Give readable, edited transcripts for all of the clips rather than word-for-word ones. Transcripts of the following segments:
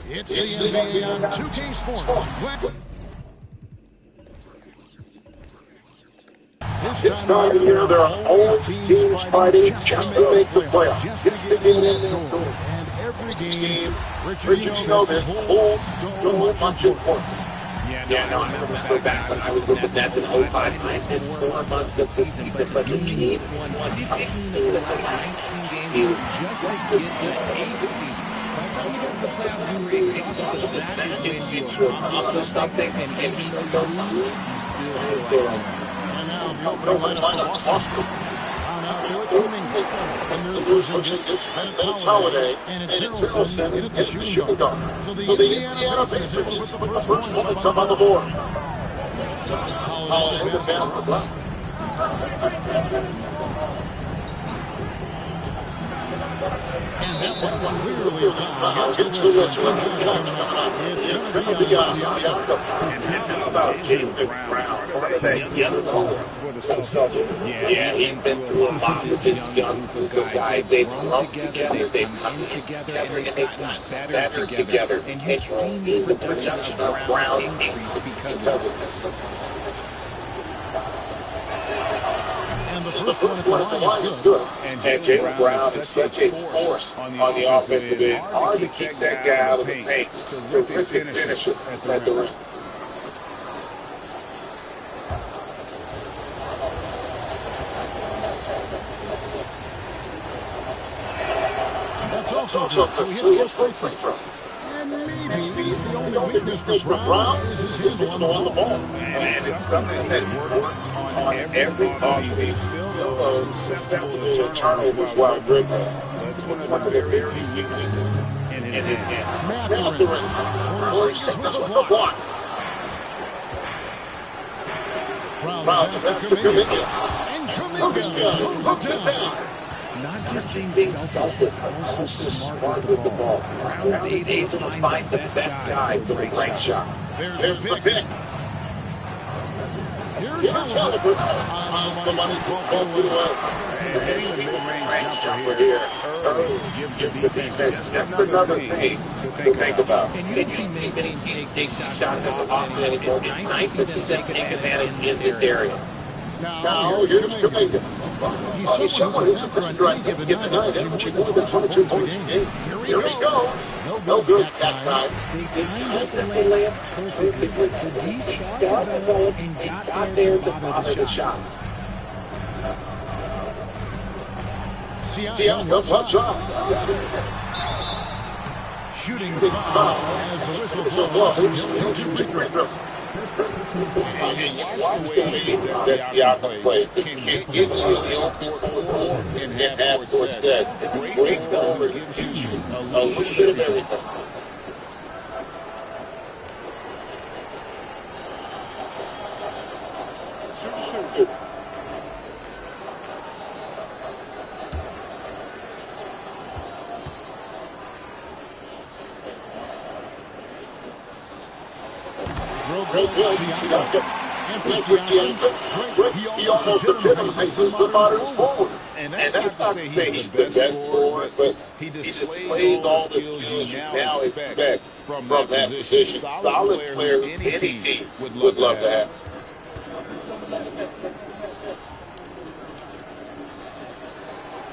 It's the NBA on 2K Sports. This time of year, there are always teams fighting just to make the playoffs, just to get in that door. And every game, Richard, you know this, holds so much importance. Yeah, no, I remember back when I was with the Nets in 05. I spent 4 months of the season, but the team won 15 of the last 19 games just to get the 8th seed. By the time we got to the playoffs, we were exhausted, but that is when you accomplish something, and even though you lose, you still feel like you won. And now the opening lineup for Boston. Out there with Irving. And there's Porzingis, and it's Holiday, and it's Harrelson in at the shooting guard. So the Indiana Pacers with the first points up on the board. Holiday the basket. And that one clearly a foul. Gets the whistle. 2 shots coming up. It's going to be on Siakam. And how about Jalen Brown? The other ball for the Celtics. Yeah, he's been through a lot with this young group of guys. They've grown together, they've come together, and they've gotten better together. And you've seen the production of Brown increase because of it. And the first one at the line is good. And Jalen Brown is such a force on the offensive end. Hard to keep that guy out of the paint. Terrific finisher at the rim. That's also good. So he hits both free throws. And maybe the only weakness for Brown is his handle on the ball. And it's something that's worked on every offseason. Still susceptible to turnovers while dribbling. That's one of the very few weaknesses in his hand. Mathurin. Porzingis with the block. Brown has to Kuminga. And Kuminga throws it down. Not just being selfish, but also smart with the ball. Brown is able to find the best guy for the right shot. There's the pick. Here's Halliburton. On the money's going And hitting the mid-range jumper here early gives the defense just another thing to think about. And you don't see many teams take shots often anymore. It's nice to see them take advantage in this area. Now, here's Kuminga. He's someone who's a threat on any given night, averaging more than 22 points a game. Here we go. No good that time. They timed the layup perfectly. The D saw it develop and got there to bother the shot. Siakam comes up. Shooting foul as the whistle blows. He'll shoot 2 free throws. And you watch the way that Siakam plays. He can give you the on-court floor and half-court sets. It's a great number. Gives you a little bit of everything. Shoot 2. And for Siakam, he almost epitomises the modern forward. And that's not to say he's the best forward, but he displays all the skills you now expect from that position. Solid player who any team would love to have.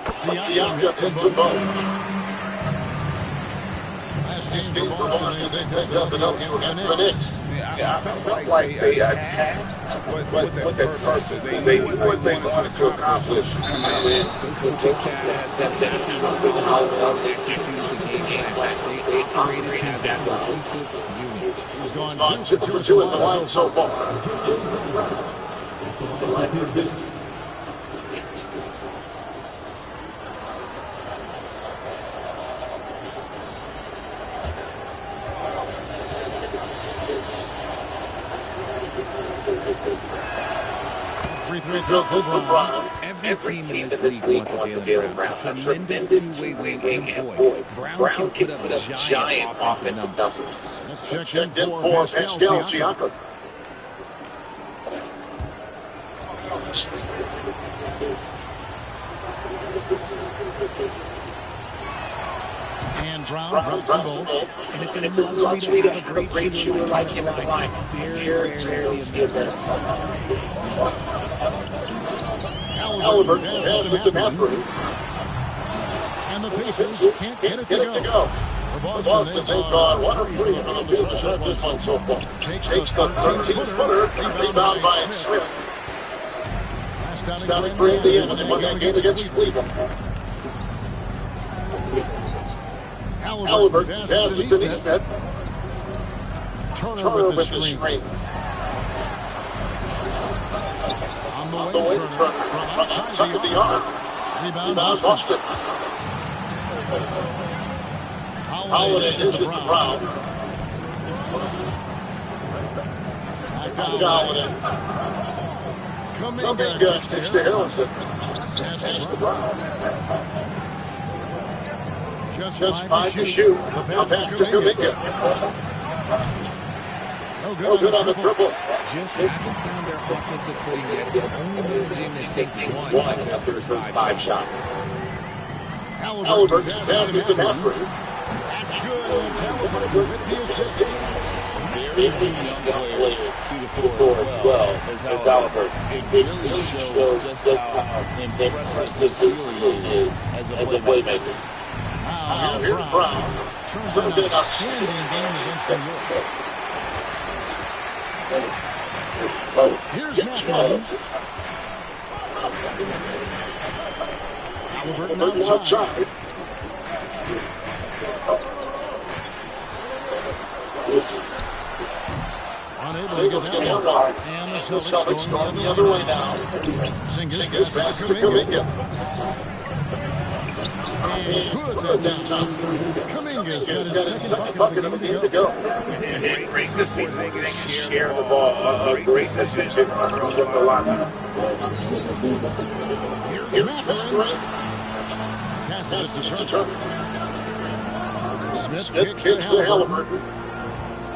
Siakam gets into the ball. Last game for Boston, they picked up against the Knicks. Yeah, I felt like they attacked, but that purpose. They knew what they wanted to accomplish. The coaching staff has been that how they executed the game plan. They operated as a cohesive unit. He's gone 2 for 2 at the line so far. Free throw for Brown. Every team in this league wants a Jalen Brown. A tremendous two-way wing and boy. Brown can put up a giant offensive numbers. Let's check in for Pascal Siakam. And Brown drops them both. And it's a luxury to have a great shooter like him at the line. Very rarely see him miss. Halliburton passes to Matthew. And the Pacers can't get it to go. For Boston, they've gone 1 of 3 from the field to this one so far. Takes the 13-footer, rebound by Smith. Last down in Granby, and they won that game against Cleveland. Halliburton passes to Smith. Turner with the screen. On the way, Turner from outside the arc. Rebound Boston. Holiday is to Brown. Back to Holiday. Kuminga kicks to Harrelson. Pass to Brown. Just 5 to shoot. The pass to Kuminga. No good on the triple. Just haven't found their offensive footing yet. They're only managing to sink one of their first 5 shots. Halliburton passes to Matthew. That's good. It's Halliburton with the assist. Very few young players see the floor as well as Halliburton. It really shows just how impressive this ceiling is as a playmaker. Now here's Brown. Turns in an outstanding game against New York. Here's Matthew. Halliburton outside. Unable to get that one. And the Celtics going the other way now. Singles passes to Kuminga. And good that time. Kuminga's got his second bucket of the game to go. Great decision. Share the ball. Great decision from the line. Here's Matthew. Passes it to Turner. Smith kicks to Halliburton.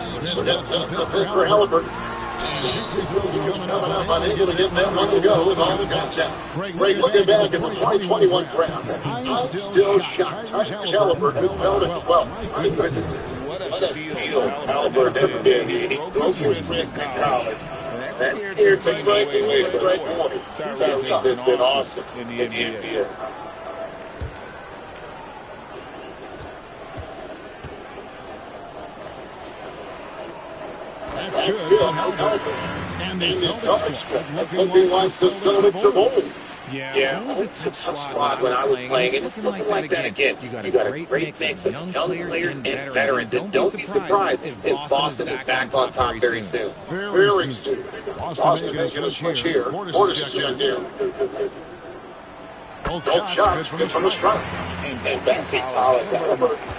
Smith sets the pick for Halliburton. And 2 free throws coming up. Unable to get that one to go with all the contact. Great looking back in the 2021 draft. I'm still shocked. Tyrese Halliburton fell at 12. My goodness. What a steal. Halliburton did. He broke his wrist in college. That scared teams away with the right point. Tyrese has been awesome in the NBA. That's good from Halliburton. And the Celtics squad looking like the Celtics of old. Yeah, it was a tough squad when I was playing, and it's looking like that again. You got a great mix of young players and veterans, and don't be surprised if Boston is back on top very soon. Very soon. Boston making a switch here. Portis is checked in. Both shots good from the strike. And back to college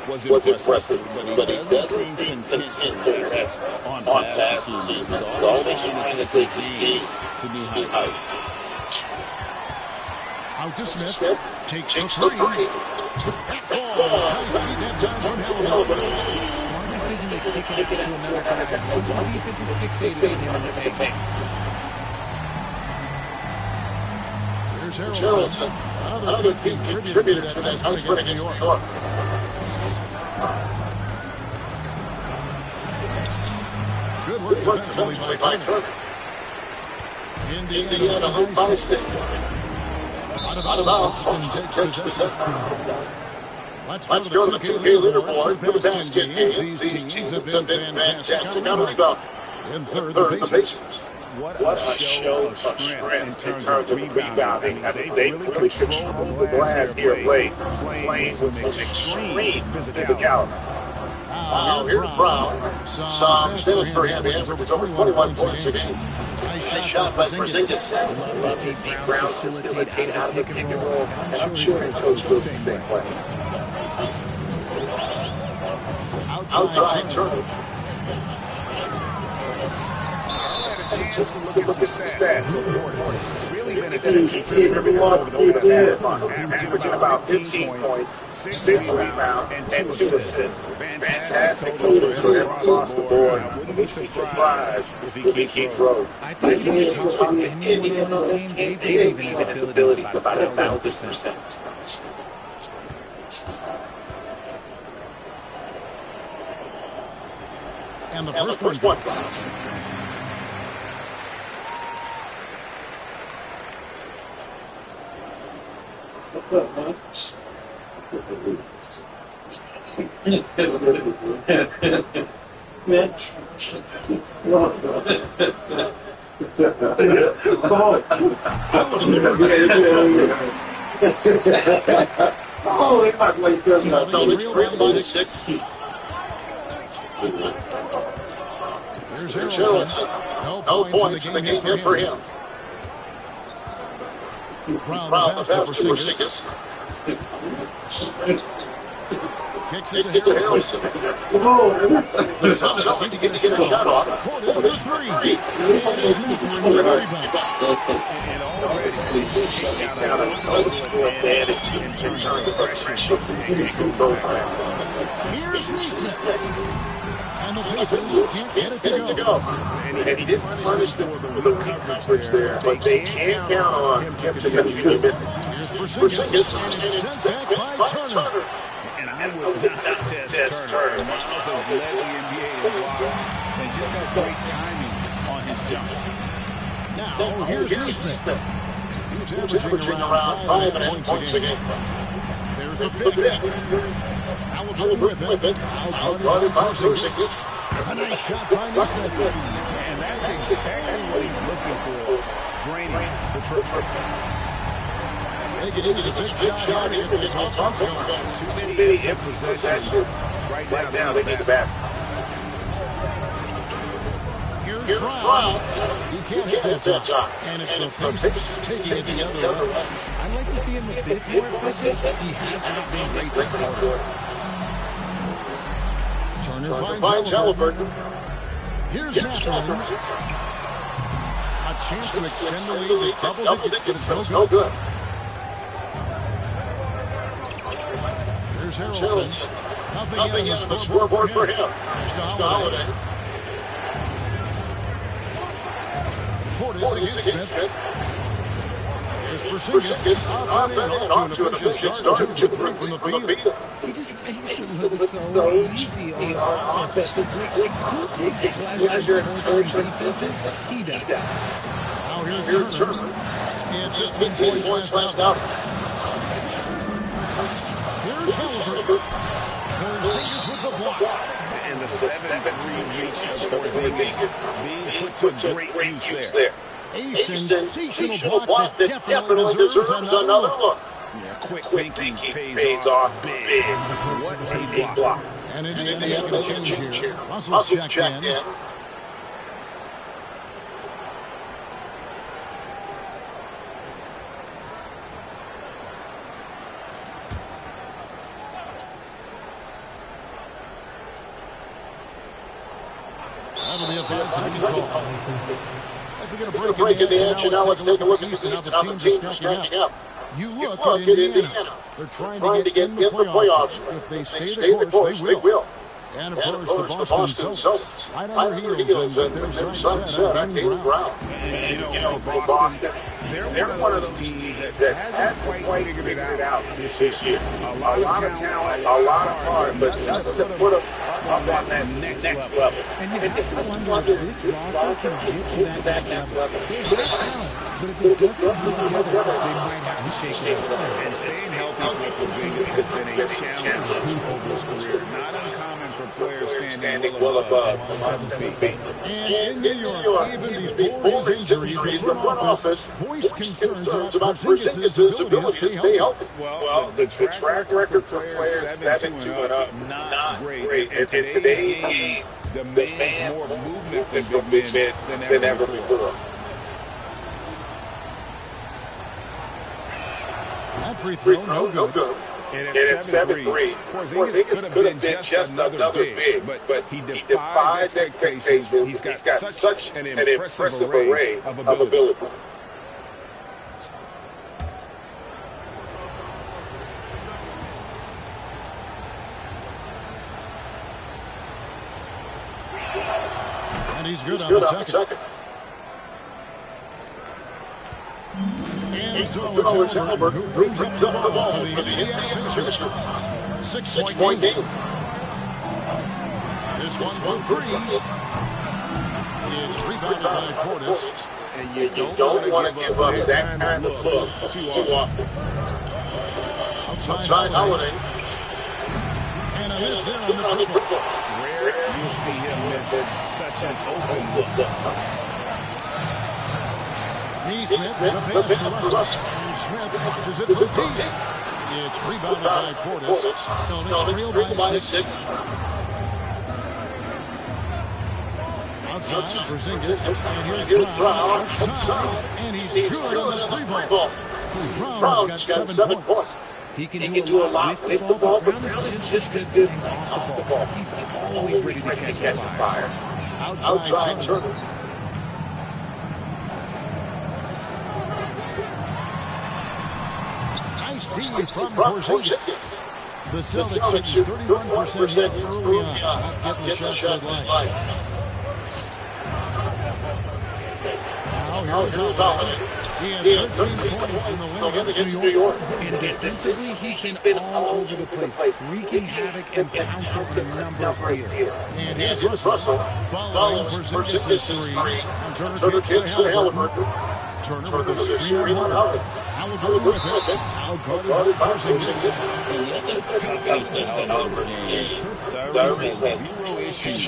was impressive, but he doesn't seem content on passes. He's always trying to take his game to new heights. Out to Smith. Takes the three. Nice feed that time from Halliburton. Smart decision to kick it out to another guy. Once the defense is fixated on him in the paint. Here's Harrelson. Another key contributor to that nice win against New York. Good work defensively by Turner. Indiana up by 6. Out of bounds. Boston takes possession. Let's go to the 2K leaderboard for the past 10 games. These teams have been fantastic on rebound. In third, the Pacers. What a show of strength in terms of rebounding. I mean, they really control the glass here late, playing some extreme physicality. Now, here's Brown. Some stats for him. He averages over 21 points a game. Nice shot by Porzingis. Love to see Brown facilitate out of the pick and roll. And I'm sure his coach feels the same way. Outside Turner. Chance to look at some stats. Really been a contributor over the last averaging about 15 points, 6 rebounds, and 2 assists. Fantastic totals for him across the board. I wouldn't be surprised if he keeps growing. I think when you talk to anyone on this team, they believe in his abilities about 1,000%. And the first one goes. Here's Harrelson. No points in the game here for him. Brown, the pass to Porzingis. Kicks it to Harrelson. The Celtics need to get a shot off. Portis for three. And it's Smith for the rebound. And already he's taken out a physical advantage in terms of aggression and control. Here's Smith. And the Pacers can't get it to go. And he didn't punish them for the coverage there, but they can't count on him to continue to miss it. Here's Porzingis, and it's sent back by Turner. And I would not test Turner. Miles has led the NBA in blocks and just has great timing on his jumps. Now, here's Smith. He's averaging around 5.5 points a game. There's the pick. Halliburton with it. Outguarded by Porzingis. A nice shot by Smith. And that's exactly what he's looking for. Draining the triple. They could use a big shot here to get this offense going. Too many possessions. Right now, they need the basket. Here's Brown. He can't hit that shot. And it's the Pacers taking it the other way. I'd like to see him a bit more efficient. He has not been great this quarter. Turner finds Halliburton. Here's Matthews. A chance to extend the lead to double digits, but it's no good. Here's Harrelson. Nothing on the scoreboard for him. Here's Holiday. Portis against Smith. Here's Porzingis. Off and off to an efficient start. 2 for 3 from the field. He just makes it look so easy on offense. Who takes pleasure in torturing defenses? He does. Now here's Turner. And 15 points last out. Here's Halliburton. Porzingis with the block. And the 7-3 reach of Porzingis being put to great use there. A sensational block that definitely deserves another look. Yeah, quick thinking pays off big. What a block. And Indiana making a change here. Russell's checked in. That'll be a 5-second call. As we get a break in the action, now let's take a look at the East and how the teams are stacking up. You look at Indiana. They're trying to get in the playoffs. If they stay the course, they will. And of course, the Boston Celtics. Right on their heels, and their sights set on gaining ground. And, you know, Boston, they're one of those teams that hasn't quite figured it out this year. A lot of talent, a lot of heart, but nothing to put them up on that next level. And you have to wonder if this roster can get to that next level. They have talent, but if it doesn't come together, they might have to shake it up. And staying healthy for Porzingis has been a challenge over his career. Not uncommon for players standing well above 7 feet. And in New York, even before his injuries, the front office voiced concerns about Porzingis' ability to stay healthy. Well, the track record for players 7-2 and up, not great. And today's game demands more movement from big men than ever before. That free throw, no good. And at 7-3, Porzingis could have been just another big, but he defies expectations. He's got such an impressive array of abilities. And he's good on the second. And so it's Halliburton who brings up the ball for the Indiana Pacers. 6-point game. this one for three. It's rebounded by Portis. And you don't want to give up that kind of look too often. Outside Holiday. And a miss there on the triple. Rare you'll see him miss such an open look. Smith with a pass to Russell. And Smith launches it from deep. It's rebounded by Portis. Celtics trail by 6. Outside for Zingas. And here's Brown outside. And he's good on the 3-ball. Brown's got 7 points. He can do a lot with the ball, but Brown is just as good playing off the ball. He's always ready to catch the fire. Outside Turner. Nice D from Porzingis. The Celtics shooting 31% early on. Not getting the shots they'd like. Now here's Holiday. He had 13 points in the win against New York. And defensively, he's been all over the place, wreaking havoc and pouncing on numbers here. And here's Russell following Porzingis' 3. And Turner kicks to Halliburton. Turner with a screen on Halliburton. Halliburton with it. Now guarded by Porzingis. Tyrese has 0 issues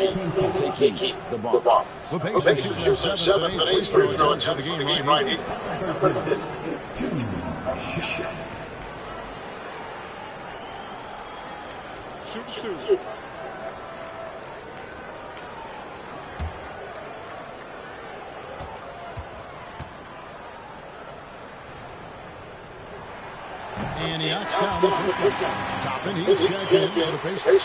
taking the ball. The Pacers shoot their 7th and 8th free throw attempts for the game right here. Shoot 2. And he knocks down the first one. Toppin, he's checked in for the Pacers.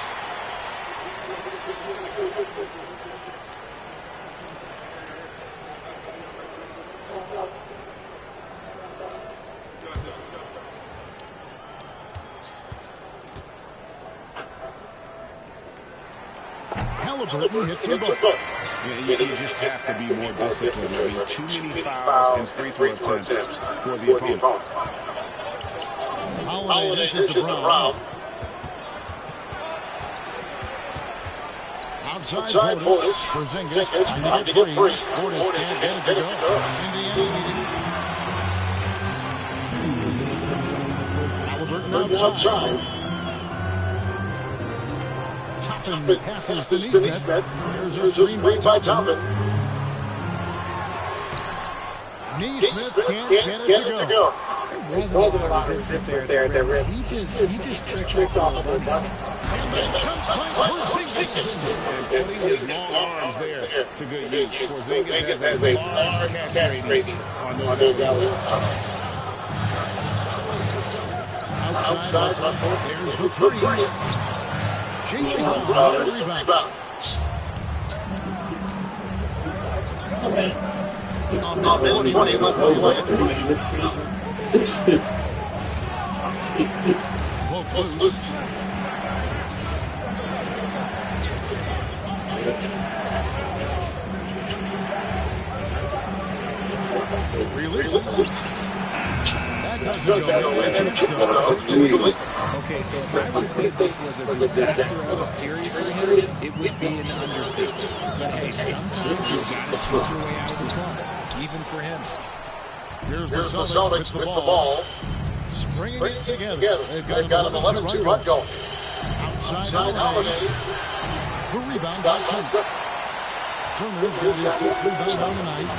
Halliburton hits him both. You just have to be more disciplined. I mean, too many fouls and free throw attempts for the opponent. Holiday dishes to Brown. Outside Portis. Porzingis trying to get free. Portis can't get it to go. Indiana leading. Halliburton outside. Toppin passes to Nesmith. There's a screen by Toppin. Nesmith can't get it to go. Wasn't a lot of resistance there. He just tricked off a little bit. And then dunked by Porzingis. And putting his long arms there to good use. Porzingis has a large catch radius on those alleys. Outside Russell. There's the 3. Jaylen Brown with the rebound. On the 20 left play. Poke loose. Releases. That doesn't go in. Okay, so if I would say this was a disaster of a period for him, it would be an understatement. But hey, sometimes you've got to shoot your way out of the slump, even for him. Here's the Celtics with the ball. Stringing it together. They've got an 11-2 run going. Outside Holiday. The rebound by Turner. Turner's got his 6th rebound on the night.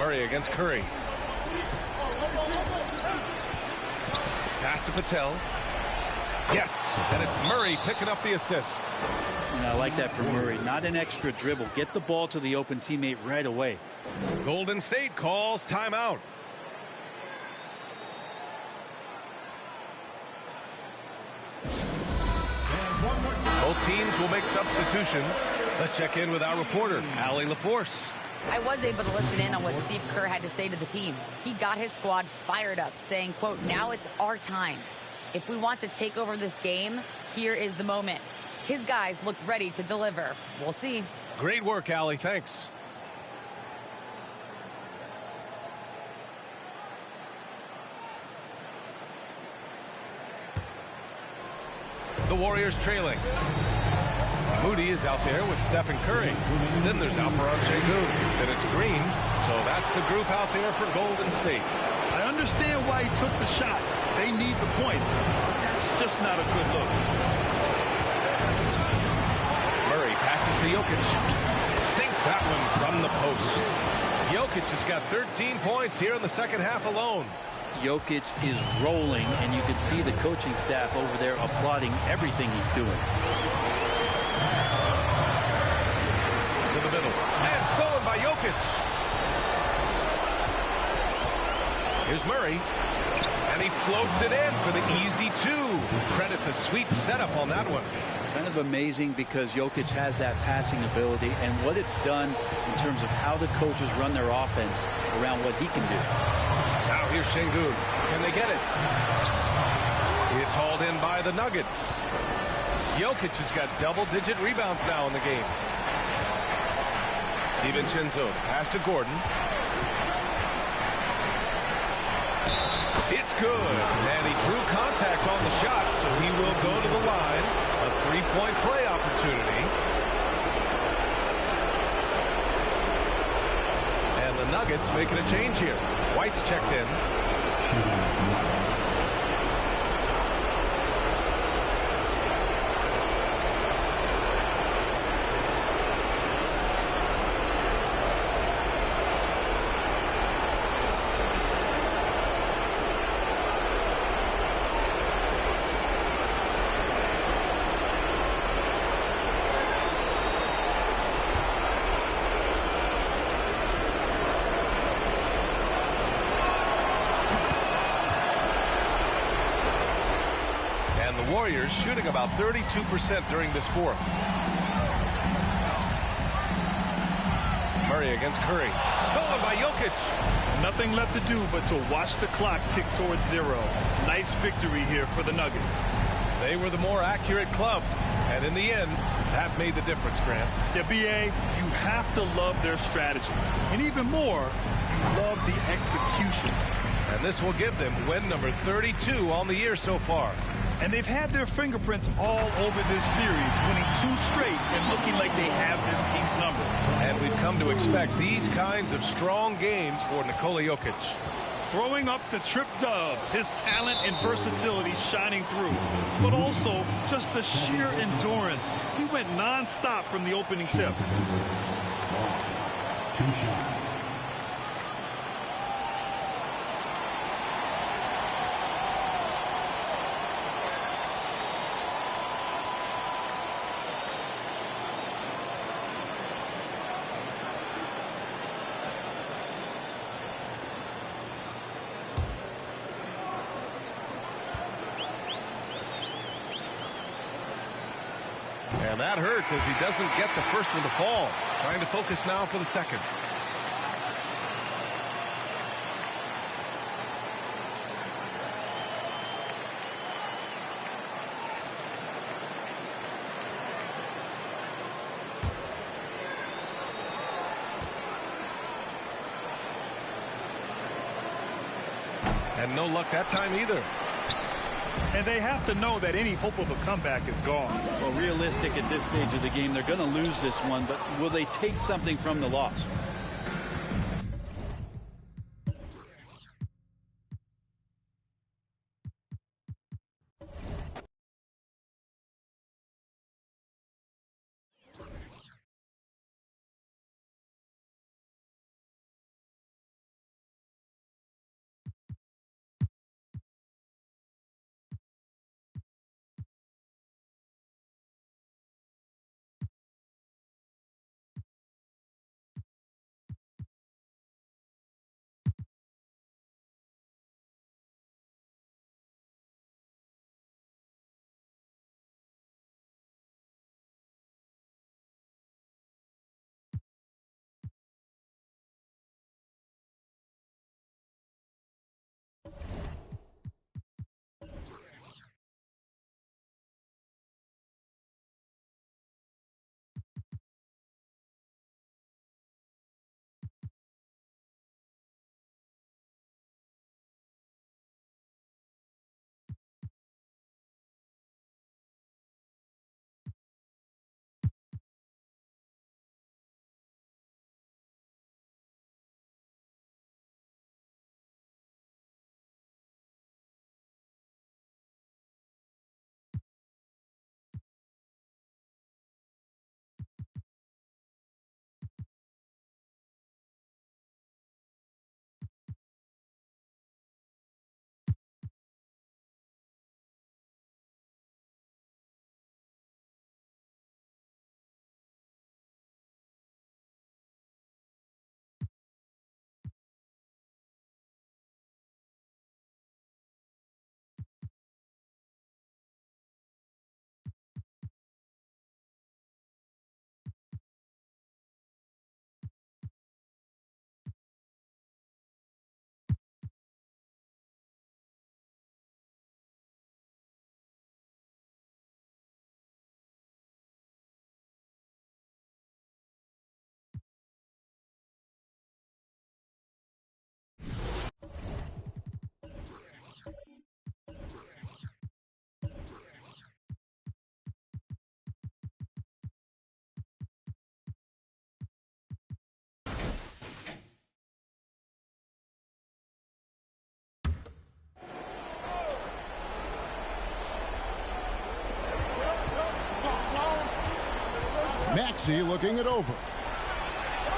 Murray against Curry. Pass to Patel. Yes, and it's Murray picking up the assist. And I like that from Murray. Not an extra dribble. Get the ball to the open teammate right away. Golden State calls timeout. Both teams will make substitutions. Let's check in with our reporter, Allie LaForce. I was able to listen in on what Steve Kerr had to say to the team. He got his squad fired up, saying, quote, now it's our time. If we want to take over this game, here is the moment. His guys look ready to deliver. We'll see. Great work, Allie. Thanks. The Warriors trailing. Moody is out there with Stephen Curry. Then there's Alperon Şengün. Then it's Green. So that's the group out there for Golden State. I understand why he took the shot. They need the points. But that's just not a good look. Murray passes to Jokic. Sinks that one from the post. Jokic has got 13 points here in the second half alone. Jokic is rolling, and you can see the coaching staff over there applauding everything he's doing. To the middle. And stolen by Jokic. Here's Murray. And he floats it in for the easy two. Credit the sweet setup on that one. Kind of amazing because Jokic has that passing ability and what it's done in terms of how the coaches run their offense around what he can do. Now here's Şengün. Can they get it? It's hauled in by the Nuggets. Jokic has got double-digit rebounds now in the game. DiVincenzo, pass to Gordon. It's good. And he drew contact on the shot, so he will go to the line. A three-point play opportunity. And the Nuggets making a change here. White's checked in. Warriors shooting about 32% during this fourth. Murray against Curry. Stolen by Jokic. Nothing left to do but to watch the clock tick towards zero. Nice victory here for the Nuggets. They were the more accurate club. And in the end, that made the difference, Grant. Yeah, B.A., you have to love their strategy. And even more, you love the execution. And this will give them win number 32 on the year so far. And they've had their fingerprints all over this series, winning 2 straight and looking like they have this team's number. And we've come to expect these kinds of strong games for Nikola Jokic. Throwing up the trip dub, his talent and versatility shining through, but also just the sheer endurance. He went nonstop from the opening tip. 2 shots. And that hurts as he doesn't get the first one to fall. Trying to focus now for the second. And no luck that time either. And they have to know that any hope of a comeback is gone. Well, realistic at this stage of the game, they're going to lose this one, but will they take something from the loss? Maxey looking it over.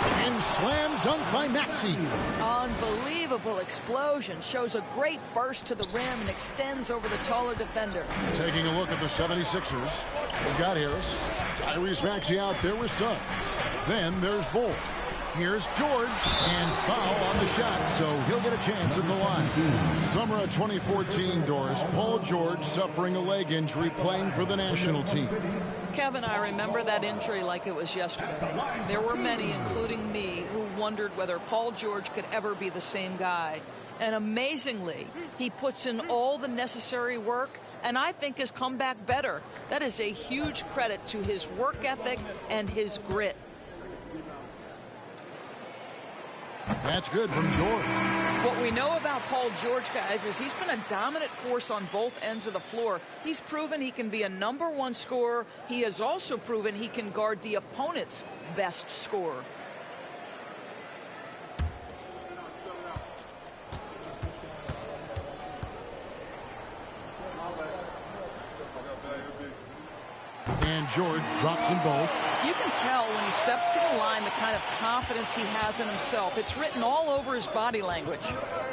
And slam dunk by Maxey. Unbelievable explosion. Shows a great burst to the rim and extends over the taller defender. Taking a look at the 76ers. They've got Harris. Tyrese Maxey out there with Suggs. Then there's Bull. Here's George. And foul on the shot, so he'll get a chance at the line. Summer of 2014, Doris. Paul George suffering a leg injury playing for the national team. Kevin, I remember that injury like it was yesterday. There were many, including me, who wondered whether Paul George could ever be the same guy. And amazingly, he puts in all the necessary work and I think has come back better. That is a huge credit to his work ethic and his grit. That's good from George. What we know about Paul George, guys, is he's been a dominant force on both ends of the floor. He's proven he can be a #1 scorer. He has also proven he can guard the opponent's best scorer. And George drops them both. You can tell when he steps to the line the kind of confidence he has in himself. It's written all over his body language.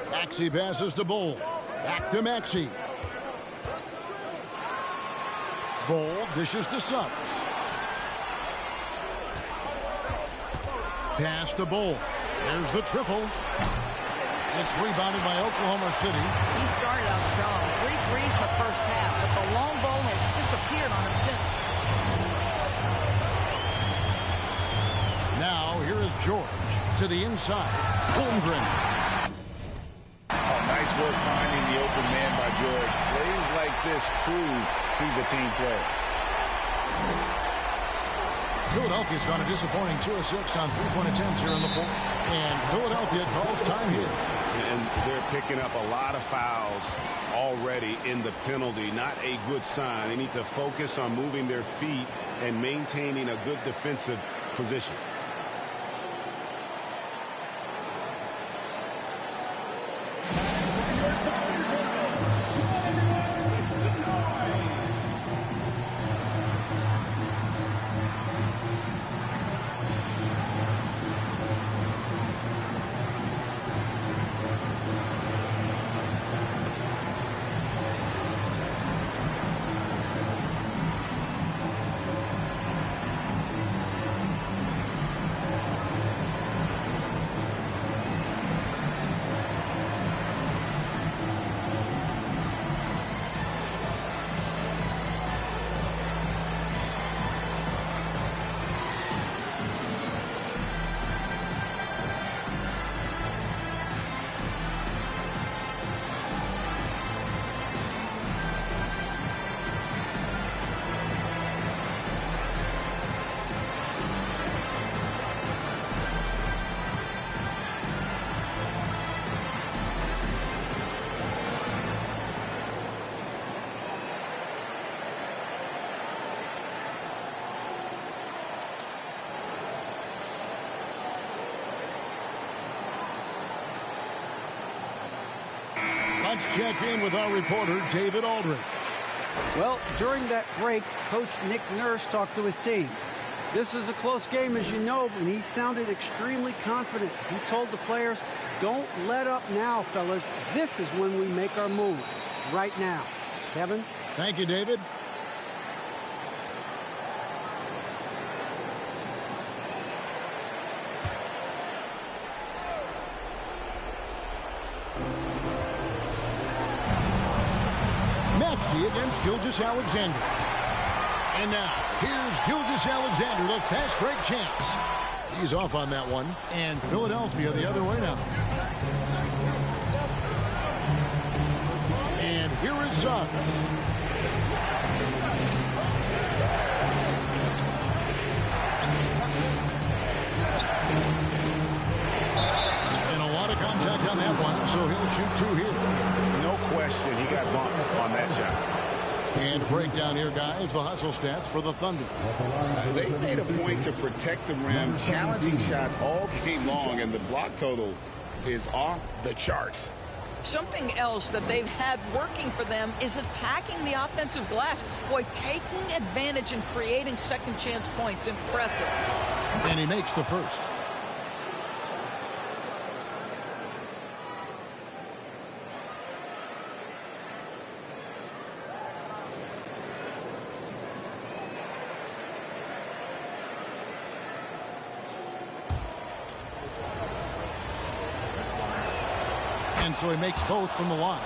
Maxey passes to Bull. Back to Maxey. Bull dishes to Suggs. Pass to Bull. There's the triple. It's rebounded by Oklahoma City. He started out strong. 3 threes in the first half, but the long ball has disappeared on him since. Now, here is George to the inside. Holmgren. Oh, nice work finding the open man by George. Plays like this prove he's a team player. Philadelphia's gone a disappointing 2 of 6 on 3-point attempts here in the fourth. And Philadelphia calls time here. And they're picking up a lot of fouls already in the penalty. Not a good sign. They need to focus on moving their feet and maintaining a good defensive position. Let's check in with our reporter, David Aldridge. Well, during that break, Coach Nick Nurse talked to his team. This is a close game, as you know, and he sounded extremely confident. He told the players, don't let up now, fellas. This is when we make our move, right now. Kevin? Thank you, David. Maxey against Gilgeous-Alexander. And now, here's Gilgeous-Alexander, the fast break champs. He's off on that one. And Philadelphia the other way now. And here is Suggs. And a lot of contact on that one, so he'll shoot 2 here. No question, he got bumped on that shot. And breakdown here, guys, the hustle stats for the Thunder. They made a point to protect the rim, challenging shots all game long, and the block total is off the charts. Something else that they've had working for them is attacking the offensive glass. Boy, taking advantage and creating second chance points. Impressive. And he makes the first. And so he makes both from the line.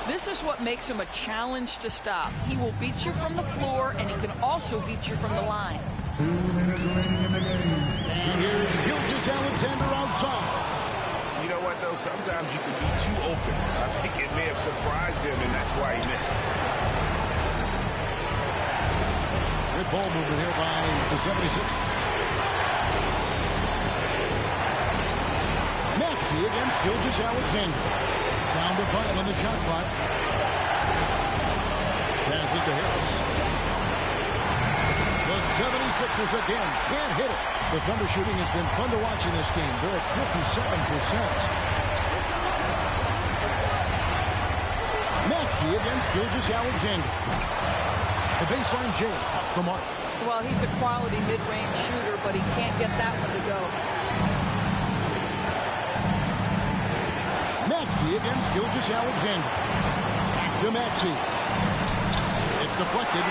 This is what makes him a challenge to stop. He will beat you from the floor, and he can also beat you from the line. 2 minutes remaining in the game. And here's Gilgeous-Alexander outside. You know what, though? Sometimes you can be too open. I think it may have surprised him, and that's why he missed. Good ball movement here by the 76ers. Maxey against Gilgeous-Alexander. Down to 5 on the shot clock. Passes to Harris. The 76ers again can't hit it. The Thunder shooting has been fun to watch in this game. They're at 57%. Maxey against Gilgeous-Alexander. The baseline J off the mark. Well, he's a quality mid-range shooter, but he can't get that one to go. Maxey against Gilgeous-Alexander. Back to Maxey. It's deflected.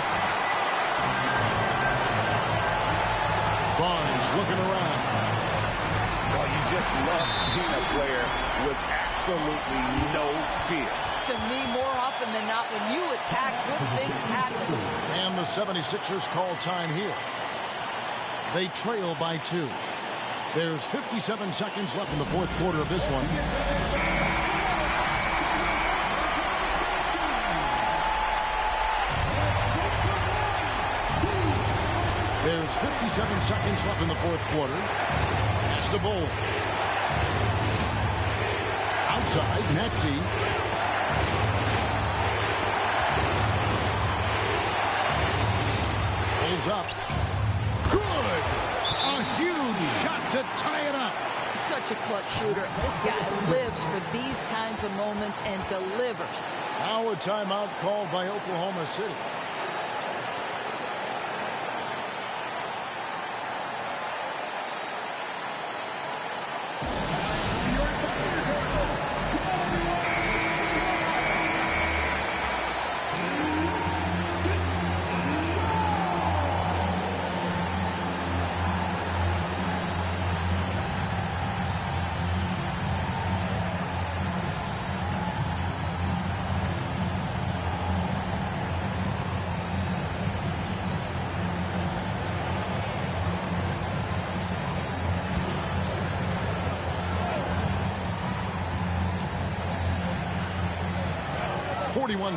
Barnes looking around. Well, you just love seeing a player with absolutely no fear. To me, more often than not, when you attack, good things happen. And the 76ers call time here. They trail by 2. There's 57 seconds left in the fourth quarter of this one. There's 57 seconds left in the fourth quarter. Pass to Bull. Outside, Maxey. Pulls up. Good! A huge shot to tie it up. Such a clutch shooter. This guy lives for these kinds of moments and delivers. Now a timeout called by Oklahoma City.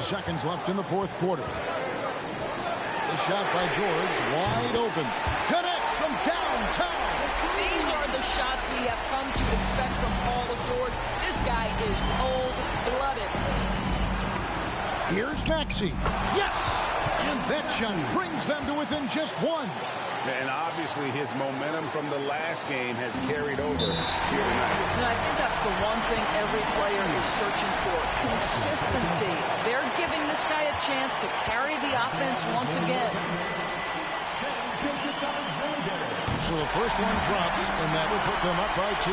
Seconds left in the fourth quarter. The shot by George, wide open. Connects from downtown. These are the shots we have come to expect from Paul George. This guy is cold-blooded. Here's Maxey. Yes! And that shot brings them to within just 1. And obviously his momentum from the last game has carried over here tonight. And I think that's the one thing every player is searching for. Consistency. They're giving this guy a chance to carry the offense once again. So the first one drops, and that will put them up by 2.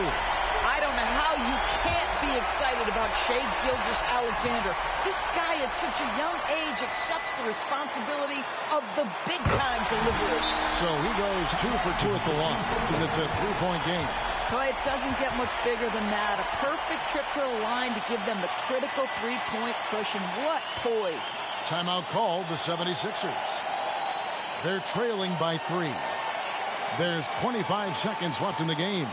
I don't know how you can't be excited about Shai Gilgeous-Alexander. This guy at such a young age accepts the responsibility of the big-time delivery. So he goes 2 for 2 at the line, and it's a 3-point game. But it doesn't get much bigger than that. A perfect trip to the line to give them the critical 3-point cushion. What poise. Timeout called the 76ers. They're trailing by 3. There's 25 seconds left in the game.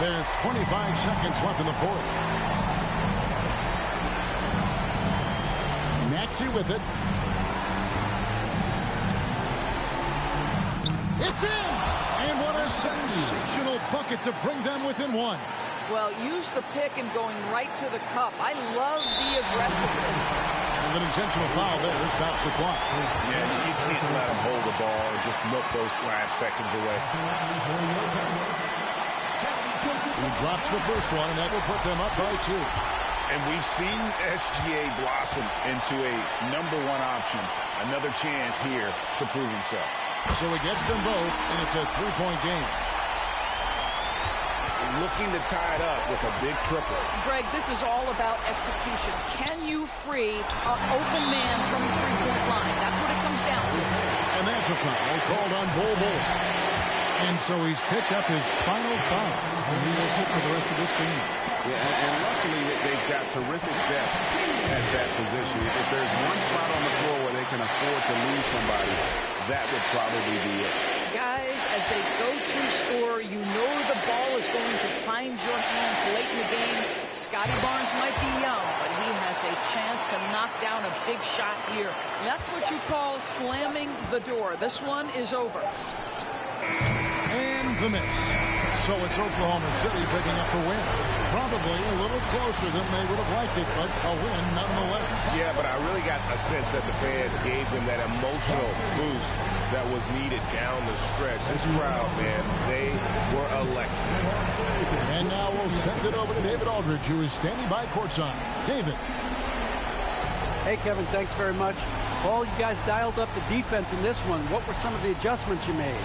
There's 25 seconds left in the fourth. Maxey with it. It's in! And what a sensational bucket to bring them within 1. Well, use the pick and going right to the cup. I love the aggressiveness. And an intentional foul there stops the clock. Yeah, you can't let him hold the ball and just milk those last seconds away. He drops the first one, and that will put them up by 2. And we've seen SGA blossom into a #1 option. Another chance here to prove himself. So he gets them both, and it's a 3-point game. Looking to tie it up with a big triple. Greg, this is all about execution. Can you free an open man from the three-point line? That's what it comes down to. And that's a foul called on Bol. And so he's picked up his final foul, and he will sit for the rest of this game. Yeah, and luckily they've got terrific depth at that position. If there's one spot on the floor where they can afford to lose somebody, that would probably be it. Guys, as a go-to scorer, you know the ball is going to find your hands late in the game. Scotty Barnes might be young, but he has a chance to knock down a big shot here. That's what you call slamming the door. This one is over. And the miss. So it's Oklahoma City picking up the win. Probably a little closer than they would have liked it, but a win nonetheless. Yeah, but I really got a sense that the fans gave them that emotional boost that was needed down the stretch. This crowd, man, they were electric. And now we'll send it over to David Aldridge, who is standing by courtside. David. Hey, Kevin, thanks very much. Paul, you guys dialed up the defense in this one. What were some of the adjustments you made?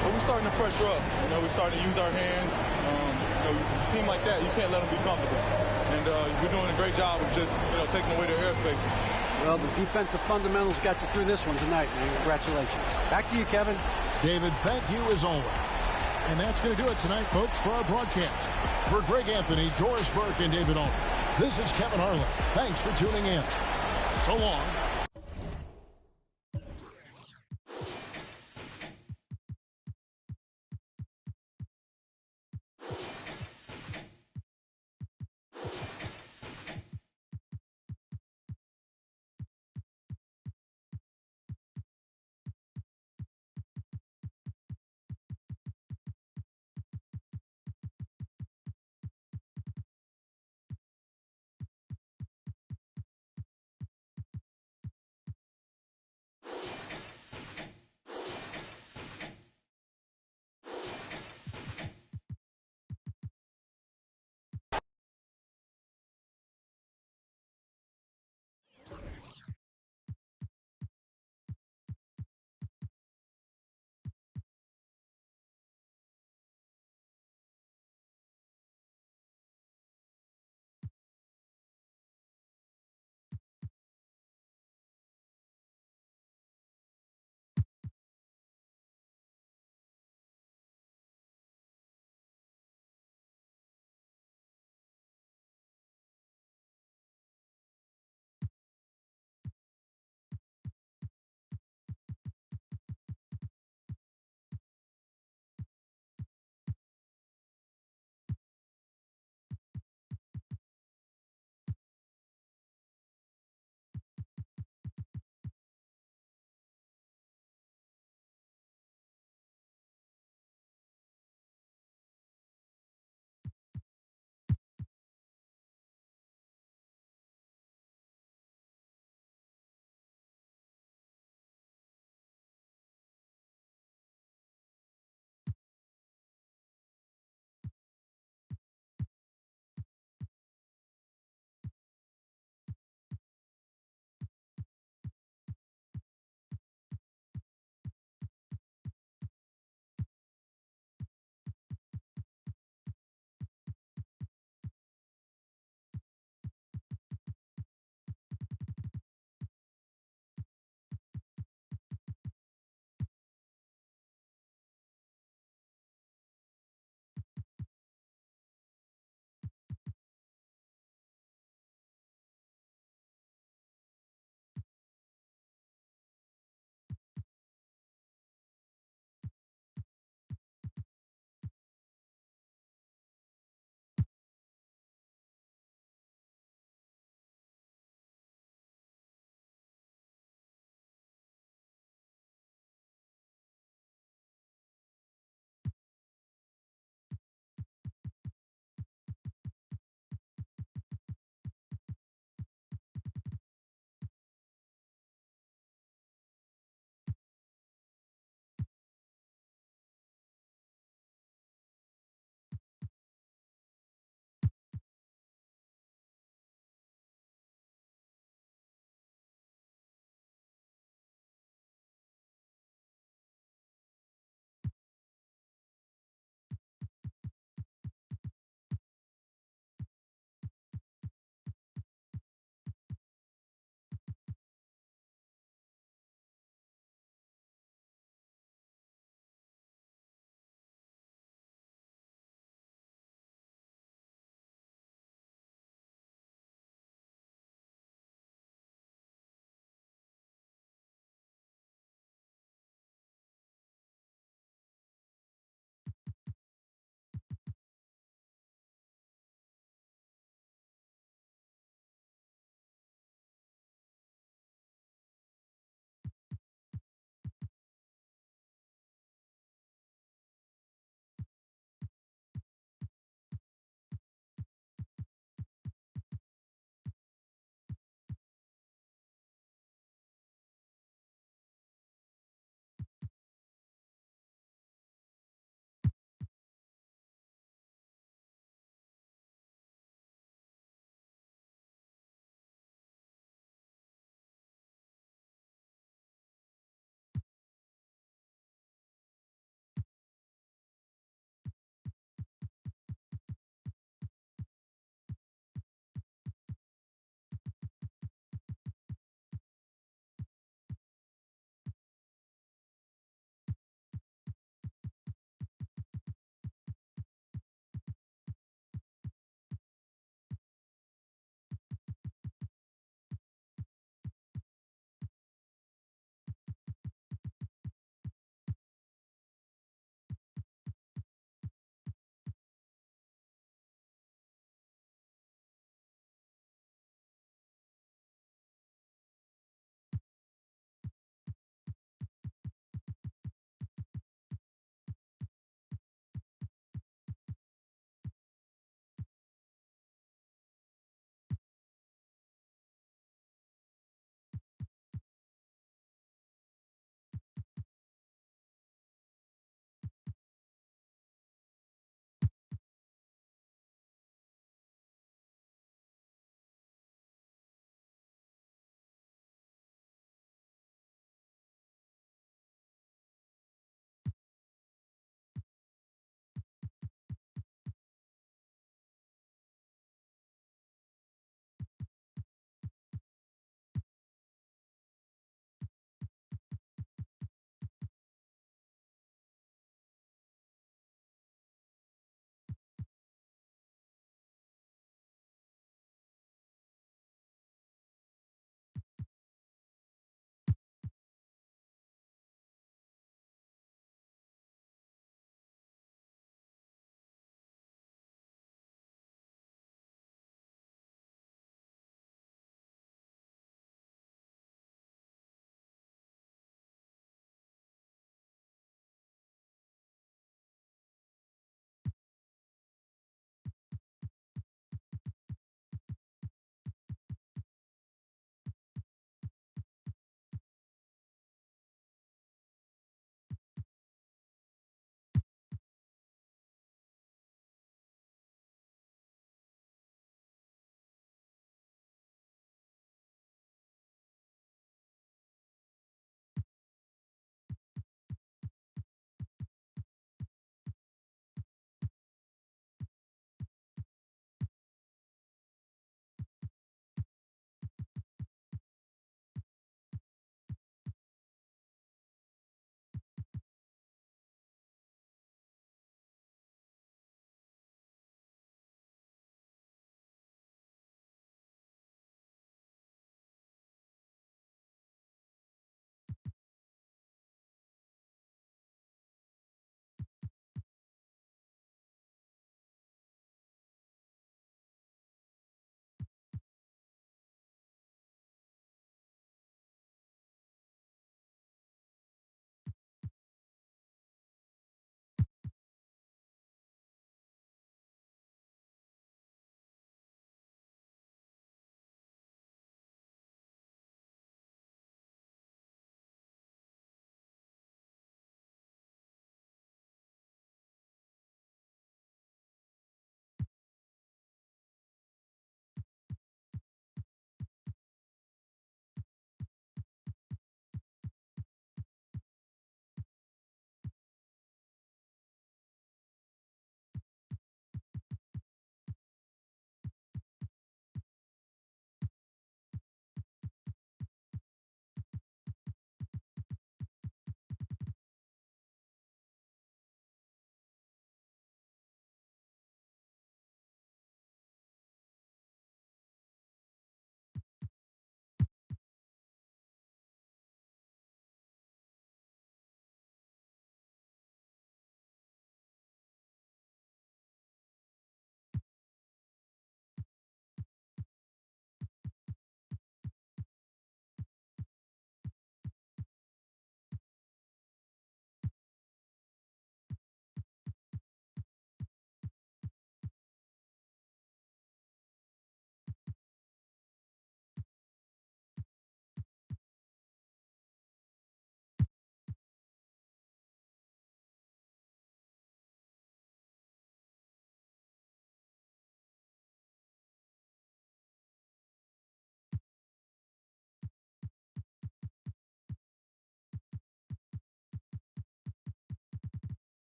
Well, we're starting to pressure up. We're starting to use our hands. A team like that, you can't let them be comfortable. And we're doing a great job of just, taking away their airspace. Well, the defensive fundamentals got you through this one tonight, man. Congratulations. Back to you, Kevin. David, thank you as always. And that's going to do it tonight, folks, for our broadcast. For Greg Anthony, Doris Burke, and David Aldridge, this is Kevin Harlan. Thanks for tuning in. So long.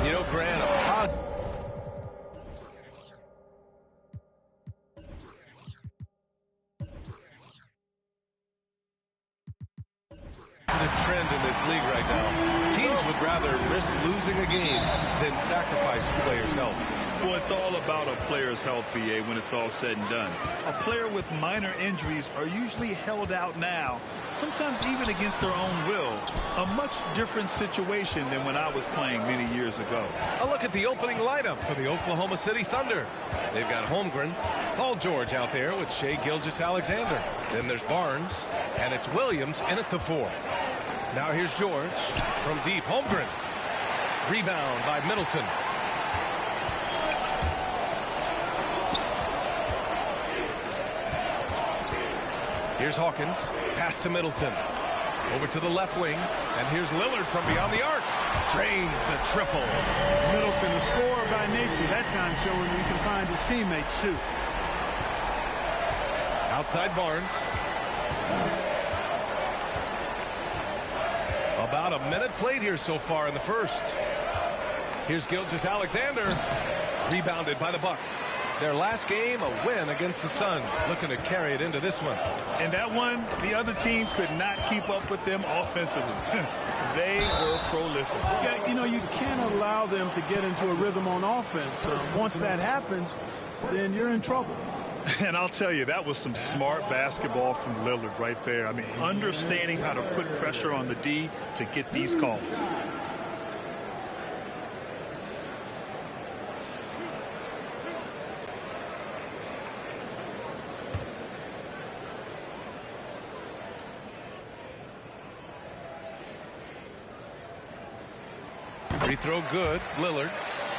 You know, Grant, the trend in this league right now. Teams would rather risk losing a game than sacrifice players' health. Well, it's all about a player's health, BA, when it's all said and done. A player with minor injuries are usually held out now, sometimes even against their own will. A much different situation than when I was playing many years ago. A look at the opening lineup for the Oklahoma City Thunder. They've got Holmgren, Paul George out there with Shai Gilgeous-Alexander. Then there's Barnes, and it's Williams in at the 4. Now here's George from deep. Holmgren. Rebound by Middleton. Here's Hawkins. Pass to Middleton. Over to the left wing. And here's Lillard from beyond the arc. Drains the triple. Middleton, a scorer by nature, that time showing he can find his teammates too. Outside Barnes. About a minute played here so far in the first. Here's Gilgeous-Alexander. Rebounded by the Bucks. Their last game, a win against the Suns. Looking to carry it into this one. And that one, the other team could not keep up with them offensively. They were prolific. Yeah, you know, you can't allow them to get into a rhythm on offense. Once that happens, then you're in trouble. And I'll tell you, that was some smart basketball from Lillard right there. I mean, understanding how to put pressure on the D to get these calls. Free throw good. Lillard.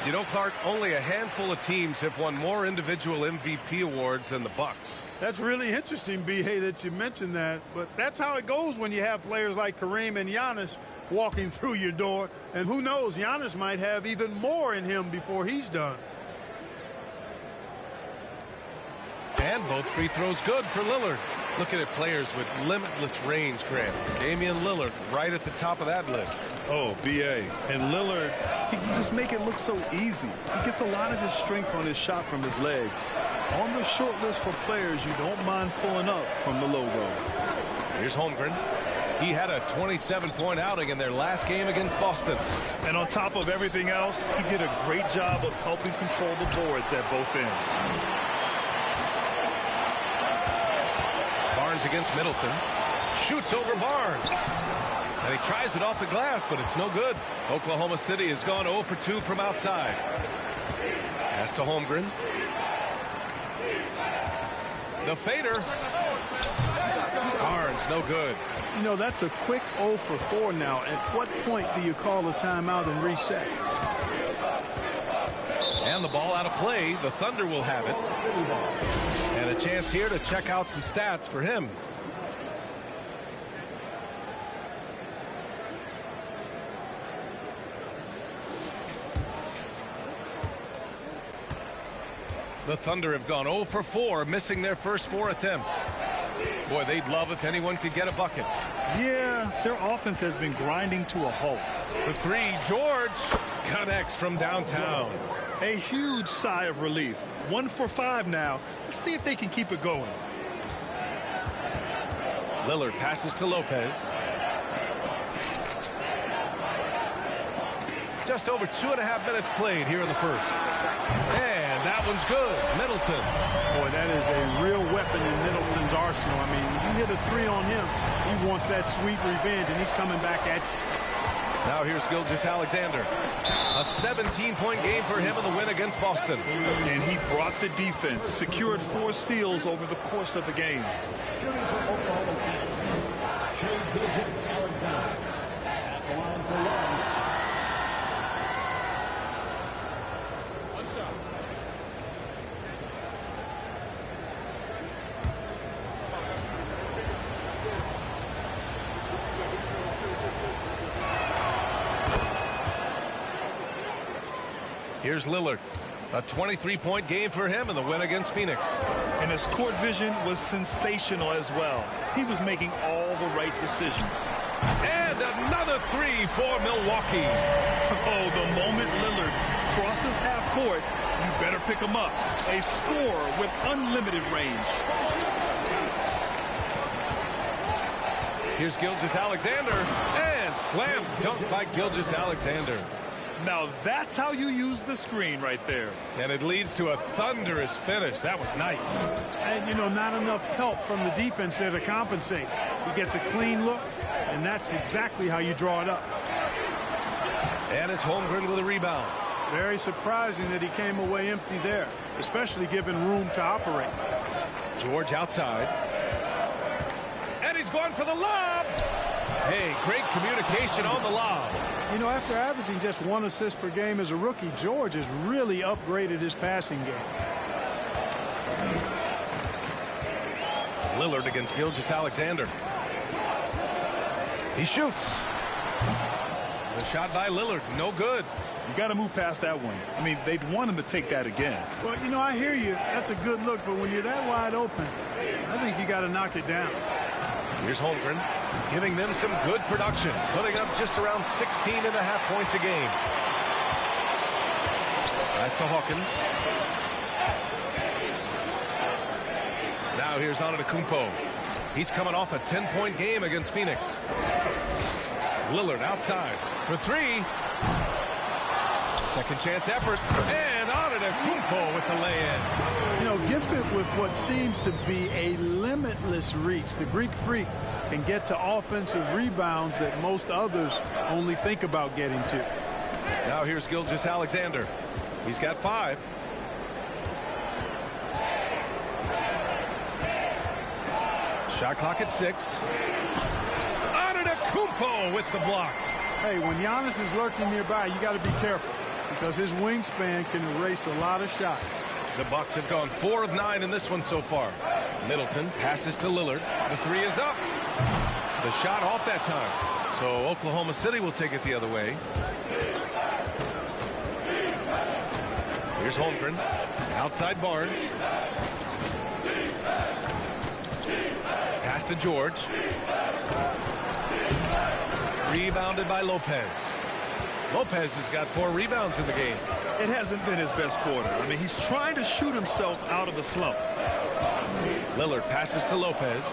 You know, Clark, only a handful of teams have won more individual MVP awards than the Bucks. That's really interesting, B.A., that you mentioned that. But that's how it goes when you have players like Kareem and Giannis walking through your door. And who knows, Giannis might have even more in him before he's done. And both free throws good for Lillard. Looking at players with limitless range, Grant. Damian Lillard right at the top of that list. Oh, B.A. And Lillard, he can just make it look so easy. He gets a lot of his strength on his shot from his legs. On the short list for players you don't mind pulling up from the logo. Here's Holmgren. He had a 27-point outing in their last game against Boston. And on top of everything else, he did a great job of helping control the boards at both ends. Barnes against Middleton. Shoots over Barnes. And he tries it off the glass, but it's no good. Oklahoma City has gone 0 for 2 from outside. Pass to Holmgren. The fader. Barnes, no good. You know, that's a quick 0 for 4 now. At what point do you call a timeout and reset? And the ball out of play. The Thunder will have it. And a chance here to check out some stats for him. The Thunder have gone 0 for 4, missing their first 4 attempts. Boy, they'd love if anyone could get a bucket. Yeah, their offense has been grinding to a halt. For 3, George connects from downtown. A huge sigh of relief. 1 for 5 now. Let's see if they can keep it going. Lillard passes to Lopez. Just over 2.5 minutes played here in the first. And that one's good. Middleton. Boy, that is a real weapon in Middleton's arsenal. I mean, when you hit a 3 on him, he wants that sweet revenge, and he's coming back at you. Now here's Gilgeous-Alexander. A 17-point game for him in the win against Boston. And he brought the defense, secured 4 steals over the course of the game. Here's Lillard. A 23-point game for him in the win against Phoenix. And his court vision was sensational as well. He was making all the right decisions. And another 3 for Milwaukee. crosses half court, you better pick him up. A scorer with unlimited range. Here's Gilgeous-Alexander, and slam dunk by Gilgeous-Alexander. Now that's how you use the screen right there. And it leads to a thunderous finish. That was nice. And, you know, not enough help from the defense there to compensate. He gets a clean look, and that's exactly how you draw it up. And it's Holmgren with a rebound. Very surprising that he came away empty there, especially given room to operate. George outside. And he's going for the lob. Hey, great communication on the lob. You know, after averaging just 1 assist per game as a rookie, George has really upgraded his passing game. Lillard against Gilgeous-Alexander. He shoots. The shot by Lillard, no good. You got to move past that one. I mean, they'd want him to take that again. Well, you know, I hear you. That's a good look, but when you're that wide open, I think you got to knock it down. Here's Holmgren, giving them some good production, putting up just around 16.5 points a game. Pass to Hawkins. Now here's Antetokounmpo. He's coming off a 10-point game against Phoenix. Lillard outside for 3. Second chance effort, and Antetokounmpo with the lay-in. You know, gifted with what seems to be a limitless reach. The Greek Freak can get to offensive rebounds that most others only think about getting to. Now here's Gilgeous-Alexander. He's got 5. Shot clock at 6. Antetokounmpo with the block. Hey, when Giannis is lurking nearby, you got to be careful because his wingspan can erase a lot of shots. The Bucks have gone 4 of 9 in this one so far. Middleton passes to Lillard. The 3 is up. The shot off that time. So Oklahoma City will take it the other way. Here's Holmgren. Outside Barnes. Pass to George. Rebounded by Lopez. Lopez has got 4 rebounds in the game. It hasn't been his best quarter. I mean, he's trying to shoot himself out of the slump. Lillard passes to Lopez.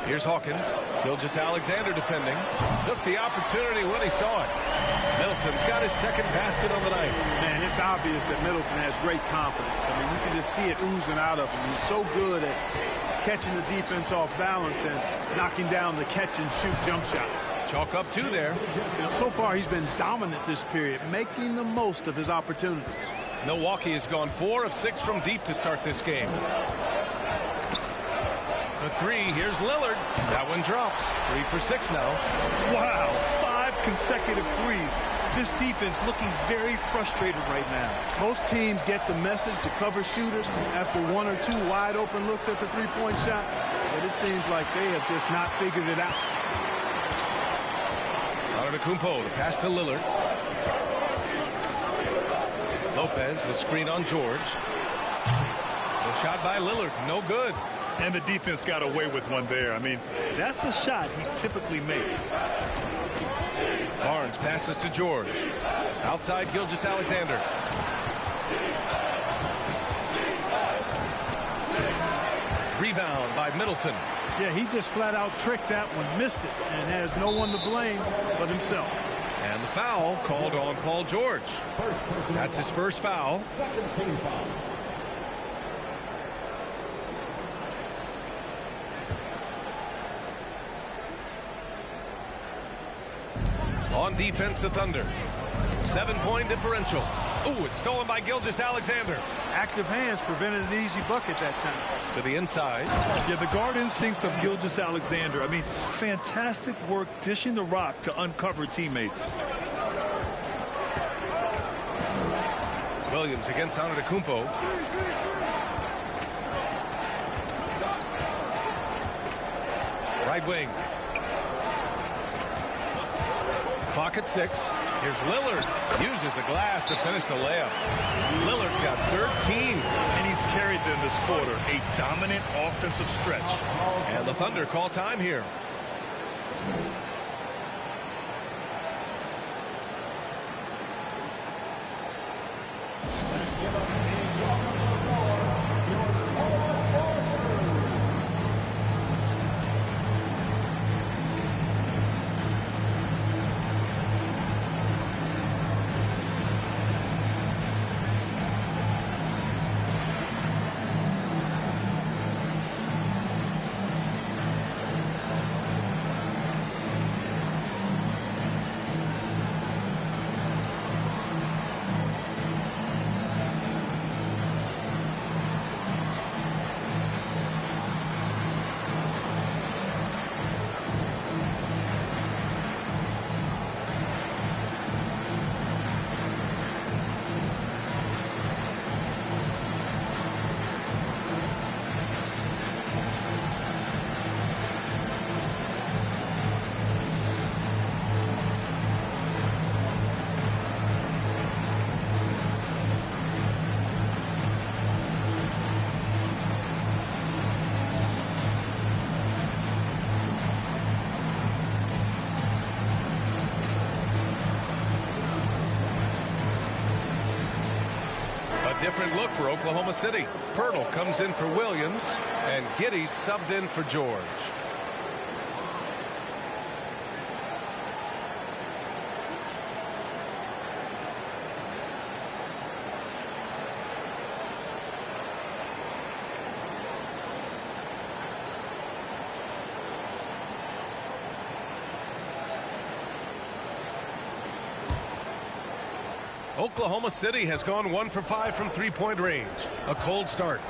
Here's Hawkins. Gilgeous-Alexander defending. Took the opportunity when he saw it. Middleton's got his second basket on the night. Man, it's obvious that Middleton has great confidence. I mean, you can just see it oozing out of him. He's so good at catching the defense off balance and knocking down the catch-and-shoot jump shot. Chalk up 2 there. So far, he's been dominant this period, making the most of his opportunities. Milwaukee has gone 4 of 6 from deep to start this game. The 3, here's Lillard. That one drops. 3 for 6 now. Wow, 5 consecutive threes. This defense looking very frustrated right now. Most teams get the message to cover shooters after 1 or 2 wide open looks at the three-point shot, but it seems like they have just not figured it out. Antetokounmpo, the pass to Lillard. Lopez, the screen on George. The shot by Lillard, no good. And the defense got away with one there. I mean, that's a shot he typically makes. Barnes passes to George. Outside Gilgeous-Alexander. Rebound by Middleton. Yeah, he just flat out tricked that one, missed it, and has no one to blame but himself. And the foul called on Paul George. That's his first foul. Second team foul. On defense, the Thunder. 7-point differential. Ooh, it's stolen by Gilgeous-Alexander. Active hands prevented an easy bucket that time. To the inside. Yeah, the guard instincts of Gilgeous-Alexander. I mean, fantastic work dishing the rock to uncover teammates. Williams against Antetokounmpo. Right wing. Clock at 6. Here's Lillard. Uses the glass to finish the layup. Lillard's got 13. And he's carried them this quarter. A dominant offensive stretch. And the Thunder call time here. Different look for Oklahoma City. Pirtle comes in for Williams, and Giddey subbed in for George. Oklahoma City has gone 1 for 5 from three-point range. A cold start.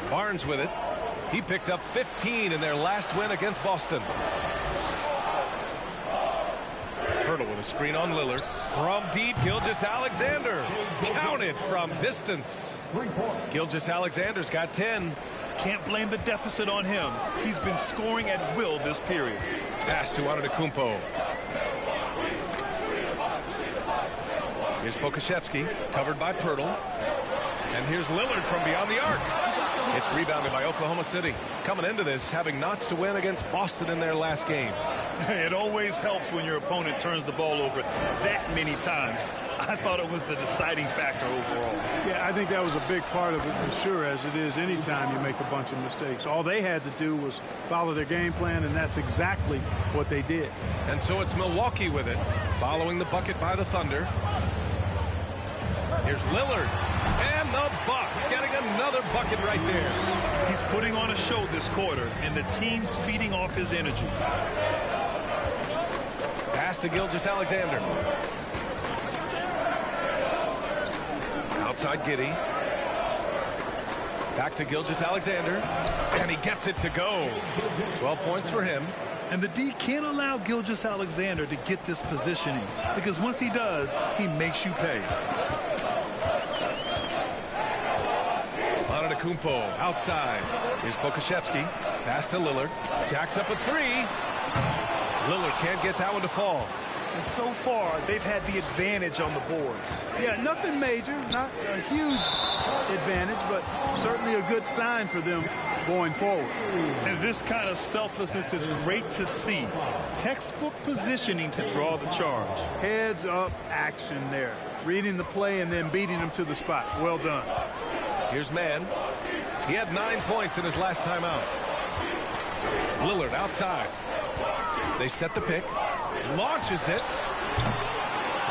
Barnes with it. He picked up 15 in their last win against Boston. Pirtle with a screen on Lillard. From deep, Gilgeous-Alexander. Counted from distance. Gilgeous-Alexander's got 10. Can't blame the deficit on him. He's been scoring at will this period. Pass to Antetokounmpo. Here's Pokusevski, covered by Pirtle. And here's Lillard from beyond the arc. It's rebounded by Oklahoma City. Coming into this, having notched to win against Boston in their last game. It always helps when your opponent turns the ball over that many times. I thought it was the deciding factor overall. Yeah, I think that was a big part of it for sure, as it is anytime you make a bunch of mistakes. All they had to do was follow their game plan, and that's exactly what they did. And so it's Milwaukee with it, following the bucket by the Thunder. Here's Lillard, and the Bucks getting another bucket right there. He's putting on a show this quarter, and the team's feeding off his energy. Pass to Gilgeous-Alexander. Outside Giddey. Back to Gilgeous-Alexander, and he gets it to go. 12 points for him. And the D can't allow Gilgeous-Alexander to get this positioning, because once he does, he makes you pay. Antetokounmpo outside. Here's Pokusevski. Pass to Lillard. Jacks up a three. Lillard can't get that one to fall. And so far, they've had the advantage on the boards. Yeah, nothing major, not a huge advantage, but certainly a good sign for them going forward. And this kind of selflessness is great to see. Textbook positioning to draw the charge. Heads up action there. Reading the play and then beating them to the spot. Well done. Here's Mann. He had 9 points in his last time out. Lillard outside. They set the pick. Launches it.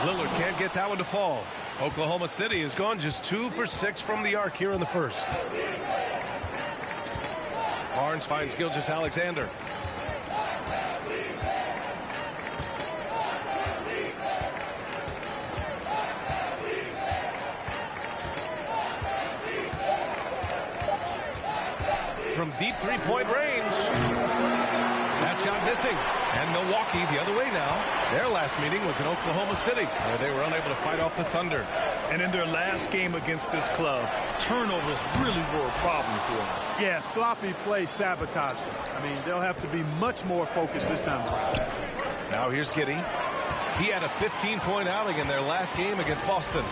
Lillard can't get that one to fall. Oklahoma City has gone just 2 for 6 from the arc here in the first. Barnes finds Gilgeous-Alexander. From deep three-point range. That shot missing. And Milwaukee the other way now. Their last meeting was in Oklahoma City, where they were unable to fight off the Thunder. And in their last game against this club, turnovers really were a problem for them. Yeah, sloppy play sabotaged them. I mean, they'll have to be much more focused this time around. Now here's Giddey. He had a 15-point outing in their last game against Boston.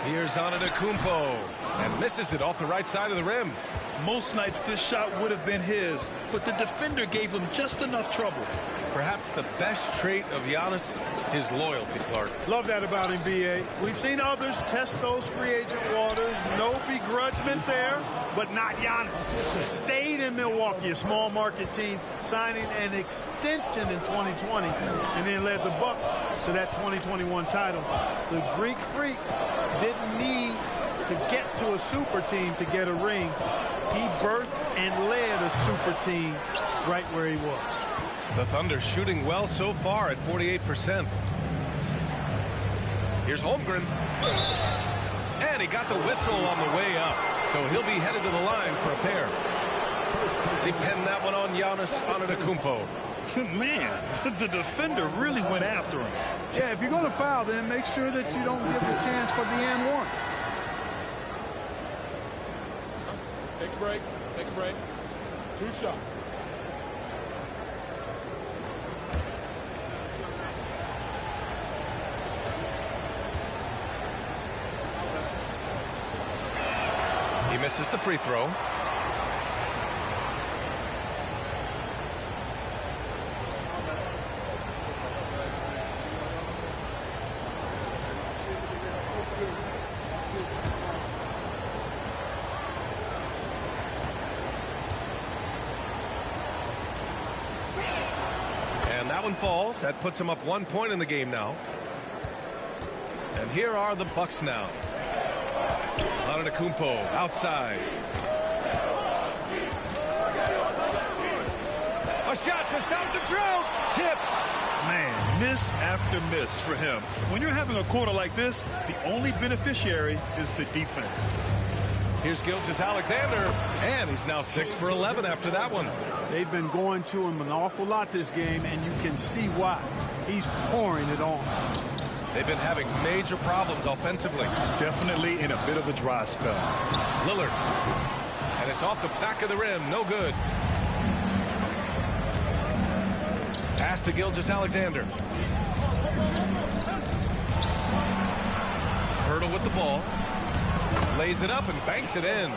Here's Antetokounmpo, and misses it off the right side of the rim. Most nights this shot would have been his, but the defender gave him just enough trouble. Perhaps the best trait of Giannis, his loyalty, Clark. Love that about him, B.A. We've seen others test those free agent waters. No begrudgment there, but not Giannis. Stayed in Milwaukee, a small market team, signing an extension in 2020, and then led the Bucks to that 2021 title. The Greek Freak didn't need to get to a super team to get a ring. He birthed and led a super team right where he was. The Thunder shooting well so far at 48%. Here's Holmgren. And he got the whistle on the way up. So he'll be headed to the line for a pair. They pinned that one on Giannis Antetokounmpo. Man, the defender really went after him. Yeah, if you're going to foul, then make sure that you don't give the chance for the and one. Take a break. Take a break. 2 shots. He misses the free throw. And that one falls. That puts him up 1 point in the game now. And here are the Bucks now. Antetokounmpo outside. A shot to stop the drought. Tipped. Man, miss after miss for him. When you're having a quarter like this, the only beneficiary is the defense. Here's Gilgeous-Alexander, and he's now 6 for 11 after that one. They've been going to him an awful lot this game, and you can see why. He's pouring it on. They've been having major problems offensively. Definitely in a bit of a dry spell. Lillard. And it's off the back of the rim. No good. Pass to Gilgeous-Alexander. Hurdle with the ball. Lays it up and banks it in.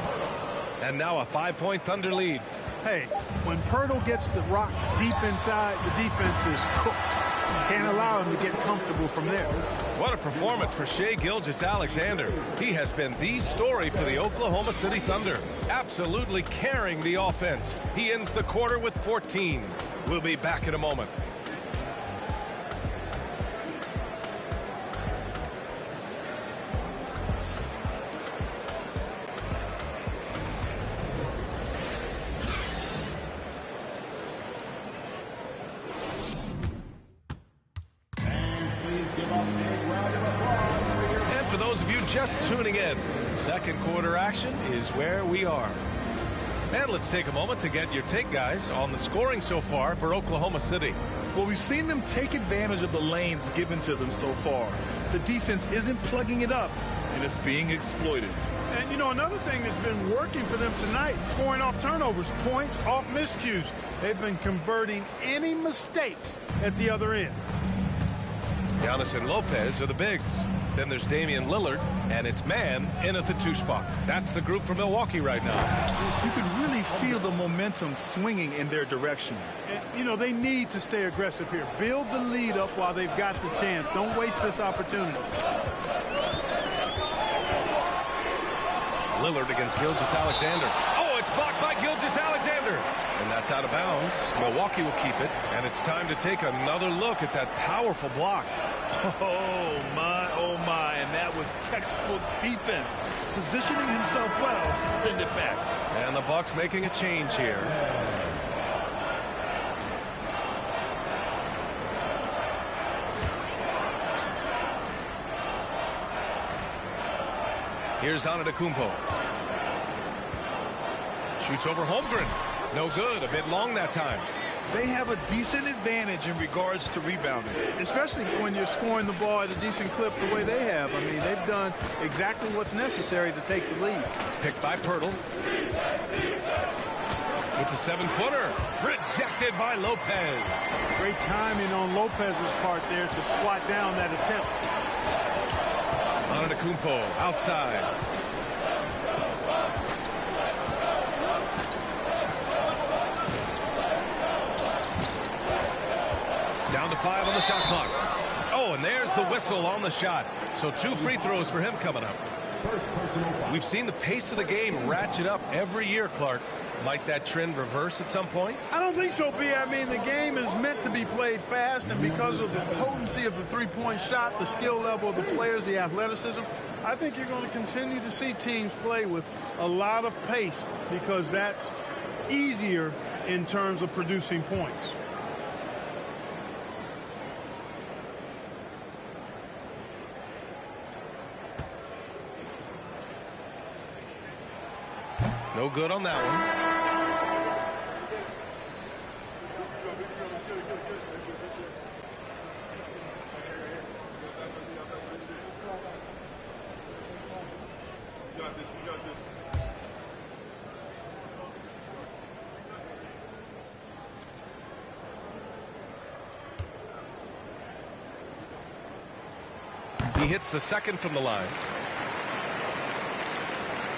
And now a 5-point Thunder lead. Hey, when Pirtle gets the rock deep inside, the defense is cooked. Can't allow him to get comfortable from there. What a performance for Shai Gilgeous-Alexander. He has been the story for the Oklahoma City Thunder, absolutely carrying the offense. He ends the quarter with 14. We'll be back in a moment. Just tuning in, second quarter action is where we are. And let's take a moment to get your take, guys, on the scoring so far for Oklahoma City. Well, we've seen them take advantage of the lanes given to them so far. The defense isn't plugging it up, and it's being exploited. And, you know, another thing that's been working for them tonight, scoring off turnovers, points off miscues. They've been converting any mistakes at the other end. Giannis and Lopez are the bigs. Then there's Damian Lillard, and it's man in at the 2 spot. That's the group for Milwaukee right now. You can really feel the momentum swinging in their direction. And, you know, they need to stay aggressive here. Build the lead up while they've got the chance. Don't waste this opportunity. Lillard against Gilgeous-Alexander. Oh, it's blocked by Gilgeous-Alexander. And that's out of bounds. Milwaukee will keep it. And it's time to take another look at that powerful block. Oh, my. And that was textbook defense. Positioning himself well to send it back. And the Bucks making a change here. Here's Antetokounmpo. Shoots over Holmgren. No good. A bit long that time. They have a decent advantage in regards to rebounding. Especially when you're scoring the ball at a decent clip the way they have. I mean, they've done exactly what's necessary to take the lead. Picked by Pirtle. With the 7-footer. Rejected by Lopez. Great timing on Lopez's part there to swat down that attempt. Antetokounmpo outside. 5 on the shot clock. Oh, and there's the whistle on the shot. So 2 free throws for him coming up. We've seen the pace of the game ratchet up every year, Clark. Might that trend reverse at some point? I don't think so, B. I mean, the game is meant to be played fast, and because of the potency of the three-point shot, the skill level of the players, the athleticism, I think you're going to continue to see teams play with a lot of pace because that's easier in terms of producing points. No good on that one. He hits the second from the line.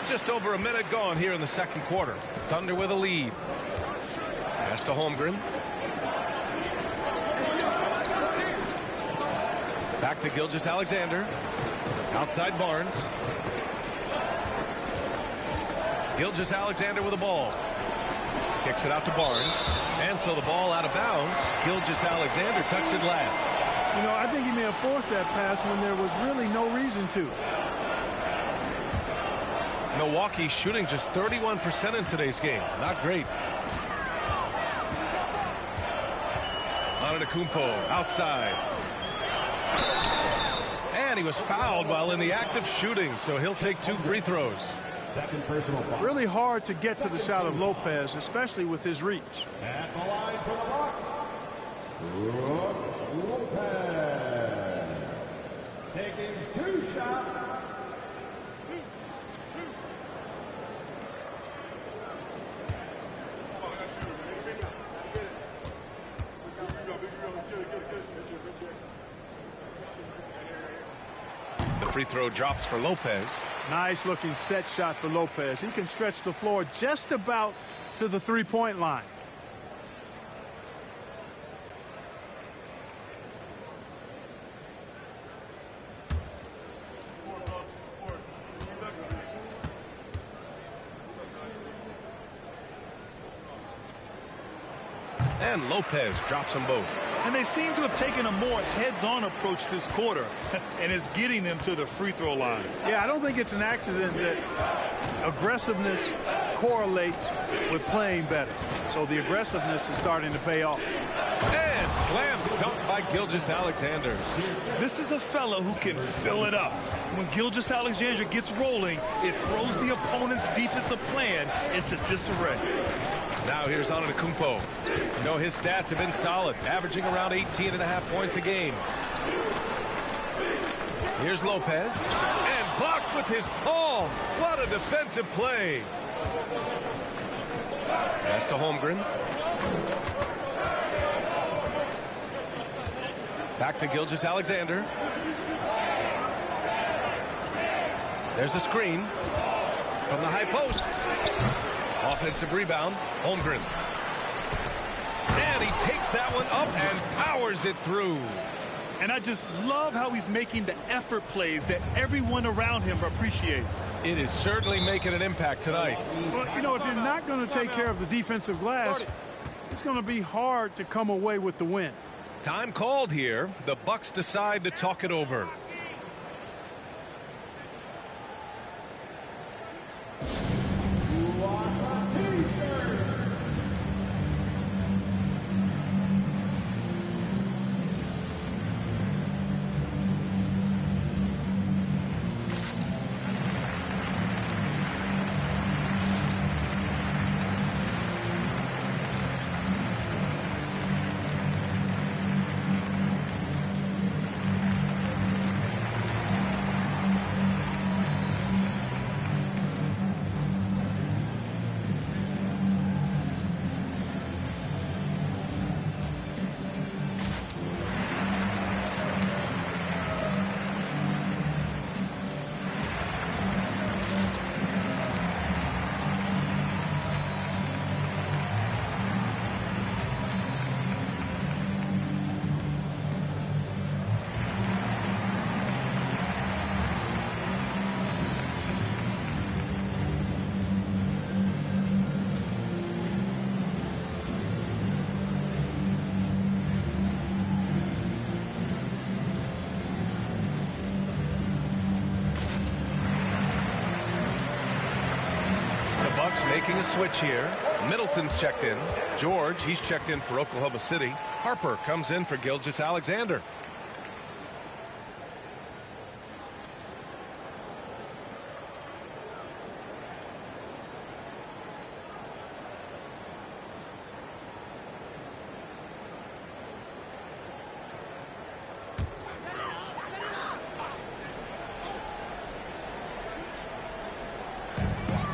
Just over a minute gone here in the second quarter. Thunder with a lead. Pass to Holmgren. Back to Gilgeous-Alexander. Outside Barnes. Gilgeous-Alexander with the ball. Kicks it out to Barnes. And so the ball out of bounds. Gilgeous-Alexander tucks it last. You know, I think he may have forced that pass when there was really no reason to. Milwaukee shooting just 31% in today's game. Not great. Antetokounmpo outside. And he was fouled while in the act of shooting, so he'll take 2 free throws. Second personal foul. Really hard to get to the shot of Lopez, especially with his reach. At the line for the Bucks, Lopez. Taking 2 shots. The free throw drops for Lopez. Nice looking set shot for Lopez. He can stretch the floor just about to the three-point line. And Lopez drops them both. And they seem to have taken a more heads-on approach this quarter, and it's getting them to the free throw line. Yeah, I don't think it's an accident that aggressiveness correlates with playing better. So the aggressiveness is starting to pay off. And slam dunk by Gilgeous-Alexander. This is a fellow who can fill it up. When Gilgeous-Alexander gets rolling, it throws the opponent's defensive plan into disarray. Now here's Antetokounmpo. You know, his stats have been solid, averaging around 18.5 points a game. Here's Lopez. And blocked with his palm. What a defensive play. Pass to Holmgren. Back to Gilgeous-Alexander. There's a screen from the high post. Offensive rebound, Holmgren. And he takes that one up and powers it through. And I just love how he's making the effort plays that everyone around him appreciates. It is certainly making an impact tonight. Well, you know, if you're not going to take care of the defensive glass, it's going to be hard to come away with the win. Time called here. The Bucks decide to talk it over. making a switch here. Middleton's checked in. George, he's checked in for Oklahoma City. Harper comes in for Gilgeous-Alexander.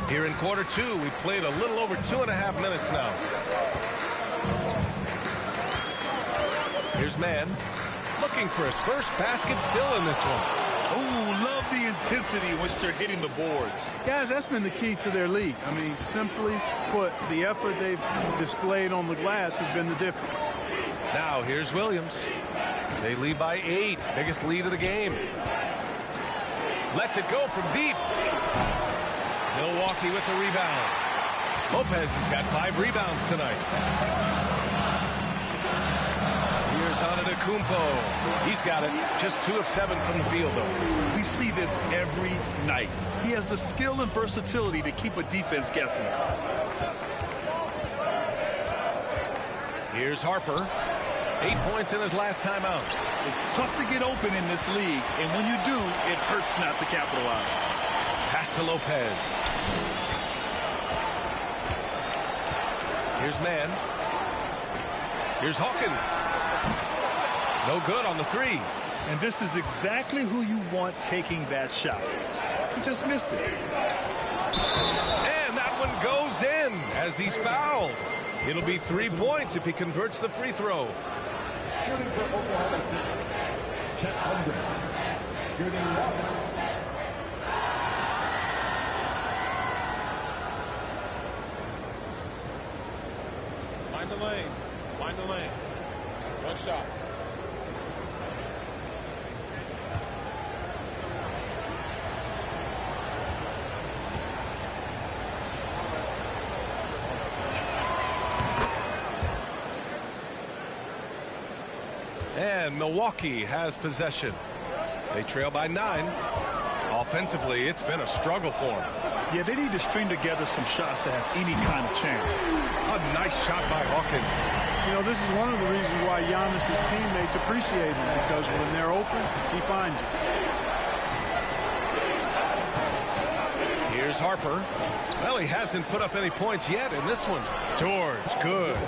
Here in quarter two, we played a little over 2.5 minutes now. Here's Mann, looking for his first basket, still in this one. Oh, love the intensity in which they're hitting the boards. Guys, that's been the key to their league. I mean, simply put, the effort they've displayed on the glass has been the difference. Now, here's Williams. They lead by 8, biggest lead of the game. Lets it go from deep. Milwaukee with the rebound. Lopez has got 5 rebounds tonight. Here's Antetokounmpo. He's got it. Just 2 of 7 from the field, though. We see this every night. He has the skill and versatility to keep a defense guessing. Here's Harper. 8 points in his last time out. It's tough to get open in this league, and when you do, it hurts not to capitalize. Pass to Lopez. Here's Mann. Here's Hawkins. No good on the 3. And this is exactly who you want taking that shot. He just missed it. And that one goes in as he's fouled. It'll be 3 points if he converts the free throw. Shooting for Oklahoma City, Chet Holmgren. Shooting 1. Find the lanes. Find the lanes. One shot. And Milwaukee has possession. They trail by 9. Offensively, it's been a struggle for them. Yeah, they need to string together some shots to have any kind of chance. A nice shot by Hawkins. You know, this is one of the reasons why Giannis's teammates appreciate him, because when they're open, he finds you. Here's Harper. Well, he hasn't put up any points yet in this one. George, good.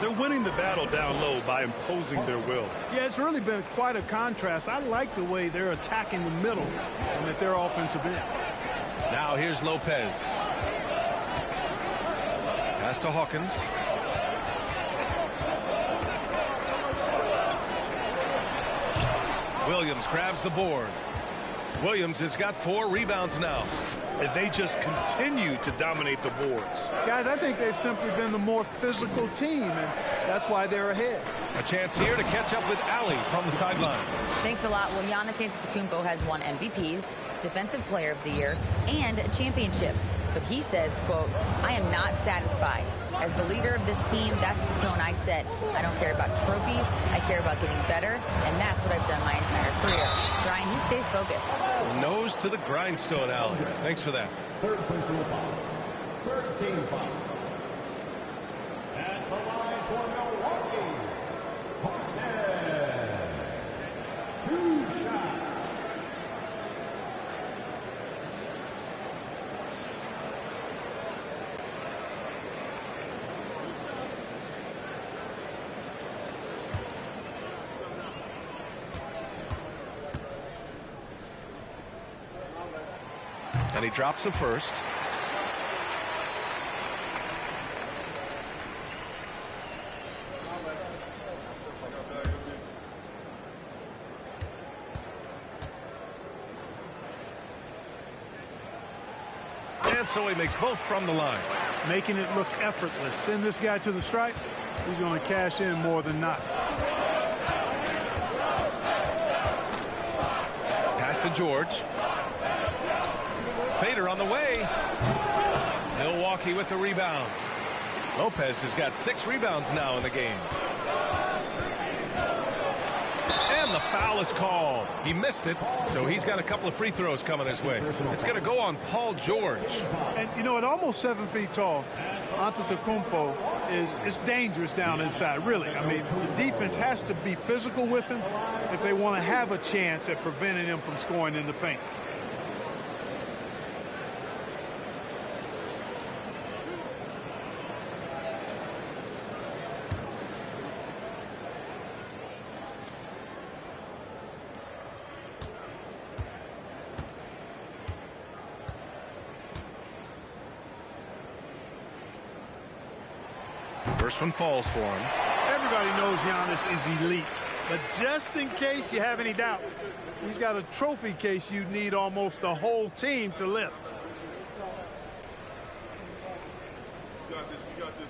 They're winning the battle down low by imposing their will. Yeah, it's really been quite a contrast. I like the way they're attacking the middle and at their offensive end. Now here's Lopez. Pass to Hawkins. Williams grabs the board. Williams has got 4 rebounds now. And they just continue to dominate the boards. Guys, I think they've simply been the more physical team, and that's why they're ahead. A chance here to catch up with Ali from the sideline. Thanks a lot. Well, Giannis Antetokounmpo has won MVPs, Defensive Player of the Year, and a championship. But he says, quote, "I am not satisfied. As the leader of this team, that's the tone I set. I don't care about trophies. I care about getting better, and that's what I've done my entire career." Brian, he stays focused. Nose to the grindstone, Ali. Thanks for that. Third personal foul. Third team foul. At the line for Milwaukee, Hawkins. 2 shots. And he drops the first. And so he makes both from the line. Making it look effortless. Send this guy to the stripe. He's going to cash in more than not. Pass to George. Fader on the way. Milwaukee with the rebound. Lopez has got 6 rebounds now in the game. And the foul is called. He missed it, so he's got a couple of free throws coming his way. It's going to go on Paul George. And, you know, at almost 7 feet tall, Antetokounmpo is dangerous down inside, really. I mean, the defense has to be physical with him if they want to have a chance at preventing him from scoring in the paint. First one falls for him. Everybody knows Giannis is elite, but just in case you have any doubt, he's got a trophy case you need almost the whole team to lift. We got this. We got this.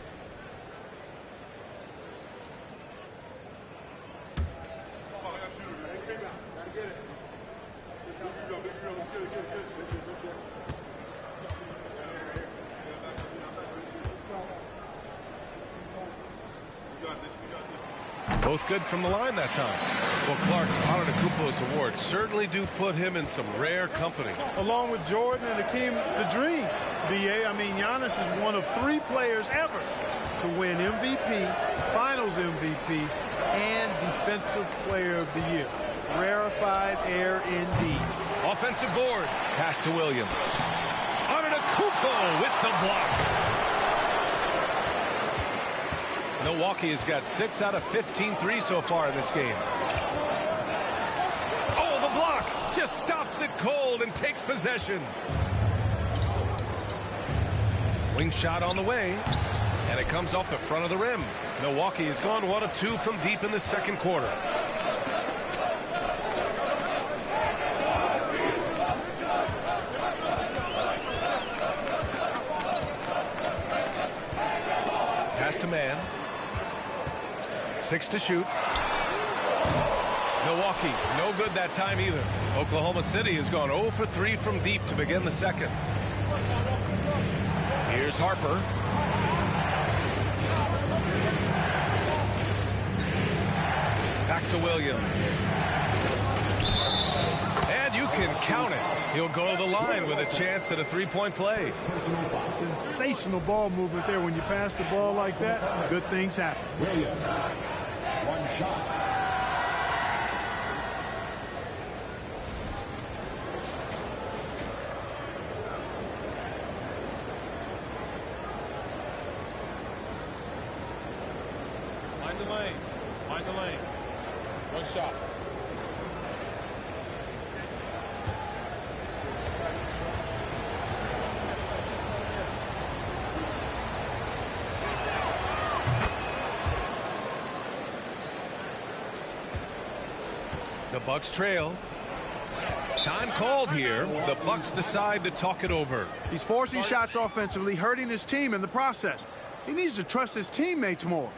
Come on, I got shooter. Hey, came out. Gotta get it. Big go. Let's get it. Get it. Both good from the line that time. Well, Clark, Antetokounmpo's awards certainly do put him in some rare company. Along with Jordan and Hakeem the Dream, B.A., I mean, Giannis is one of 3 players ever to win MVP, Finals MVP, and Defensive Player of the Year. Rarefied air indeed. Offensive board. Pass to Williams. Antetokounmpo with the block. Milwaukee has got 6 out of 15 threes so far in this game. Oh, the block just stops it cold and takes possession. Wing shot on the way, and it comes off the front of the rim. Milwaukee has gone 1 of 2 from deep in the second quarter. Pass to man. 6 to shoot. Milwaukee, no good that time either. Oklahoma City has gone 0 for 3 from deep to begin the second. Here's Harper. Back to Williams. And you can count it. He'll go to the line with a chance at a 3-point play. Sensational ball movement there. When you pass the ball like that, good things happen. Williams, 1 shot. Mind the lanes. Mind the lanes. 1 shot. The Bucks trail. Time called here. The Bucks decide to talk it over. He's forcing shots offensively, hurting his team in the process. He needs to trust his teammates more.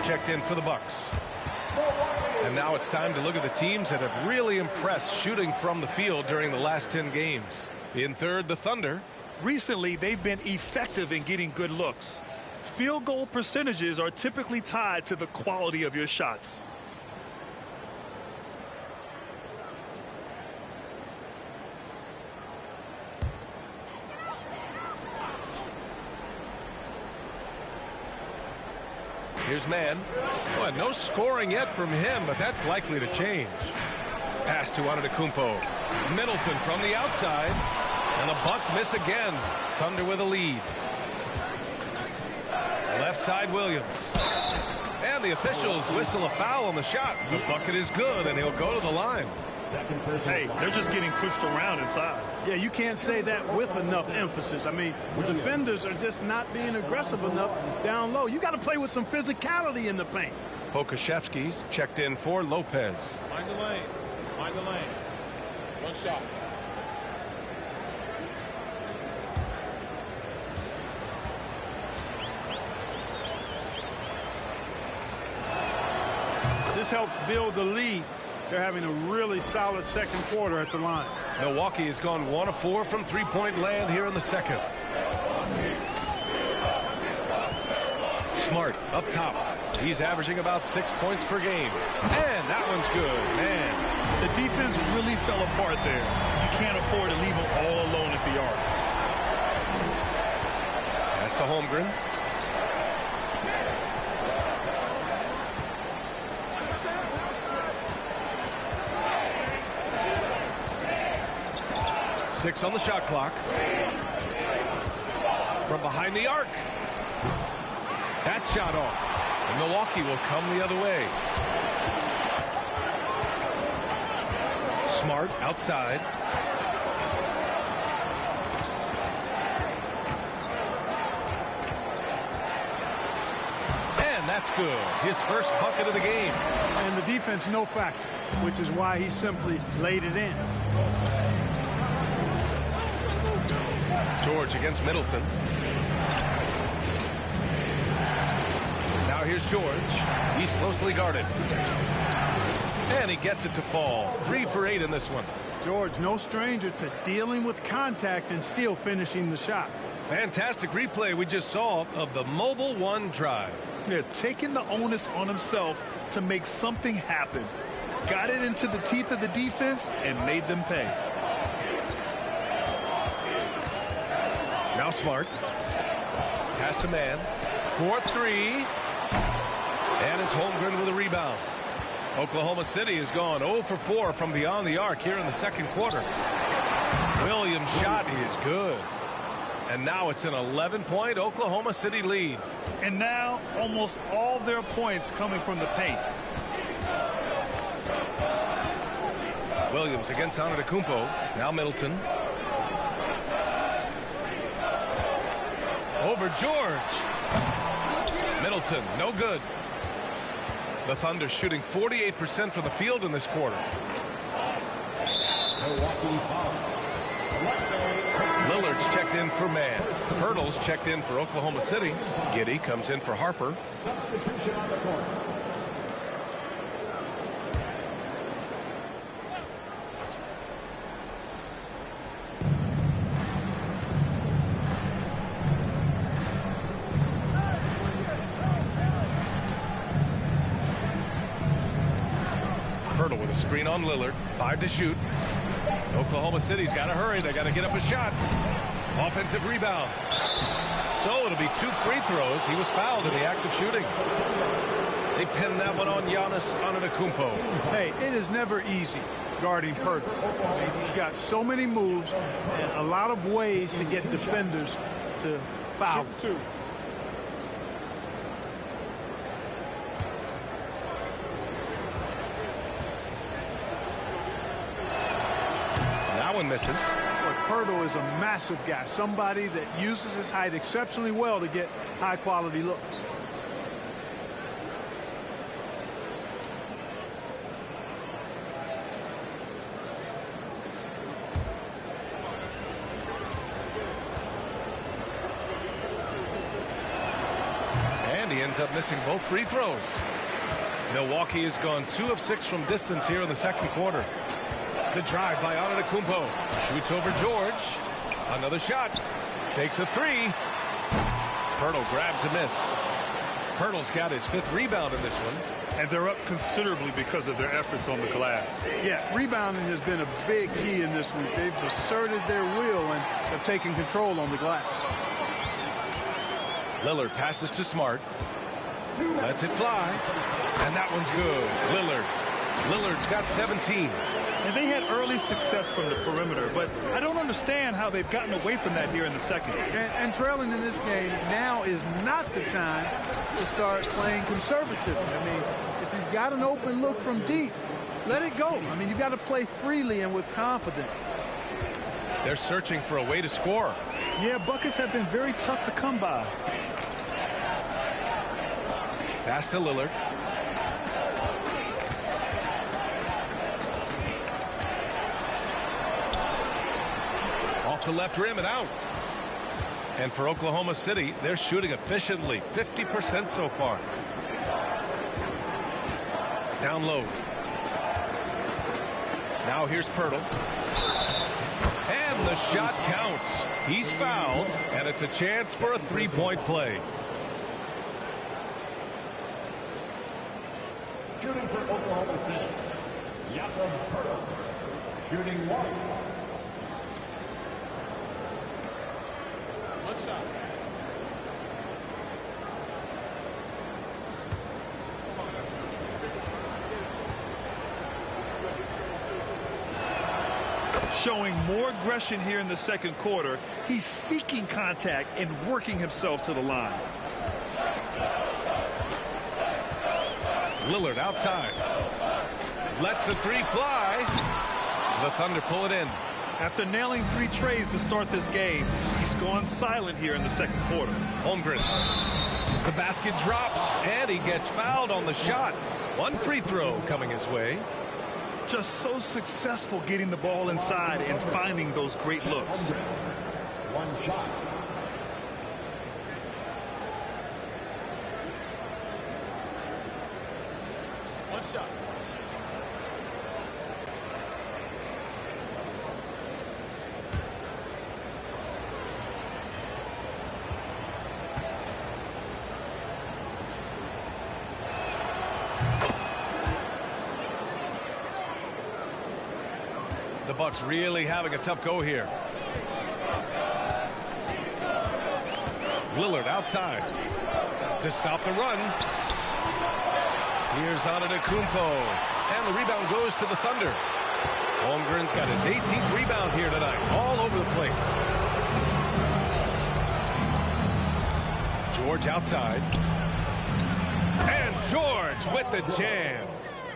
Checked in for the Bucks. And now it's time to look at the teams that have really impressed shooting from the field during the last 10 games. In third, the Thunder. Recently, they've been effective in getting good looks. Field goal percentages are typically tied to the quality of your shots. Here's man. Well, no scoring yet from him, but that's likely to change. Pass to Antetokounmpo. Middleton from the outside. And the Bucks miss again. Thunder with a lead. Left side Williams. And the officials whistle a foul on the shot. The bucket is good, and he'll go to the line. Hey, they're just getting pushed around inside. Yeah, you can't say that with enough emphasis. I mean, the defenders are just not being aggressive enough down low. You got to play with some physicality in the paint. Pokashevsky's checked in for Lopez. Mind the lanes. Mind the lanes. One shot. This helps build the lead. They're having a really solid second quarter at the line. Milwaukee has gone 1 of 4 from three-point land here in the second. Smart up top. He's averaging about 6 points per game. And that one's good, man. The defense really fell apart there. You can't afford to leave them all alone at the arc. Pass to Holmgren. Six on the shot clock. From behind the arc. That shot off. And Milwaukee will come the other way. Smart outside. And that's good. His first bucket of the game. And the defense no factor, which is why he simply laid it in. George against Middleton. Now here's George. He's closely guarded. And he gets it to fall. 3 for 8 in this one. George, no stranger to dealing with contact and still finishing the shot. Fantastic replay we just saw of the mobile one drive. They're taking the onus on himself to make something happen. Got it into the teeth of the defense and made them pay. Now Smart. Pass to man. 4-3. And it's Holmgren with a rebound. Oklahoma City has gone 0 for 4 from beyond the arc here in the second quarter. Williams' shot is good. And now it's an 11-point Oklahoma City lead. And now almost all their points coming from the paint. Williams against Antetokounmpo. Now Middleton. Over George. Middleton, no good. The Thunder shooting 48% from the field in this quarter. Lillard's checked in for Mann. Hurdle's checked in for Oklahoma City. Giddey comes in for Harper. Substitution on the court. Hurdle with a screen on Lillard. 5 to shoot. Oklahoma City's got to hurry. They got to get up a shot. Offensive rebound. So it'll be 2 free throws. He was fouled in the act of shooting. They pinned that one on Giannis Antetokounmpo. Hey, it is never easy guarding Hurdle. He's got so many moves and a lot of ways to get defenders to foul. Shoot 2. That one misses. Hurdle is a massive guy, somebody that uses his height exceptionally well to get high-quality looks. And he ends up missing both free throws. Milwaukee has gone 2 of 6 from distance here in the second quarter. The drive by Antetokounmpo. Shoots over George. Another shot. Takes a three. Pirtle grabs a miss. Pirtle's got his 5th rebound in this one. And they're up considerably because of their efforts on the glass. Yeah, rebounding has been a big key in this week. They've asserted their will and have taken control on the glass. Lillard passes to Smart. Lets it fly. And that one's good. Lillard's got 17. And they had early success from the perimeter, but I don't understand how they've gotten away from that here in the second. And trailing in this game, now is not the time to start playing conservatively. I mean, if you've got an open look from deep, let it go. I mean, you've got to play freely and with confidence. They're searching for a way to score. Yeah, buckets have been very tough to come by. Pass to Lillard. Off the left rim and out. And for Oklahoma City, they're shooting efficiently, 50% so far. Down low. Now here's Pirtle. And the shot counts. He's fouled, and it's a chance for a three-point play. Shooting for Oklahoma City, Jakob Pirtle. Shooting 1. What's up? Showing more aggression here in the second quarter. He's seeking contact and working himself to the line. Lillard outside. Lets the three fly. The Thunder pull it in. After nailing 3 trays to start this game, he's gone silent here in the second quarter. Holmgren. The basket drops, and he gets fouled on the shot. 1 free throw coming his way. Just so successful getting the ball inside and finding those great looks. 1 shot. The Bucks really having a tough go here. Lillard outside to stop the run. Here's Antetokounmpo, and the rebound goes to the Thunder. Holmgren's got his 18th rebound here tonight, all over the place. George outside, and George with the jam.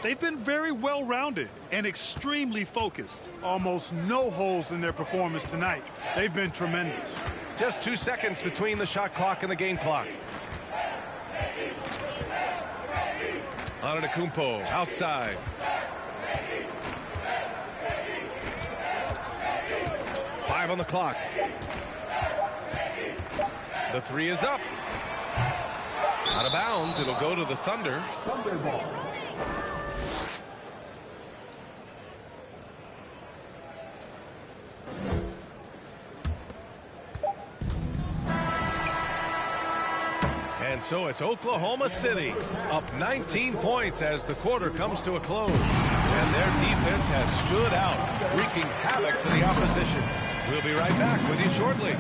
They've been very well-rounded and extremely focused. Almost no holes in their performance tonight. They've been tremendous. Just 2 seconds between the shot clock and the game clock. Antetokounmpo outside. Five on the clock. The three is up. Out of bounds. It'll go to the Thunder. Thunder ball. And so it's Oklahoma City up 19 points as the quarter comes to a close. And their defense has stood out, wreaking havoc for the opposition. We'll be right back with you shortly.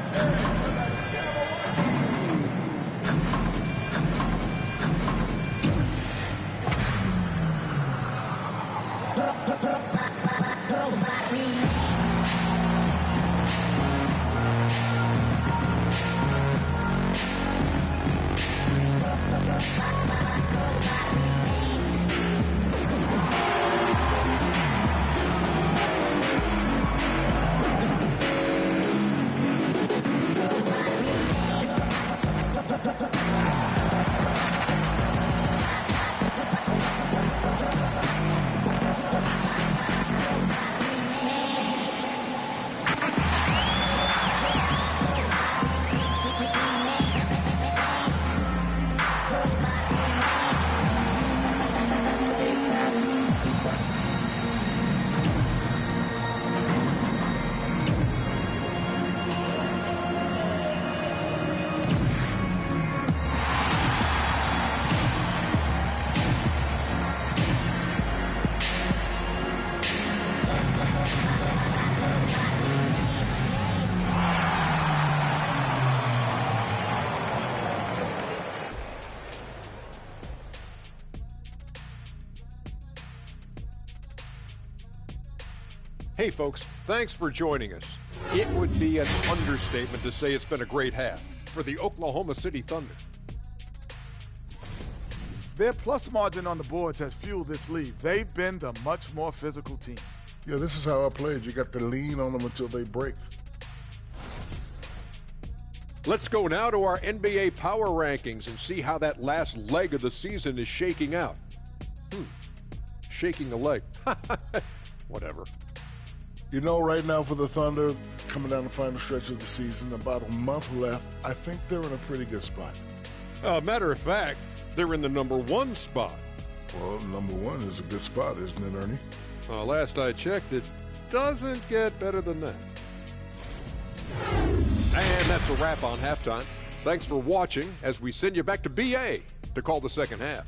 Hey, folks, thanks for joining us. It would be an understatement to say it's been a great half for the Oklahoma City Thunder. Their plus margin on the boards has fueled this lead. They've been the much more physical team. Yeah, this is how I played. You got to lean on them until they break. Let's go now to our NBA power rankings and see how that last leg of the season is shaking out. Shaking a leg. Whatever. You know, right now for the Thunder, coming down the final stretch of the season, about a month left, I think they're in a pretty good spot. Matter of fact, they're in the #1 spot. Well, #1 is a good spot, isn't it, Ernie? Last I checked, it doesn't get better than that. And that's a wrap on halftime. Thanks for watching as we send you back to BA to call the second half.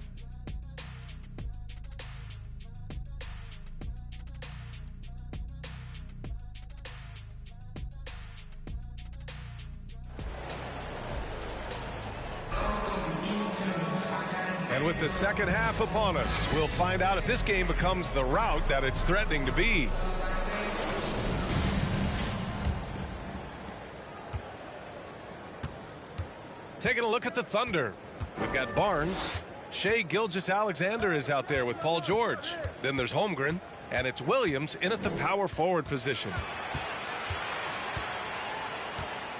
And with the second half upon us, we'll find out if this game becomes the rout that it's threatening to be. Taking a look at the Thunder. We've got Barnes. Shai Gilgeous-Alexander is out there with Paul George. Then there's Holmgren. And it's Williams in at the power forward position.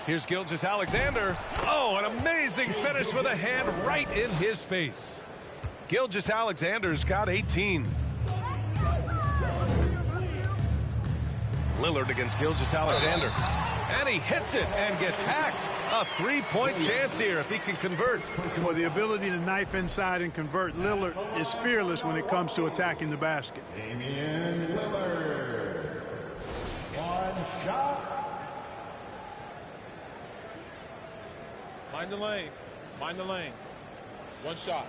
Here's Gilgeous-Alexander. Oh, an amazing finish with a hand right in his face. Gilgeous-Alexander's got 18. Lillard against Gilgeous-Alexander. And he hits it and gets hacked. A three-point chance here if he can convert. Well, the ability to knife inside and convert, Lillard is fearless when it comes to attacking the basket. Damian Lillard. One shot. Mind the lanes. Mind the lanes. One shot.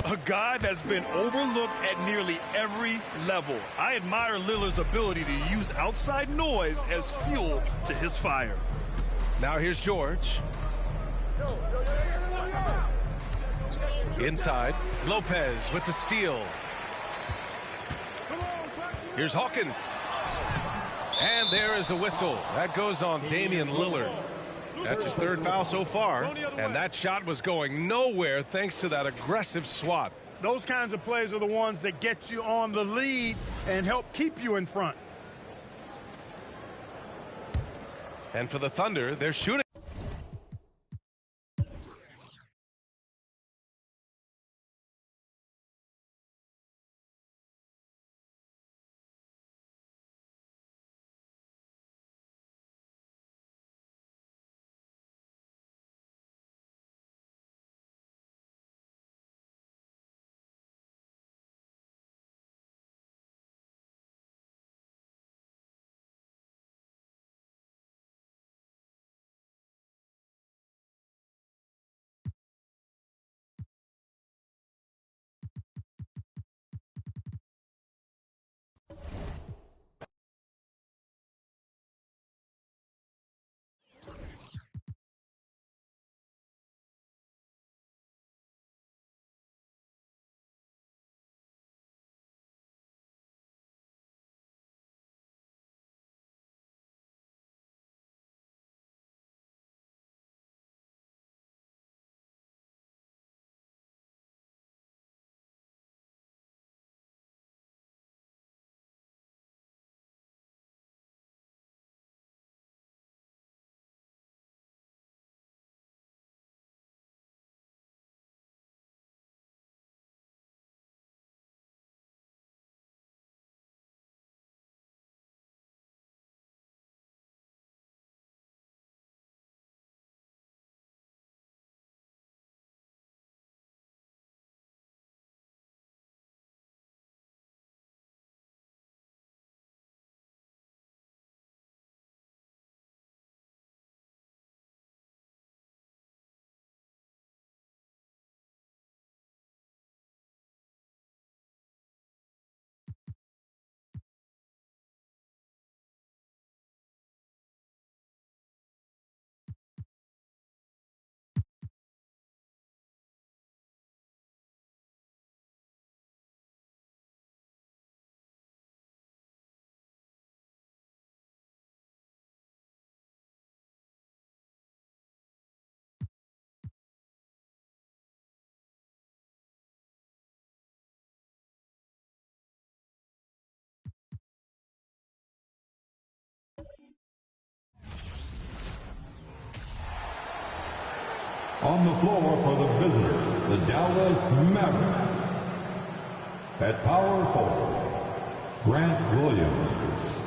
A guy that's been overlooked at nearly every level. I admire Lillard's ability to use outside noise as fuel to his fire. Now here's George. Inside, Lopez with the steal. Here's Hawkins. And there is a whistle. That goes on Damian Lillard. That's his third foul so far, and that shot was going nowhere thanks to that aggressive swat. Those kinds of plays are the ones that get you on the lead and help keep you in front. And for the Thunder, they're shooting. On the floor for the visitors, the Dallas Mavericks. At power forward, Grant Williams.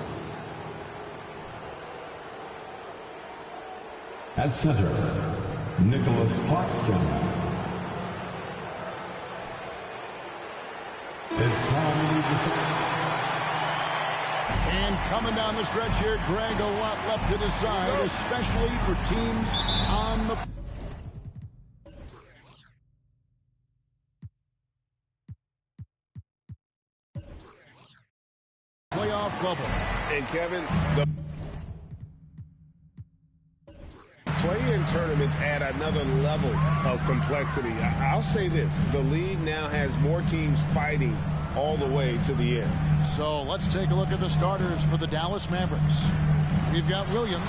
At center, Nicholas Claxton. And coming down the stretch here, Greg, a lot left to decide, especially for teams on the playoff bubble. And Kevin, the play-in tournaments add another level of complexity. I'll say this, the league now has more teams fighting all the way to the end. So let's take a look at the starters for the Dallas Mavericks. We've got Williams,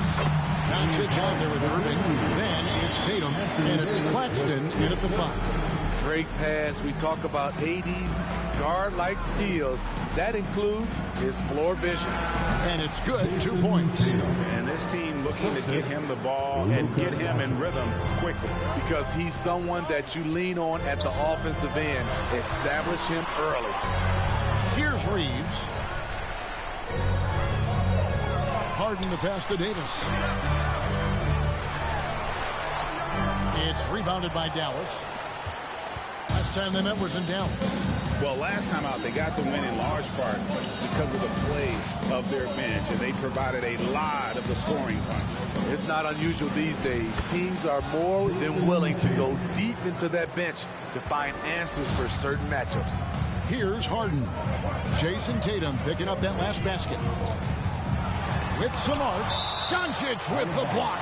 Doncic out there with Irving, then it's Tatum, and it's Claxton in at the 5. Great pass. We talk about AD's guard-like skills. That includes his floor vision. And it's good, 2 points. And this team looking to get him the ball and get him in rhythm quickly. Because he's someone that you lean on at the offensive end. Establish him early. Here's Reeves. Harden the pass to Davis. It's rebounded by Dallas. Last time they met was in Dallas. Well, last time out, they got the win in large part because of the play of their bench, and they provided a lot of the scoring punch. It's not unusual these days. Teams are more than willing to go deep into that bench to find answers for certain matchups. Here's Harden. Jason Tatum picking up that last basket. With some art, Doncic with the block.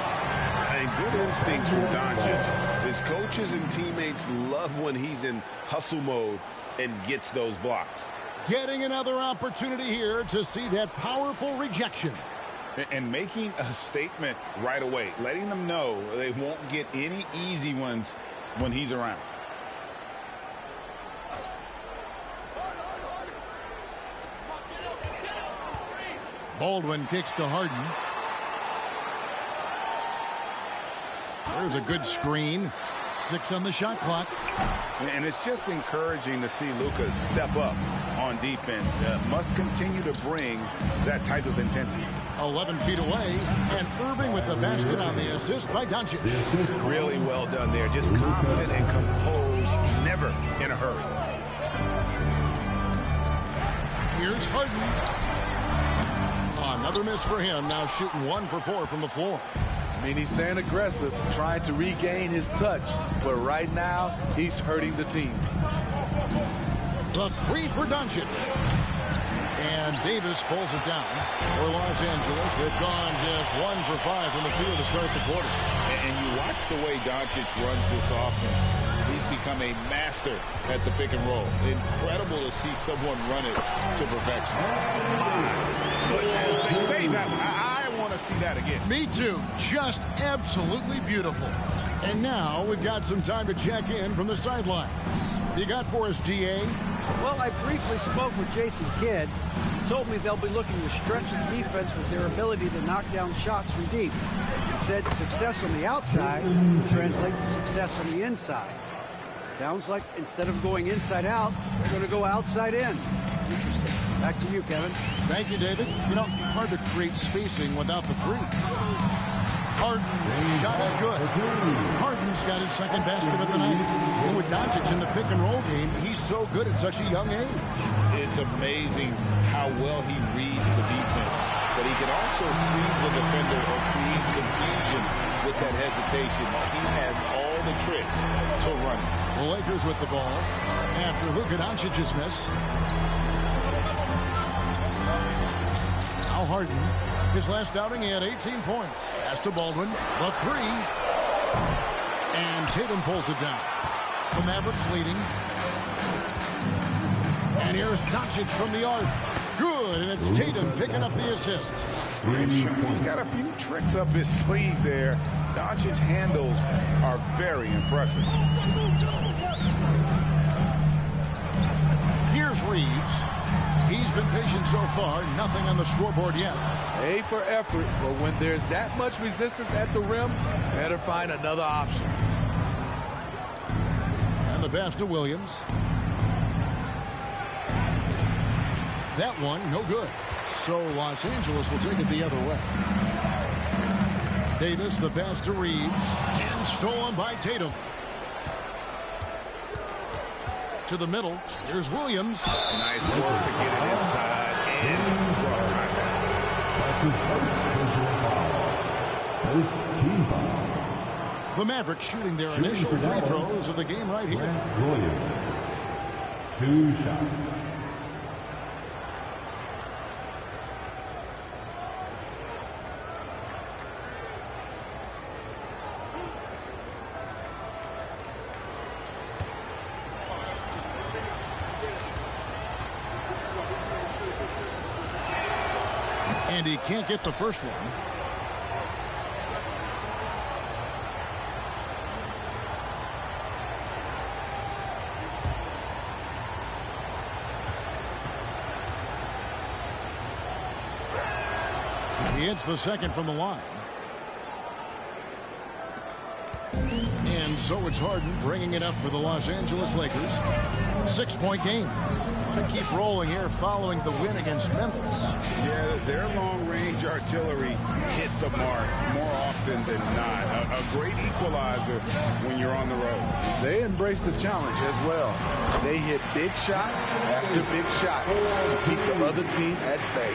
And good instincts from Doncic. His coaches and teammates love when he's in hustle mode and gets those blocks. Getting another opportunity here to see that powerful rejection. And making a statement right away, letting them know they won't get any easy ones when he's around. Baldwin kicks to Harden. There's a good screen. 6 on the shot clock. And it's just encouraging to see Luka step up on defense. Must continue to bring that type of intensity. 11 feet away, and Irving with the basket on the assist by Doncic. Really well done there. Just confident and composed, never in a hurry. Here's Harden. Another miss for him, now shooting 1 for 4 from the floor. I mean, he's staying aggressive, trying to regain his touch. But right now, he's hurting the team. The 3 for Doncic. And Davis pulls it down. For Los Angeles, they've gone just 1 for 5 from the field to start the quarter. And you watch the way Doncic runs this offense. He's become a master at the pick and roll. Incredible to see someone run it to perfection. Goodness, say that. I want to see that again. Me too. Just absolutely beautiful. And now we've got some time to check in from the sidelines. You got for us, DA? Well, I briefly spoke with Jason Kidd. He told me they'll be looking to stretch the defense with their ability to knock down shots from deep. He said success on the outside will translate to success on the inside. Sounds like instead of going inside out, they're going to go outside in. Interesting. Back to you, Kevin. Thank you, David. You know, hard to create spacing without the threes. Harden's shot is good. Harden's got his second basket of the night. And with Doncic in the pick and roll game, he's so good at such a young age. It's amazing how well he reads the defense. But he can also freeze the defender or create confusion with that hesitation. He has all the tricks to run. The Lakers with the ball after Luka Doncic's miss. Now Harden. His last outing, he had 18 points. Pass to Baldwin. The 3. And Tatum pulls it down. The Mavericks leading. And here's Doncic from the arc. Good, and it's Tatum picking up the assist. He's got a few tricks up his sleeve there. Doncic's handles are very impressive. Here's Reeves. He's been patient so far. Nothing on the scoreboard yet. A for effort, but when there's that much resistance at the rim, better find another option. And the pass to Williams. That one, no good. So Los Angeles will take it the other way. Davis, the pass to Reeves. And stolen by Tatum. To the middle. Here's Williams. Nice work to get it inside and draw contact. That's his first personal foul. First team foul. The Mavericks shooting their initial free throws of the game right here. Williams. 2 shots. And he can't get the first one. He hits the second from the line. And so it's Harden bringing it up for the Los Angeles Lakers. 6-point game. Want to keep rolling here following the win against Memphis. Yeah, their long-range artillery hit the mark more often than not. A great equalizer when you're on the road. They embrace the challenge as well. They hit big shot after big shot to keep the other team at bay.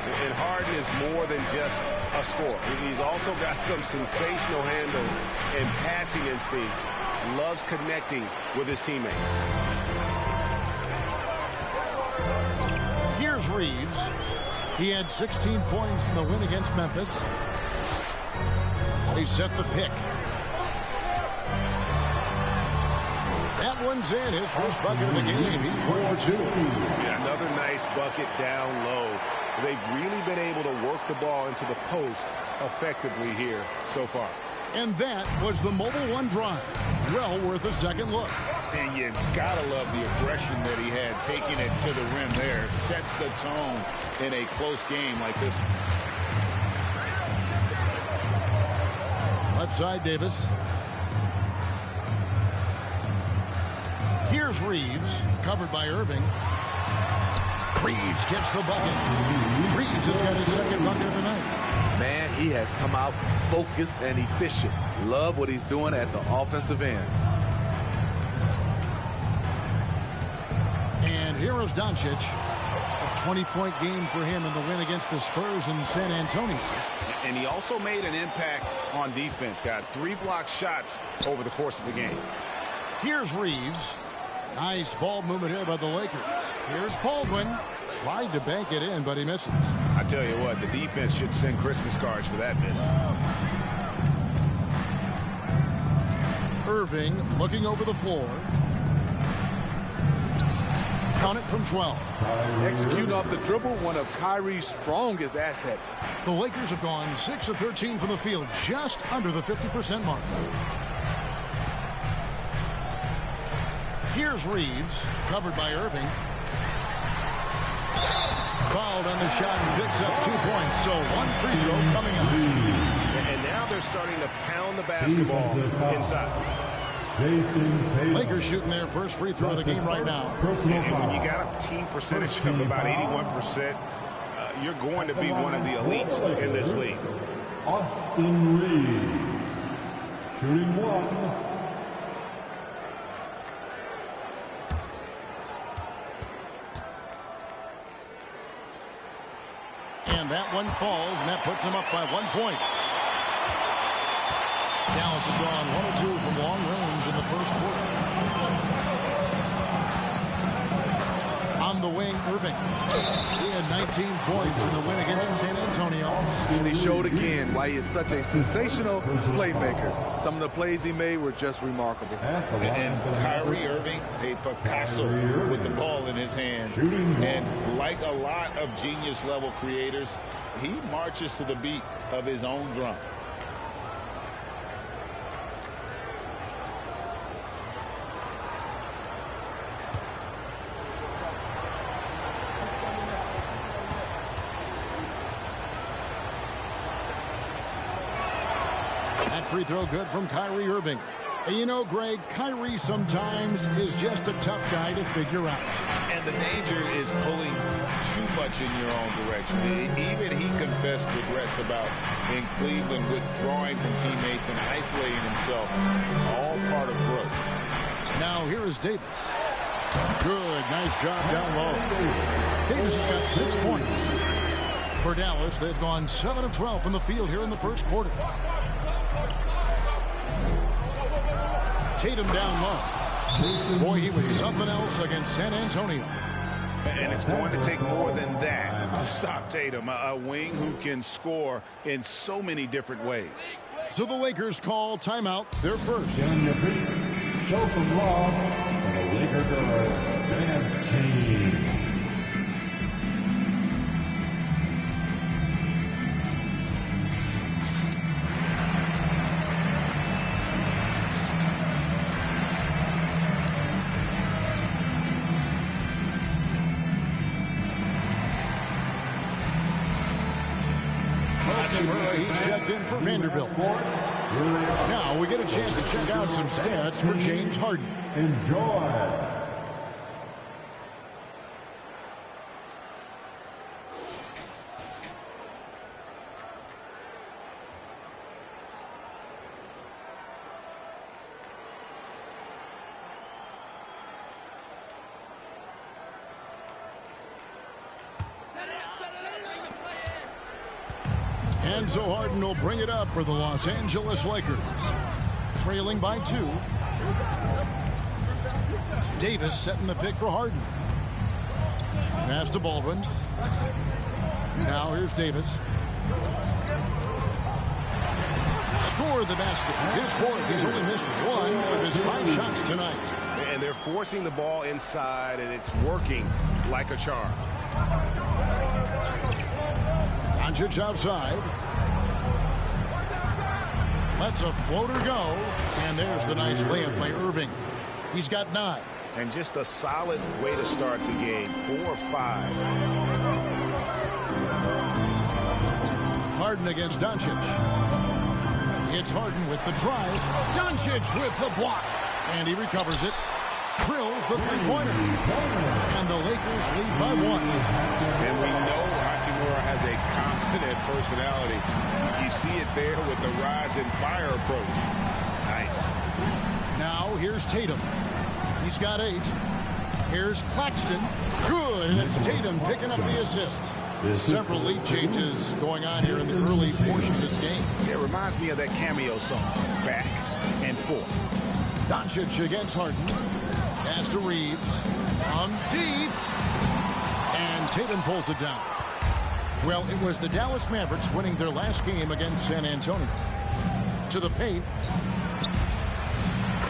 And Harden is more than just a scorer. He's also got some sensational handles and passing instincts. Loves connecting with his teammates. Here's Reeves. He had 16 points in the win against Memphis. He set the pick. That one's in. His first bucket of the game. He's 1 for 2. Yeah, another nice bucket down low. They've really been able to work the ball into the post effectively here so far. And that was the Mobile One drive. Well worth a second look. And you gotta love the aggression that he had taking it to the rim there. Sets the tone in a close game like this one. Left side, Davis. Here's Reeves, covered by Irving. Reeves gets the bucket. Reeves has got his second bucket of the night. Man, he has come out focused and efficient. Love what he's doing at the offensive end. And here is Doncic. A 20-point game for him in the win against the Spurs in San Antonio. And he also made an impact on defense, guys. 3 blocked shots over the course of the game. Here's Reeves. Nice ball movement here by the Lakers. Here's Baldwin. Tried to bank it in, but he misses. I tell you what, the defense should send Christmas cards for that miss. Irving looking over the floor. Count it from 12. Executing off the dribble, one of Kyrie's strongest assets. The Lakers have gone 6 of 13 from the field, just under the 50% mark. Here's Reeves, covered by Irving. Fouled on the shot and picks up 2 points, so 1 free throw coming up. And now they're starting to pound the basketball inside. Lakers shooting their first free throw of the game right now. And when you got a team percentage of about 81%, you're going to be one of the elites in this league. Austin Reeves, shooting 1. And that one falls, and that puts him up by 1 point. Dallas has gone 1 of 2 from long range in the first quarter. On the wing, Irving. He had 19 points in the win against San Antonio. And he showed again why he is such a sensational playmaker. Some of the plays he made were just remarkable. And Kyrie Irving, a Picasso with the ball in his hands. And like a lot of genius-level creators, he marches to the beat of his own drum. Free throw good from Kyrie Irving. And you know, Greg, Kyrie sometimes is just a tough guy to figure out. And the danger is pulling too much in your own direction. Even he confessed regrets about in Cleveland withdrawing from teammates and isolating himself. All part of growth. Now here is Davis. Good, nice job down low. Davis has got 6 points. For Dallas, they've gone 7 of 12 from the field here in the first quarter. Tatum down low. Boy, he was something else against San Antonio. And it's going to take more than that to stop Tatum, a wing who can score in so many different ways. So the Lakers call timeout, their first. Show some love for the Laker girls dance team. He's checked in for Vanderbilt. Now we get a chance to check out some stats for James Harden. Enjoy. And so Harden will bring it up for the Los Angeles Lakers. Trailing by 2. Davis setting the pick for Harden. Pass to Baldwin. Now here's Davis. Score the basket. His 4th. He's only missed 1 of his 5 shots tonight. And they're forcing the ball inside, and it's working like a charm. Doncic outside. Lets a floater go. And there's the nice layup by Irving. He's got 9. And just a solid way to start the game. 4 or 5. Harden against Doncic. It's Harden with the drive. Doncic with the block. And he recovers it. Drills the three-pointer. And the Lakers lead by 1. And we know Hachimura has a confident personality. You see it there with the rise and fire approach. Nice. Now here's Tatum. He's got 8. Here's Claxton. Good, and it's Tatum picking up the assist. Several lead changes going on here in the early portion of this game. It reminds me of that cameo song, Back and Forth. Doncic against Harden. Pass to Reeves. On deep. And Tatum pulls it down. Well, it was the Dallas Mavericks winning their last game against San Antonio. To the paint.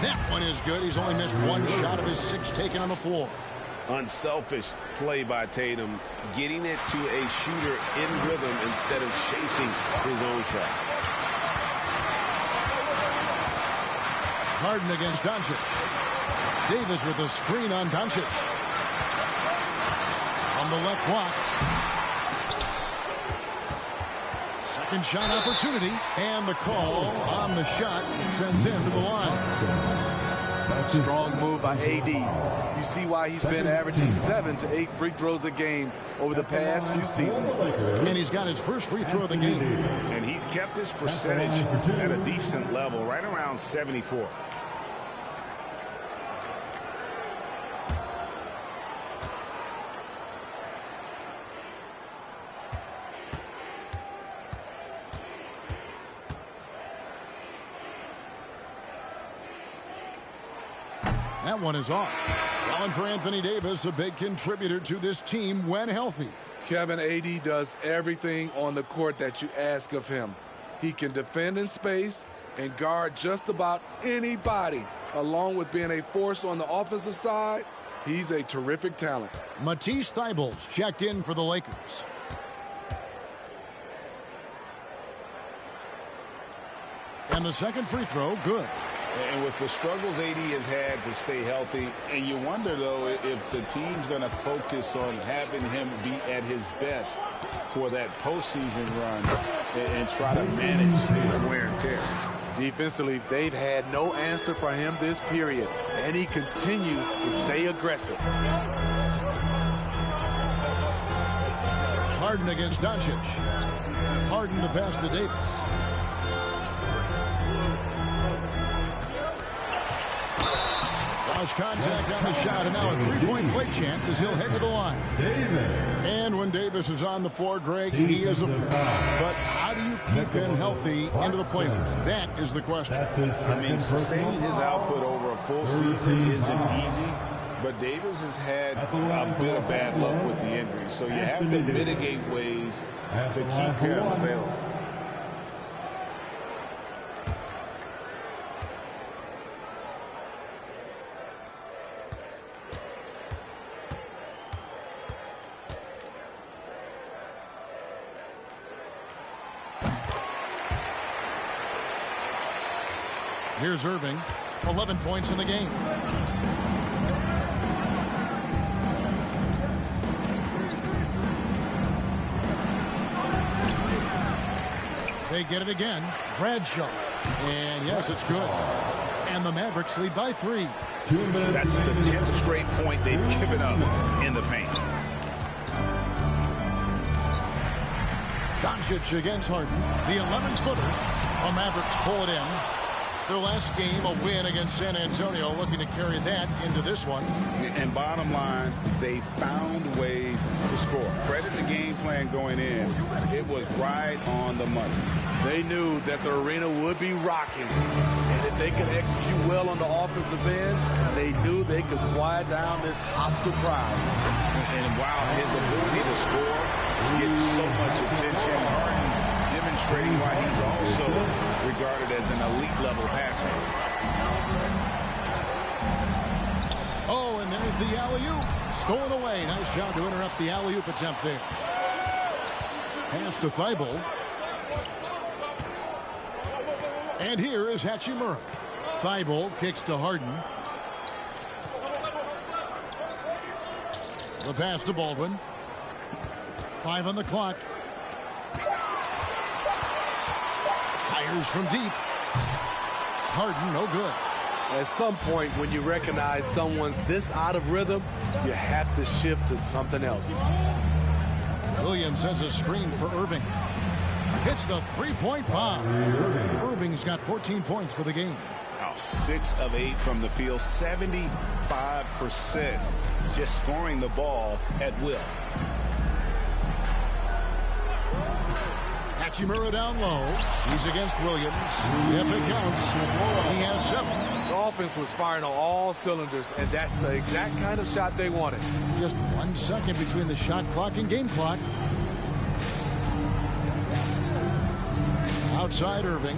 That one is good. He's only missed 1 shot of his 6 taken on the floor. Unselfish play by Tatum, getting it to a shooter in rhythm instead of chasing his own shot. Harden against Doncic. Davis with a screen on Doncic. On the left block. Second shot opportunity. And the call on the shot that sends him to the line. Strong move by AD. You see why he's been averaging 7 to 8 free throws a game over the past few seasons. And he's got his first free throw of the game. And he's kept his percentage at a decent level, right around 74. That one is off. Well, and for Anthony Davis, a big contributor to this team when healthy. Kevin, AD does everything on the court that you ask of him. He can defend in space and guard just about anybody. Along with being a force on the offensive side, he's a terrific talent. Matisse Thybulle checked in for the Lakers. And the second free throw, good. And with the struggles AD has had to stay healthy, and you wonder, though, if the team's going to focus on having him be at his best for that postseason run and try to manage the wear and tear. Defensively, they've had no answer for him this period, and he continues to stay aggressive. Harden against Doncic. Harden to pass to Davis. Lost contact on the shot, and now a three-point play chance as he'll head to the line. And when Davis is on the floor, Greg, he is a force. But how do you keep him healthy into the playoffs? That is the question. I mean, sustaining his output over a full season isn't easy. But Davis has had a bit of bad luck with the injury, so you have to mitigate ways to keep him available. Here's Irving, 11 points in the game. They get it again. Bradshaw. And yes, it's good. And the Mavericks lead by 3. That's the 10th straight point they've given up in the paint. Doncic against Harden. The 11-footer. The Mavericks pull it in. Their last game, a win against San Antonio, looking to carry that into this one. And bottom line, they found ways to score. Credit the game plan going in. It was right on the money. They knew that the arena would be rocking. And if they could execute well on the offensive end, they knew they could quiet down this hostile crowd. And while his ability to score gets so much attention, Harden demonstrating why he's also regarded as an elite level passer. Oh, and there's the alley-oop. Stolen away. Nice job to interrupt the alley-oop attempt there. Pass to Thibault. And here is Hachimura. Thibault kicks to Harden. The pass to Baldwin. 5 on the clock. Fires from deep. Harden, no good. At some point, when you recognize someone's this out of rhythm, you have to shift to something else. Williams sends a screen for Irving. Hits the three-point bomb. Irving's got 14 points for the game. 6 of 8 from the field, 75%. Just scoring the ball at will. Hachimura down low. He's against Williams. Yep, it counts. He has 7. The offense was firing on all cylinders, and that's the exact kind of shot they wanted. Just 1 second between the shot clock and game clock. Outside Irving.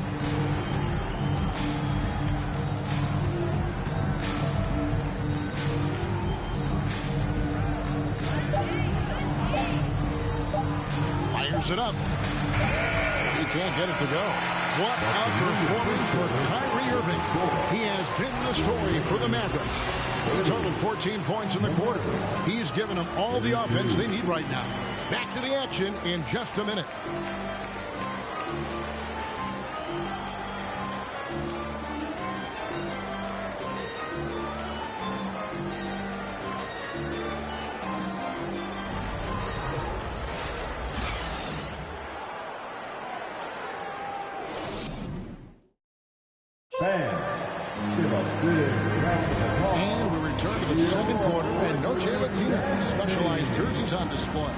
Fires it up. He can't get it to go. What a performance for Kyrie Irving. He has been the story for the Mavericks. He totaled 14 points in the quarter. He's given them all the offense they need right now. Back to the action in just a minute. And we return to the second quarter, and Noche Latina specialized jerseys on display.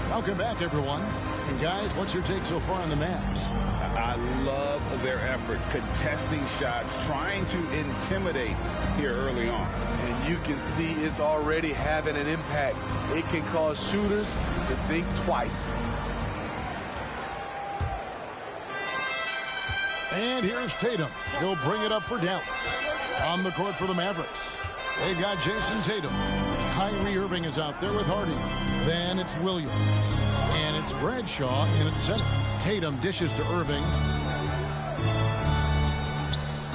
Welcome back, everyone. And guys, what's your take so far on the Mavs? I love their effort, contesting shots, trying to intimidate here early on. And you can see it's already having an impact. It can cause shooters to think twice. And here's Tatum. He'll bring it up for Dallas. On the court for the Mavericks, they've got Jason Tatum. Kyrie Irving is out there with Harden. Then it's Williams. And it's Bradshaw in at center. Tatum dishes to Irving.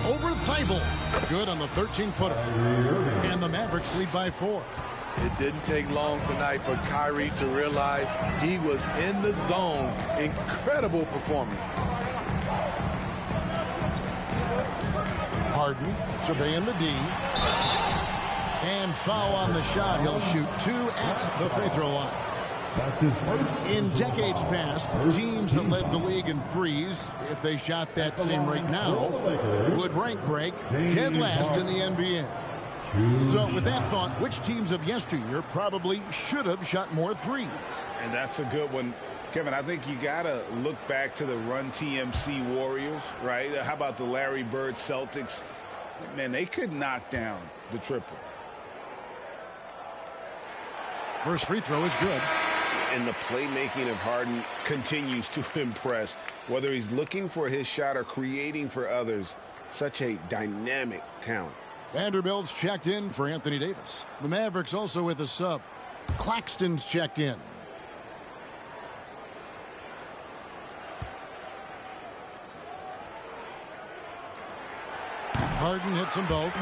Over Thibault. Good on the 13-footer. And the Mavericks lead by 4. It didn't take long tonight for Kyrie to realize he was in the zone. Incredible performance. Harden surveying the D. And foul on the shot. He'll shoot 2 at the free throw line. That's his first. In decades past, teams that led the league in threes, if they shot that same rate now, would rank break dead last in the NBA. So with that thought, which teams of yesteryear probably should have shot more threes? And that's a good one. Kevin, I think you got to look back to the Run TMC Warriors, right? How about the Larry Bird Celtics? Man, they could knock down the triple. First free throw is good. And the playmaking of Harden continues to impress. Whether he's looking for his shot or creating for others, such a dynamic talent. Vanderbilt's checked in for Anthony Davis. The Mavericks also with a sub. Claxton's checked in. Harden hits them both.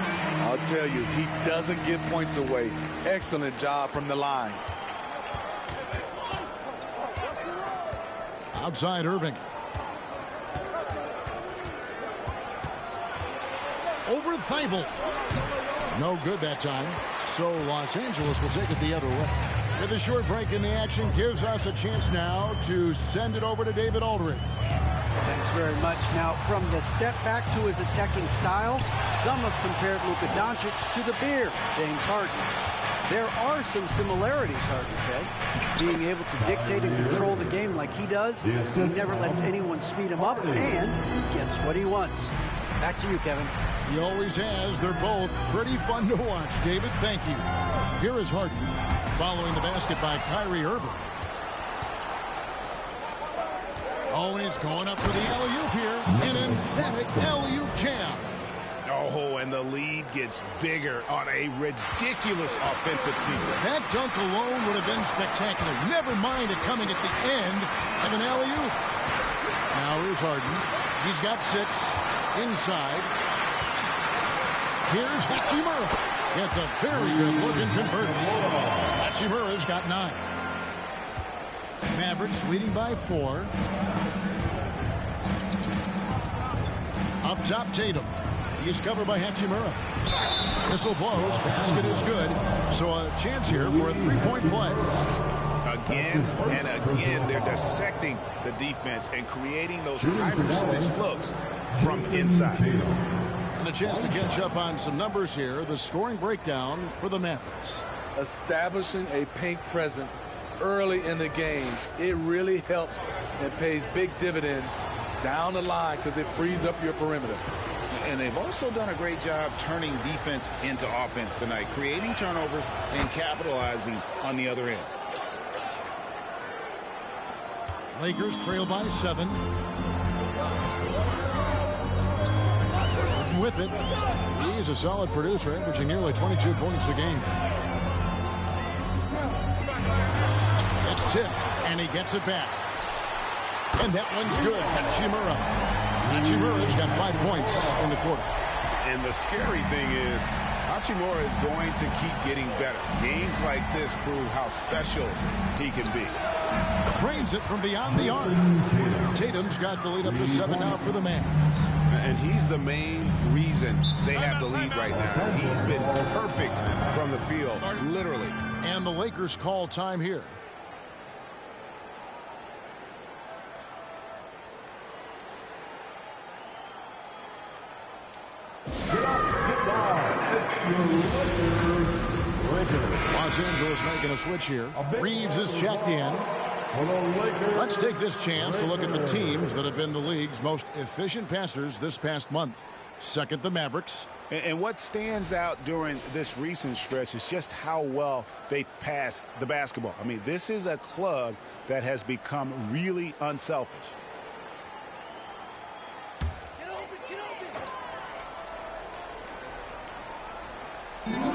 I'll tell you, he doesn't give points away. Excellent job from the line. Outside Irving. Over Thibault. No good that time. So Los Angeles will take it the other way. With a short break in the action gives us a chance now to send it over to David Aldridge. Thanks very much. Now, from the step back to his attacking style, some have compared Luka Doncic to the bear, James Harden. There are some similarities, Harden said. Being able to dictate and control the game like he does, he never lets anyone speed him up, and he gets what he wants. Back to you, Kevin. He always has. They're both pretty fun to watch. David, thank you. Here is Harden following the basket by Kyrie Irving. Always going up for the alley-oop here. An emphatic alley-oop jam. Oh, and the lead gets bigger on a ridiculous offensive sequence. That dunk alone would have been spectacular. Never mind it coming at the end of an alley-oop. Now here's Harden. He's got 6 inside. Here's Hachimura. Gets a very good look and converts. Hachimura's got 9. Mavericks leading by 4. Up top, Tatum. He's covered by Hachimura. Whistle blows. Basket is good. So a chance here for a 3-point play. Again and again, they're dissecting the defense and creating those high percentage looks from inside. And a chance to catch up on some numbers here. The scoring breakdown for the Mavericks. Establishing a paint presence early in the game, it really helps and pays big dividends down the line because it frees up your perimeter. And they've also done a great job turning defense into offense tonight, creating turnovers and capitalizing on the other end. Lakers trail by 7. With it, he's a solid producer, averaging nearly 22 points a game. It's tipped, and he gets it back. And that one's good. Hachimura. Hachimura's got 5 points in the quarter. And the scary thing is, Hachimura is going to keep getting better. Games like this prove how special he can be. Trains it from beyond the arc. Tatum's got the lead up to 7 now for the Mavs. And he's the main reason they have the lead right now. He's been perfect from the field, literally. And the Lakers call time here. Los Angeles making a switch here. Reeves is checked in. Let's take this chance to look at the teams that have been the league's most efficient passers this past month. Second, the Mavericks. And what stands out during this recent stretch is just how well they passed the basketball. I mean, this is a club that has become really unselfish.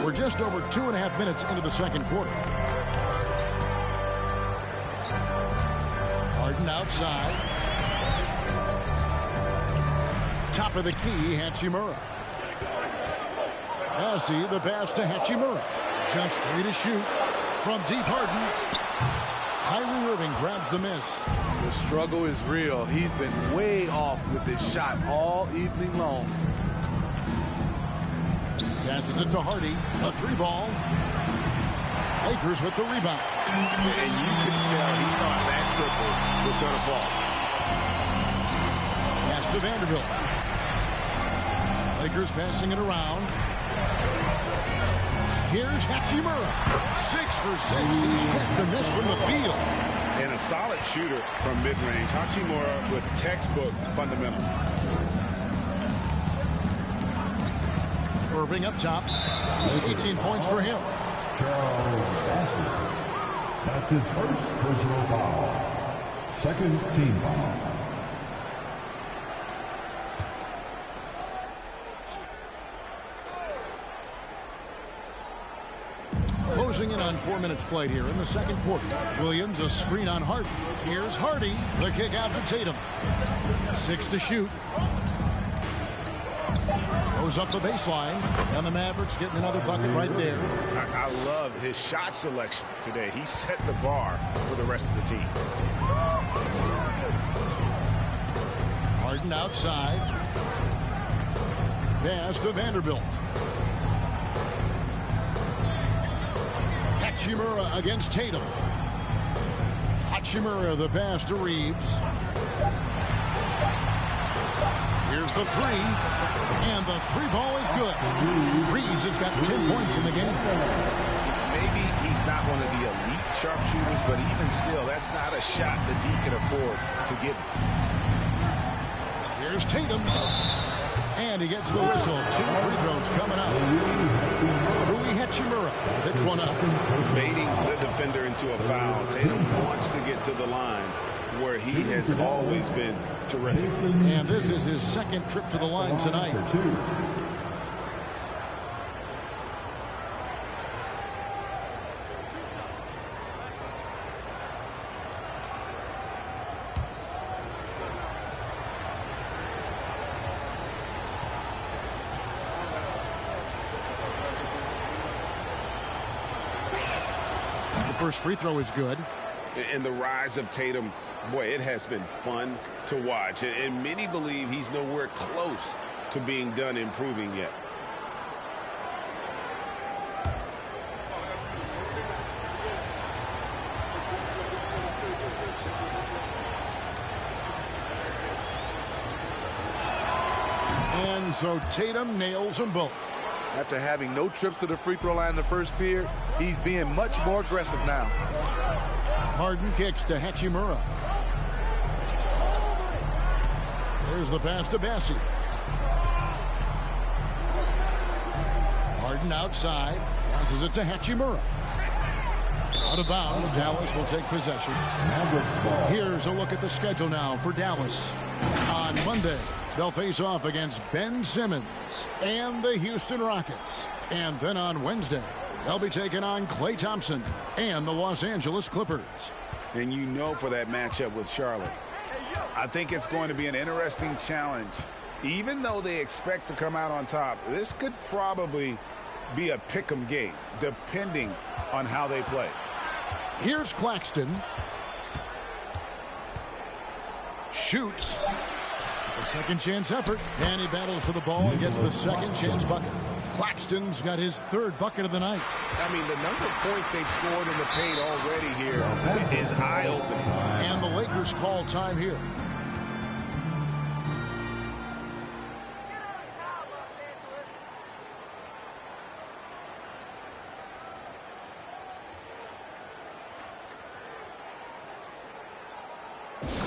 We're just over 2.5 minutes into the second quarter. Harden outside. Top of the key, Hachimura. Massey, the pass to Hachimura. Just 3 to shoot from deep. Harden. Kyrie Irving grabs the miss. The struggle is real. He's been way off with his shot all evening long. Passes it to Hardy. A 3-ball. Lakers with the rebound. And you can tell he thought that triple was going to fall. Pass to Vanderbilt. Lakers passing it around. Here's Hachimura. 6 for 6. He's yet to miss from the field. And a solid shooter from mid-range. Hachimura with textbook fundamentals. Irving up top. 18 points for him. Charles Bassett. That's his first personal foul. Second team foul. Closing in on 4 minutes played here in the second quarter. Williams a screen on Hardy. Here's Hardy. The kick out to Tatum. 6 to shoot. Goes up the baseline. And the Mavericks getting another bucket right there. I love his shot selection today. He set the bar for the rest of the team. Harden outside. Pass to Vanderbilt. Hachimura against Tatum. Hachimura the pass to Reeves. Here's the 3. And the 3-ball is good. Reeves has got 10 points in the game. Maybe he's not one of the elite sharpshooters, but even still, that's not a shot that he can afford to give. Here's Tatum. And he gets the whistle. 2 free throws coming up. Rui Hachimura picks one up. Baiting the defender into a foul. Tatum wants to get to the line where he has always been terrific. And this is his second trip to the line tonight. First free throw is good. And the rise of Tatum, boy, it has been fun to watch. And many believe he's nowhere close to being done improving yet. And so Tatum nails them both. After having no trips to the free throw line in the first period, he's being much more aggressive now. Harden kicks to Hachimura. There's the pass to Bassett. Harden outside. Passes it to Hachimura. Out of bounds. Dallas will take possession. Here's a look at the schedule now for Dallas. On Monday, they'll face off against Ben Simmons and the Houston Rockets. And then on Wednesday, they'll be taking on Klay Thompson and the Los Angeles Clippers. And you know, for that matchup with Charlotte, I think it's going to be an interesting challenge. Even though they expect to come out on top, this could probably be a pick-em game, depending on how they play. Here's Claxton. Shoots. A second chance effort. And he battles for the ball and gets the second chance bucket. Claxton's got his third bucket of the night. I mean, the number of points they've scored in the paint already here is eye-opening. And the Lakers call time here.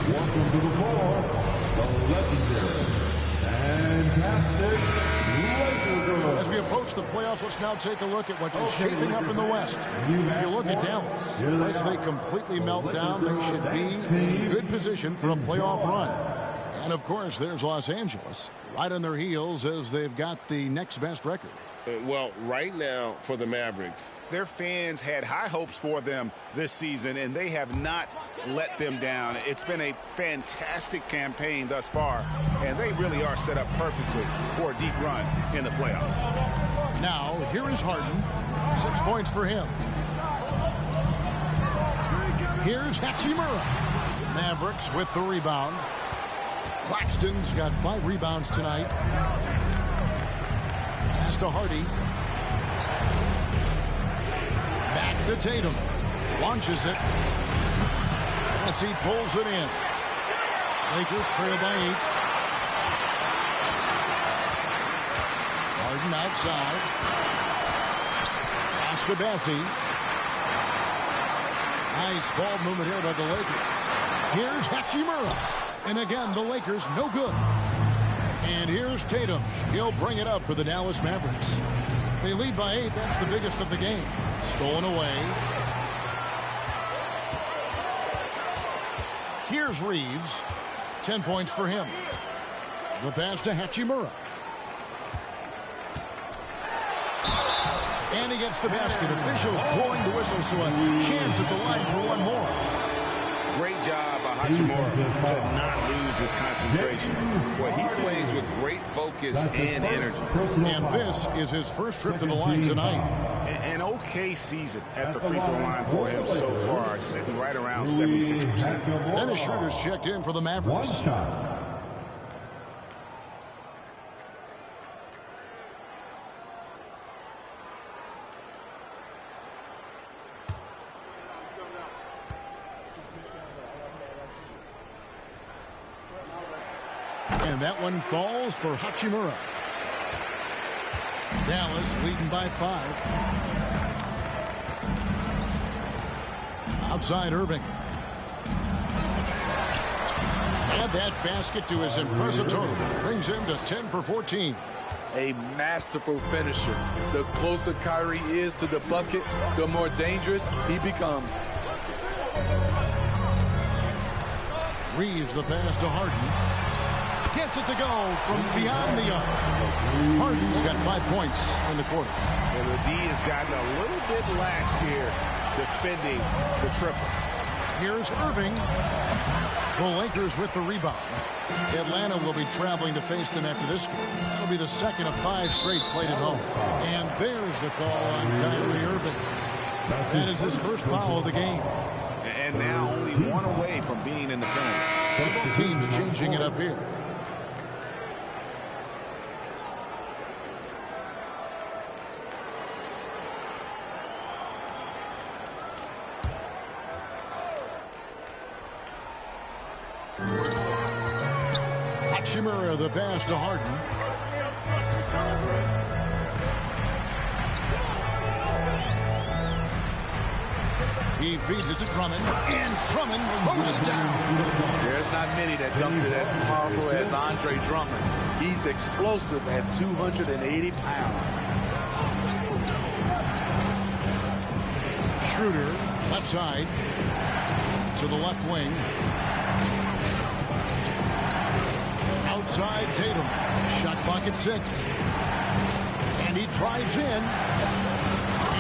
Welcome to the floor, the legendary, fantastic Lakers. As we approach the playoffs, let's now take a look at what is shaping up in the West. If you look at Dallas, unless they completely melt down, they should be in good position for a playoff run. And, of course, there's Los Angeles, right on their heels as they've got the next best record. Well, right now for the Mavericks, their fans had high hopes for them this season, and they have not let them down. It's been a fantastic campaign thus far, and they really are set up perfectly for a deep run in the playoffs. Now, here is Harden. 6 points for him. Here's Hachimura. Mavericks with the rebound. Claxton's got 5 rebounds tonight. to Hardy. Back to Tatum. Launches it. As he pulls it in. Lakers trail by 8. Harden outside. Pass to Bessie. Nice ball movement here by the Lakers. Here's Hachimura. And again, the Lakers no good. And here's Tatum. He'll bring it up for the Dallas Mavericks. They lead by 8. That's the biggest of the game. Stolen away. Here's Reeves. 10 points for him. The pass to Hachimura. And he gets the basket. Officials blowing the whistle, so a chance at the line for one more. Great job by Hachimura to not lose his concentration. Boy, he plays with great focus and energy. And this is his first trip to the line tonight. An okay season at the free throw line for him so far, sitting right around 76%. Dennis Schroeder's checked in for the Mavericks. And that one falls for Hachimura. Dallas leading by 5. Outside Irving. Add that basket to his impressive total. Brings him to 10 for 14. A masterful finisher. The closer Kyrie is to the bucket, the more dangerous he becomes. Reeves the pass to Harden. Gets it to go from beyond the arc. Harden's got 5 points in the quarter. And the D has gotten a little bit laxed here defending the triple. Here's Irving. The Lakers with the rebound. Atlanta will be traveling to face them after this game. That'll be the second of 5 straight played at home. And there's the call on Kyrie Irving. That is his first foul of the game. And now only one away from being in the penalty. So both teams changing it up here. Hachimura the pass to Harden. He feeds it to Drummond, and Drummond throws it down. There's not many that dunks it as powerful as Andre Drummond. He's explosive at 280 pounds. Schroeder, left side, to the left wing. Outside Tatum. Shot clock at 6. And he drives in.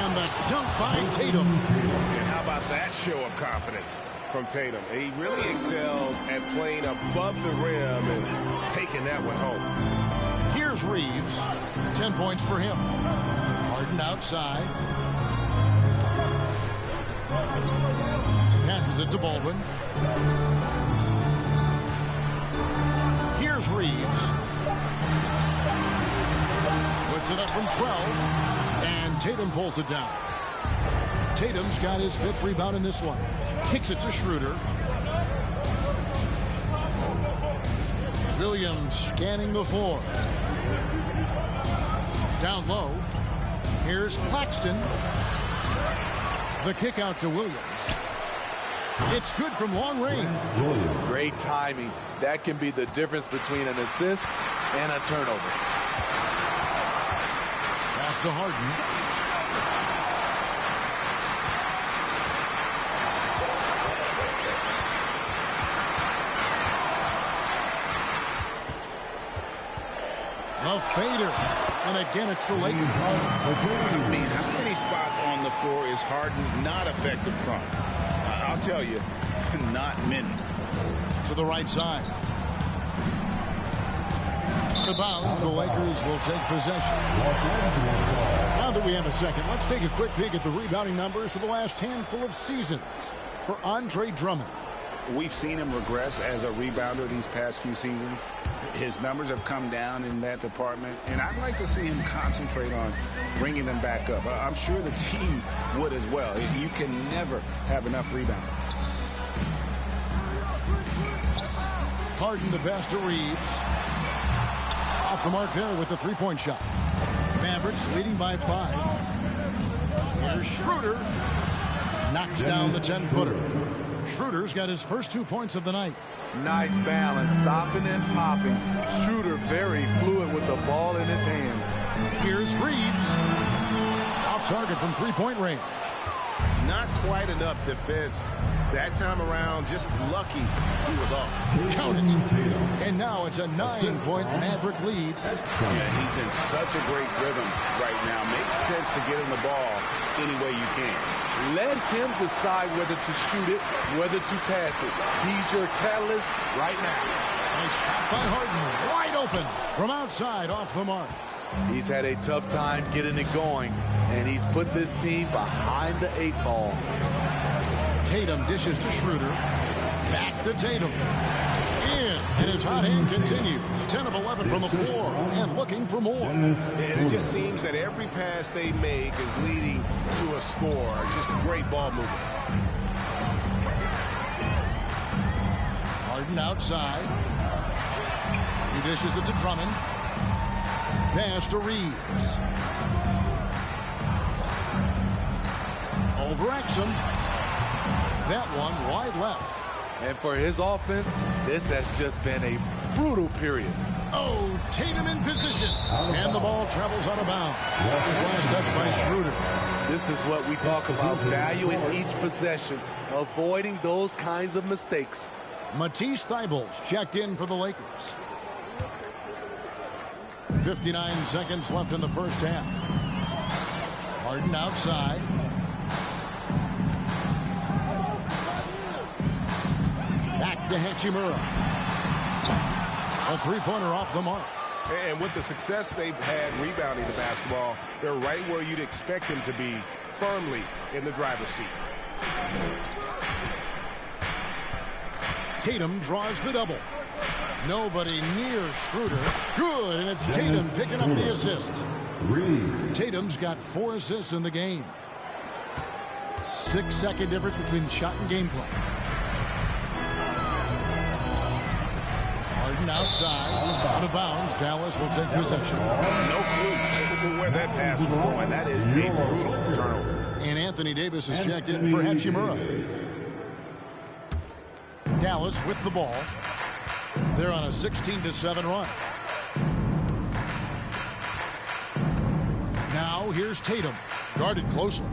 And the dunk by Tatum. And how about that show of confidence from Tatum? He really excels at playing above the rim and taking that one home. Here's Reeves. 10 points for him. Harden outside. Passes it to Baldwin. Here's Reeves. Puts it up from 12. And Tatum pulls it down. Tatum's got his 5th rebound in this one. Kicks it to Schroeder. Williams scanning the floor. Down low. Here's Claxton. The kick out to Williams. It's good from long range. Great timing. That can be the difference between an assist and a turnover. Pass to Harden. A fader. And again, it's the Lakers. I mean, how many spots on the floor is Harden not effective from? I'll tell you, not many. To the right side. Out of bounds, the Lakers will take possession. Now that we have a second, let's take a quick peek at the rebounding numbers for the last handful of seasons for Andre Drummond. we've seen him regress as a rebounder these past few seasons. His numbers have come down in that department, and I'd like to see him concentrate on bringing them back up. I'm sure the team would as well. You can never have enough rebounding. Harden to pass to Reeves. Off the mark there with the three-point shot. Mavericks leading by 5. Here's Schroeder. Knocks down the 10-footer. Schroeder's got his first 2 points of the night. Nice balance, stopping and popping. Schroeder very fluid with the ball in his hands. Here's Reeves. Off target from three-point range. Not quite enough defense. That time around, just lucky he was off. Count it. And now it's a 9-point Maverick lead. Yeah, he's in such a great rhythm right now. Makes sense to get him the ball any way you can. Let him decide whether to shoot it, whether to pass it. He's your catalyst right now. Nice shot by Harden. Wide open from outside off the mark. He's had a tough time getting it going, and he's put this team behind the 8 ball. Tatum dishes to Schroeder. Back to Tatum. In, and his hot hand continues. 10 of 11 from the floor, and looking for more. And it just seems that every pass they make is leading to a score. Just great ball movement. Harden outside. He dishes it to Drummond. Pass to Reeves. Over Exum. That one wide left. And for his offense, this has just been a brutal period. Oh, Tatum in position. And the ball travels out of bounds. His last touch by Schroeder. This is what we talk about, valuing each possession, avoiding those kinds of mistakes. Matisse Thybulle checked in for the Lakers. 59 seconds left in the first half. Harden outside. Back to Hachimura. A three-pointer off the mark. And with the success they've had rebounding the basketball, they're right where you'd expect them to be, firmly in the driver's seat. Tatum draws the double. Nobody near Schroeder. Good, and it's Tatum picking up the assist. Tatum's got 4 assists in the game. 6-second difference between the shot and game clock. Harden outside, out of bounds. Dallas will take possession. No clue where that pass was going. That is a brutal turnover. And Anthony Davis is checked in for Hachimura. Dallas with the ball. They're on a 16-7 run. Now here's Tatum, guarded closely.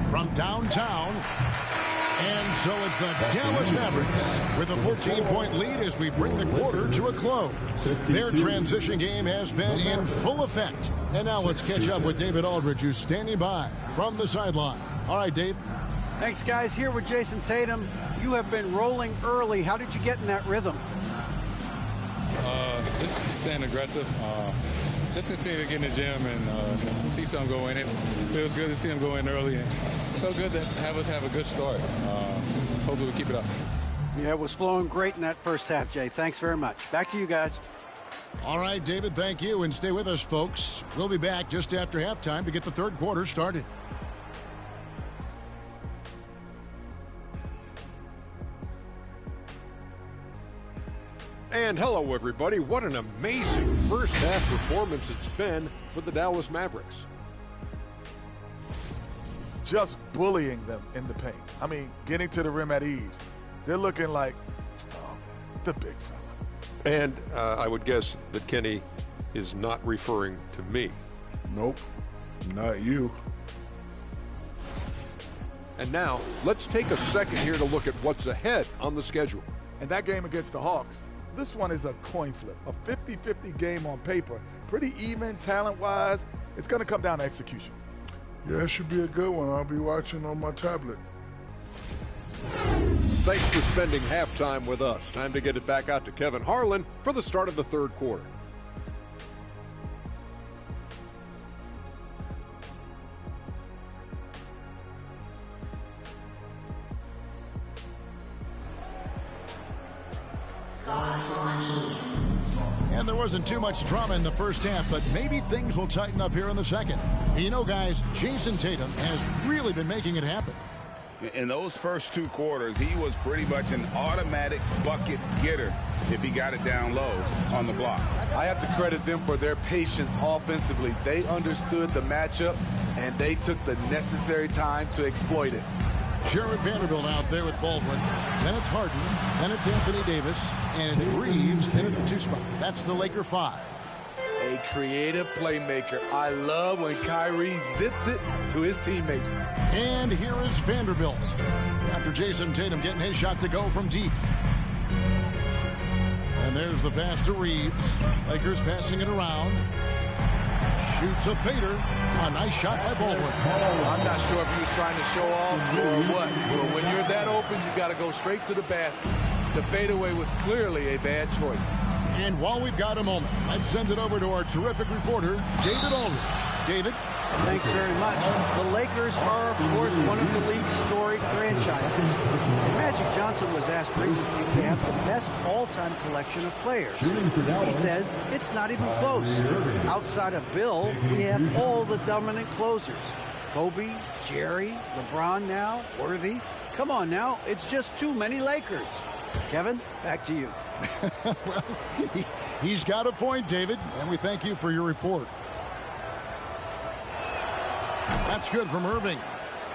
From downtown. And so it's the Dallas Mavericks with a 14-point lead as we bring the quarter to a close. Their transition game has been in full effect. And now let's catch up with David Aldridge, who's standing by from the sideline. All right, Dave. Thanks, guys. Here with Jason Tatum. You have been rolling early. How did you get in that rhythm? Just staying aggressive. Just continue to get in the gym and see some go in. It feels good to see them go in early. And so good to have us have a good start. Hopefully we keep it up. Yeah, it was flowing great in that first half, Jay. Thanks very much. Back to you guys. All right, David, thank you. And stay with us, folks. We'll be back just after halftime to get the third quarter started. And hello, everybody. What an amazing first half performance it's been for the Dallas Mavericks. Just bullying them in the paint. I mean, getting to the rim at ease. They're looking like the big fella. And I would guess that Kenny is not referring to me. Nope, not you. And now, let's take a second here to look at what's ahead on the schedule. And that game against the Hawks, this one is a coin flip, a 50-50 game on paper. Pretty even talent-wise. It's going to come down to execution. Yeah, it should be a good one. I'll be watching on my tablet. Thanks for spending halftime with us. Time to get it back out to Kevin Harlan for the start of the third quarter. And there wasn't too much drama in the first half, but maybe things will tighten up here in the second. You know, guys, Jason Tatum has really been making it happen. In those first 2 quarters, he was pretty much an automatic bucket getter if he got it down low on the block. I have to credit them for their patience offensively. They understood the matchup, and they took the necessary time to exploit it. Jared Vanderbilt out there with Baldwin. Then it's Harden. Then it's Anthony Davis. And it's Reeves in at the 2 spot. That's the Laker 5. A creative playmaker. I love when Kyrie zips it to his teammates. And here is Vanderbilt. After Jason Tatum getting his shot to go from deep. And there's the pass to Reeves. Lakers passing it around. Shoots a fader. A nice shot by Baldwin. I'm not sure if he was trying to show off or what. But when you're that open, you got to go straight to the basket. The fadeaway was clearly a bad choice. And while we've got a moment, let's send it over to our terrific reporter, David Aldridge. David? Thanks very much. The Lakers are, of course, one of the league's storied franchises. Magic Johnson was asked recently to have the best all-time collection of players. He says it's not even close. Outside of Bill, we have all the dominant closers. Kobe, Jerry, LeBron now, Worthy. Come on now, it's just too many Lakers. Kevin, back to you. Well, he's got a point, David, and we thank you for your report. That's good from Irving.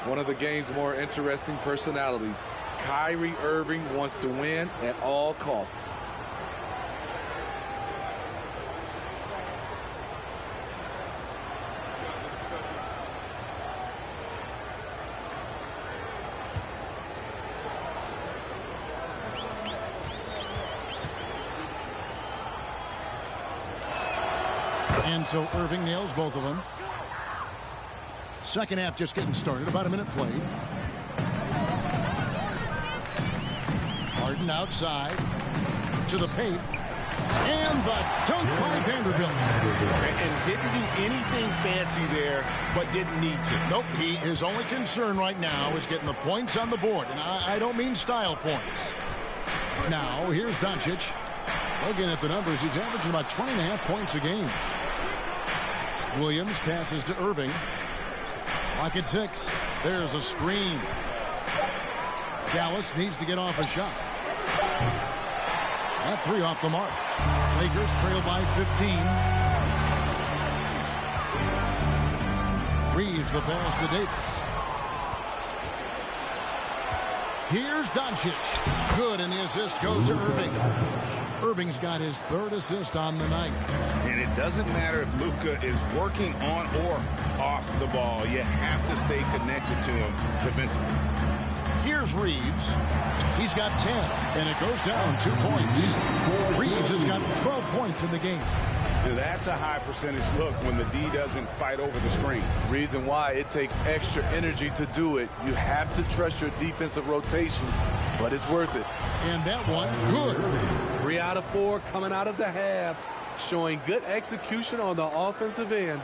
One of the game's more interesting personalities. Kyrie Irving wants to win at all costs. And so Irving nails both of them. Second half just getting started. About a minute played. Harden outside to the paint. And the dunk by Vanderbilt. And didn't do anything fancy there, but didn't need to. Nope. His only concern right now is getting the points on the board. And I don't mean style points. Now, here's Doncic. Looking at the numbers, he's averaging about 20.5 points a game. Williams passes to Irving. Lock at 6. There's a screen. Dallas needs to get off a shot. That 3 off the mark. Lakers trail by 15. Reeves the pass to Davis. Here's Doncic. Good, and the assist goes to Irving. Irving's got his 3rd assist on the night. And it doesn't matter if Luka is working on or off the ball. You have to stay connected to him defensively. Here's Reeves. He's got 10, and it goes down 2 points. Reeves has got 12 points in the game. That's a high percentage look when the D doesn't fight over the screen. Reason why it takes extra energy to do it. You have to trust your defensive rotations, but it's worth it. And that one, good. 3 out of 4 coming out of the half, showing good execution on the offensive end.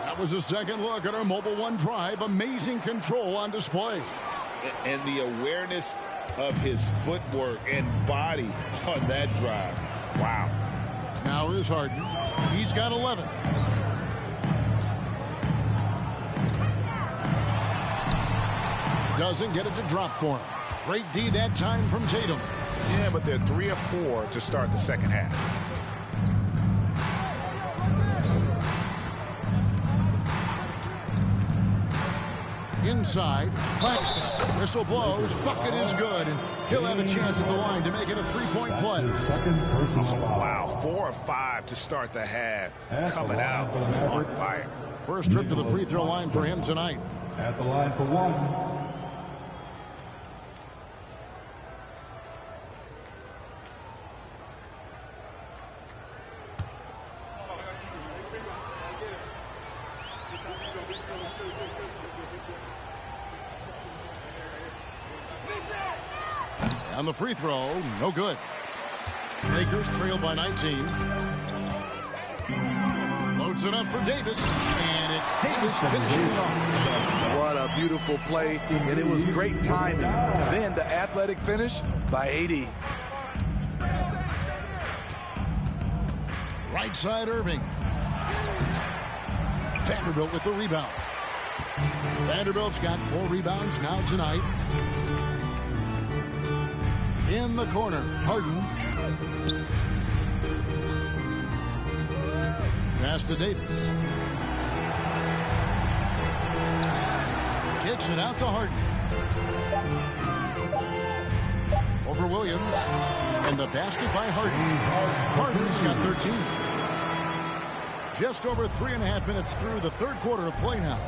That was a second look at our Mobile One drive. Amazing control on display. And the awareness of his footwork and body on that drive. Wow. Now here's Harden. He's got 11. Doesn't get it to drop for him. Great D that time from Tatum. Yeah, but they're 3 of 4 to start the second half. Inside, Claxton. Whistle blows. Bucket is good. And he'll have a chance at the line to make it a 3-point play. Wow, 4 of 5 to start the half. Coming out on fire. First trip to the free throw line for him tonight. At the line for 1. On the free throw, no good. Lakers trail by 19. Loads it up for Davis, and it's Davis finishing it off. What a beautiful play, and it was great timing. Then the athletic finish by AD. Right side, Irving. Vanderbilt with the rebound. Vanderbilt's got 4 rebounds now tonight. In the corner, Harden. Pass to Davis. Kicks it out to Harden. Over Williams. And the basket by Harden. Harden's got 13. Just over 3.5 minutes through the third quarter of play now.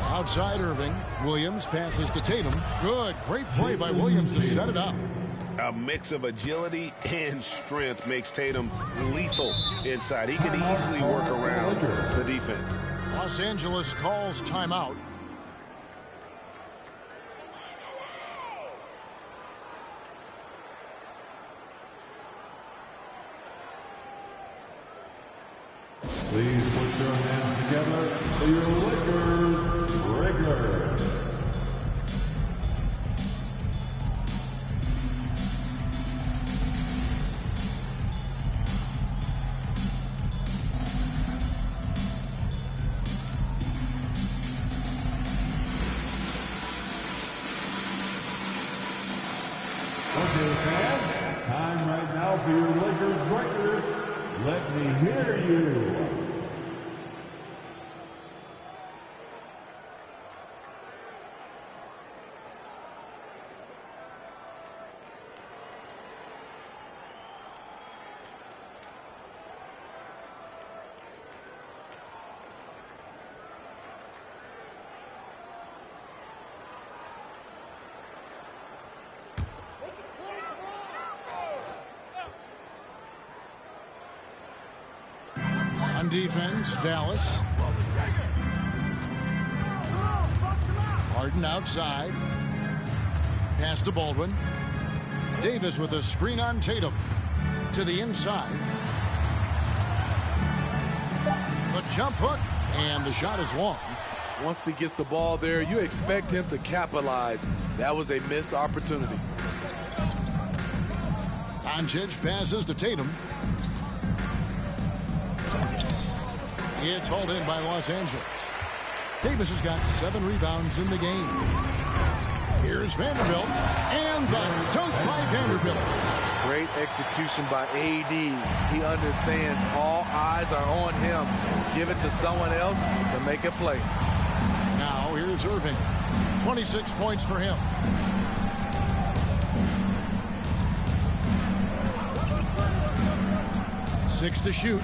Outside Irving. Williams passes to Tatum. Good. Great play by Williams to set it up. A mix of agility and strength makes Tatum lethal inside. He can easily work around the defense. Los Angeles calls timeout. Please put your hands together for your Lakers breaker. Okay, fans, time right now for your Lakers breakers. Let me hear you. On defense, Dallas. Harden outside. Pass to Baldwin. Davis with a screen on Tatum. To the inside. The jump hook. And the shot is long. Once he gets the ball there, you expect him to capitalize. That was a missed opportunity. Doncic passes to Tatum. It's hauled in by Los Angeles. Davis has got 7 rebounds in the game. Here's Vanderbilt. And the dunk by Vanderbilt. Great execution by AD. He understands all eyes are on him. Give it to someone else to make a play. Now here's Irving. 26 points for him. Six to shoot.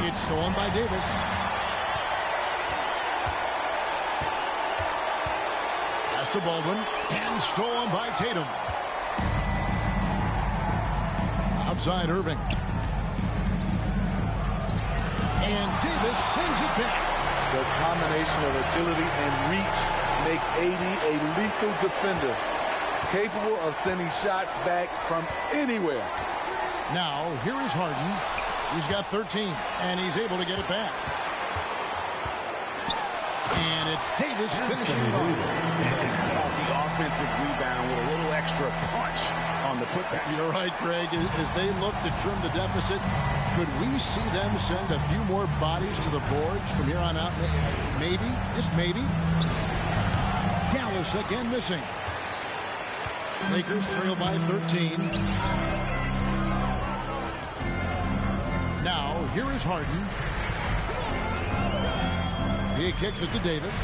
It's stolen by Davis. Pass to Baldwin. And stolen by Tatum. Outside Irving. And Davis sends it back. The combination of agility and reach makes AD a lethal defender. Capable of sending shots back from anywhere. Now, here is Harden. He's got 13, and he's able to get it back. And it's Davis finishing it off. How about the offensive rebound with a little extra punch on the putback? You're right, Greg. As they look to trim the deficit, could we see them send a few more bodies to the boards from here on out? Maybe, just maybe. Dallas again missing. Lakers trail by 13. Now, here is Harden. He kicks it to Davis.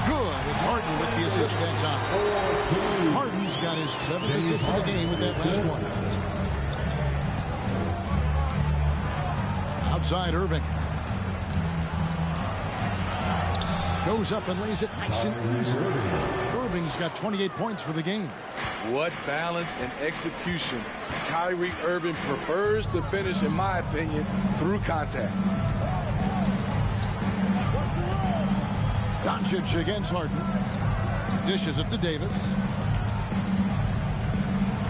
Good. It's Harden with the assist that time. Harden's got his 7th assist of the game with that last one. Outside Irving. Goes up and lays it nice and easy. Irving's got 28 points for the game. What balance and execution. Kyrie Irving prefers to finish, in my opinion, through contact. Doncic against Harden. Dishes it to Davis.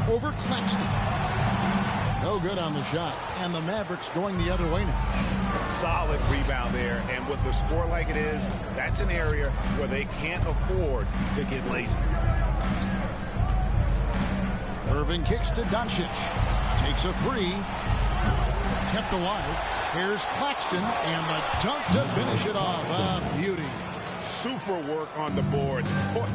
Over Claxton. No good on the shot. And the Mavericks going the other way now. Solid rebound there. And with the score like it is, that's an area where they can't afford to get lazy. Irving kicks to Doncic. Takes a three. Kept alive. Here's Claxton, and the dunk to finish it off. A beauty. Super work on the boards. Boy,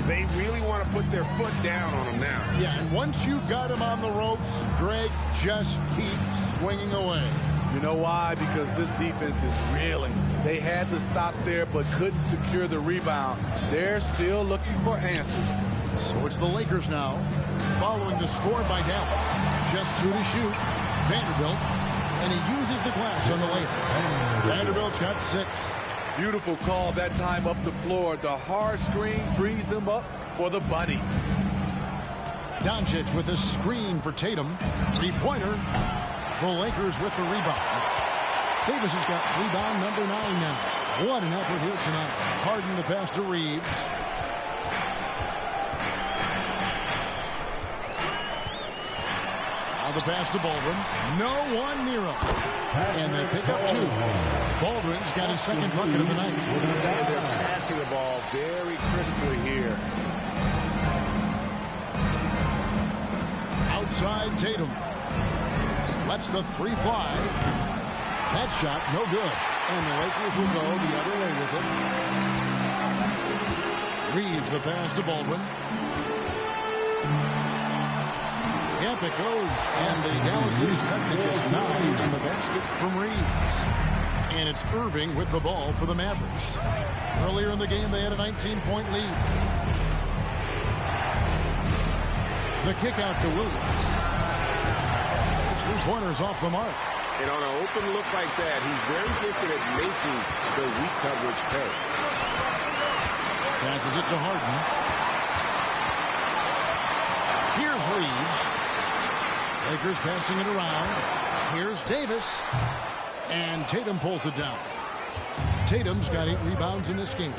they really want to put their foot down on him now. Yeah, and once you got him on the ropes, Greg just keeps swinging away. You know why? Because this defense is reeling. They had to stop there but couldn't secure the rebound. They're still looking for answers. So it's the Lakers now, following the score by Dallas. Just 2 to shoot. Vanderbilt, and he uses the glass on the layup. Vanderbilt's got 6. Beautiful call that time up the floor. The hard screen frees him up for the bunny. Doncic with a screen for Tatum. Three-pointer. The Lakers with the rebound. Davis has got rebound number 9 now. What an effort here tonight. Harden the pass to Reeves. Now the pass to Baldwin. No one near him. And they pick up 2. Baldwin's got his second bucket of the night. And they're passing the ball very crisply here. Outside Tatum. Lets the 3 fly. That shot no good. And the Lakers will go the other way with it. Reeves the pass to Baldwin. Yep, it goes. And the Dallas City's cut to just 9 on the basket from Reeves. And it's Irving with the ball for the Mavericks. Earlier in the game, they had a 19-point lead. The kick out to Williams. Three-pointers off the mark. And on an open look like that, he's very gifted at making the weak coverage pay. Passes it to Harden. Here's Reeves. Lakers passing it around. Here's Davis. And Tatum pulls it down. Tatum's got 8 rebounds in this game.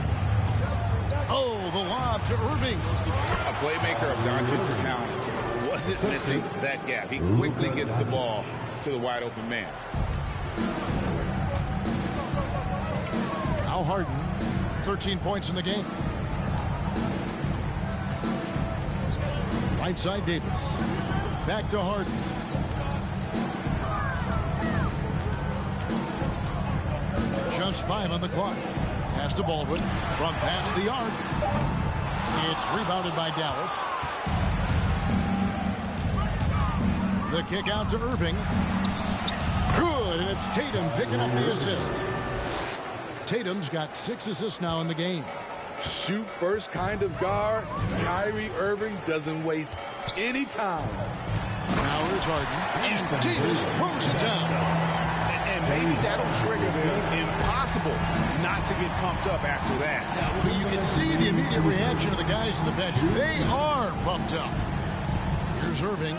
Oh, the lob to Irving. A playmaker of Doncic's talents wasn't missing that gap. He quickly gets the ball to the wide open man. Now Harden, 13 points in the game. Right side Davis. Back to Harden. Just 5 on the clock. Pass to Baldwin from past the arc. It's rebounded by Dallas. The kick out to Irving. Good, and it's Tatum picking up the assist. Tatum's got 6 assists now in the game. Shoot first kind of guard. Kyrie Irving doesn't waste any time. Now here's Harden, and Davis throws it down. And maybe that'll trigger them. Impossible not to get pumped up after that. Yeah, well, you can see the immediate reaction of the guys in the bench. They are pumped up. Here's Irving.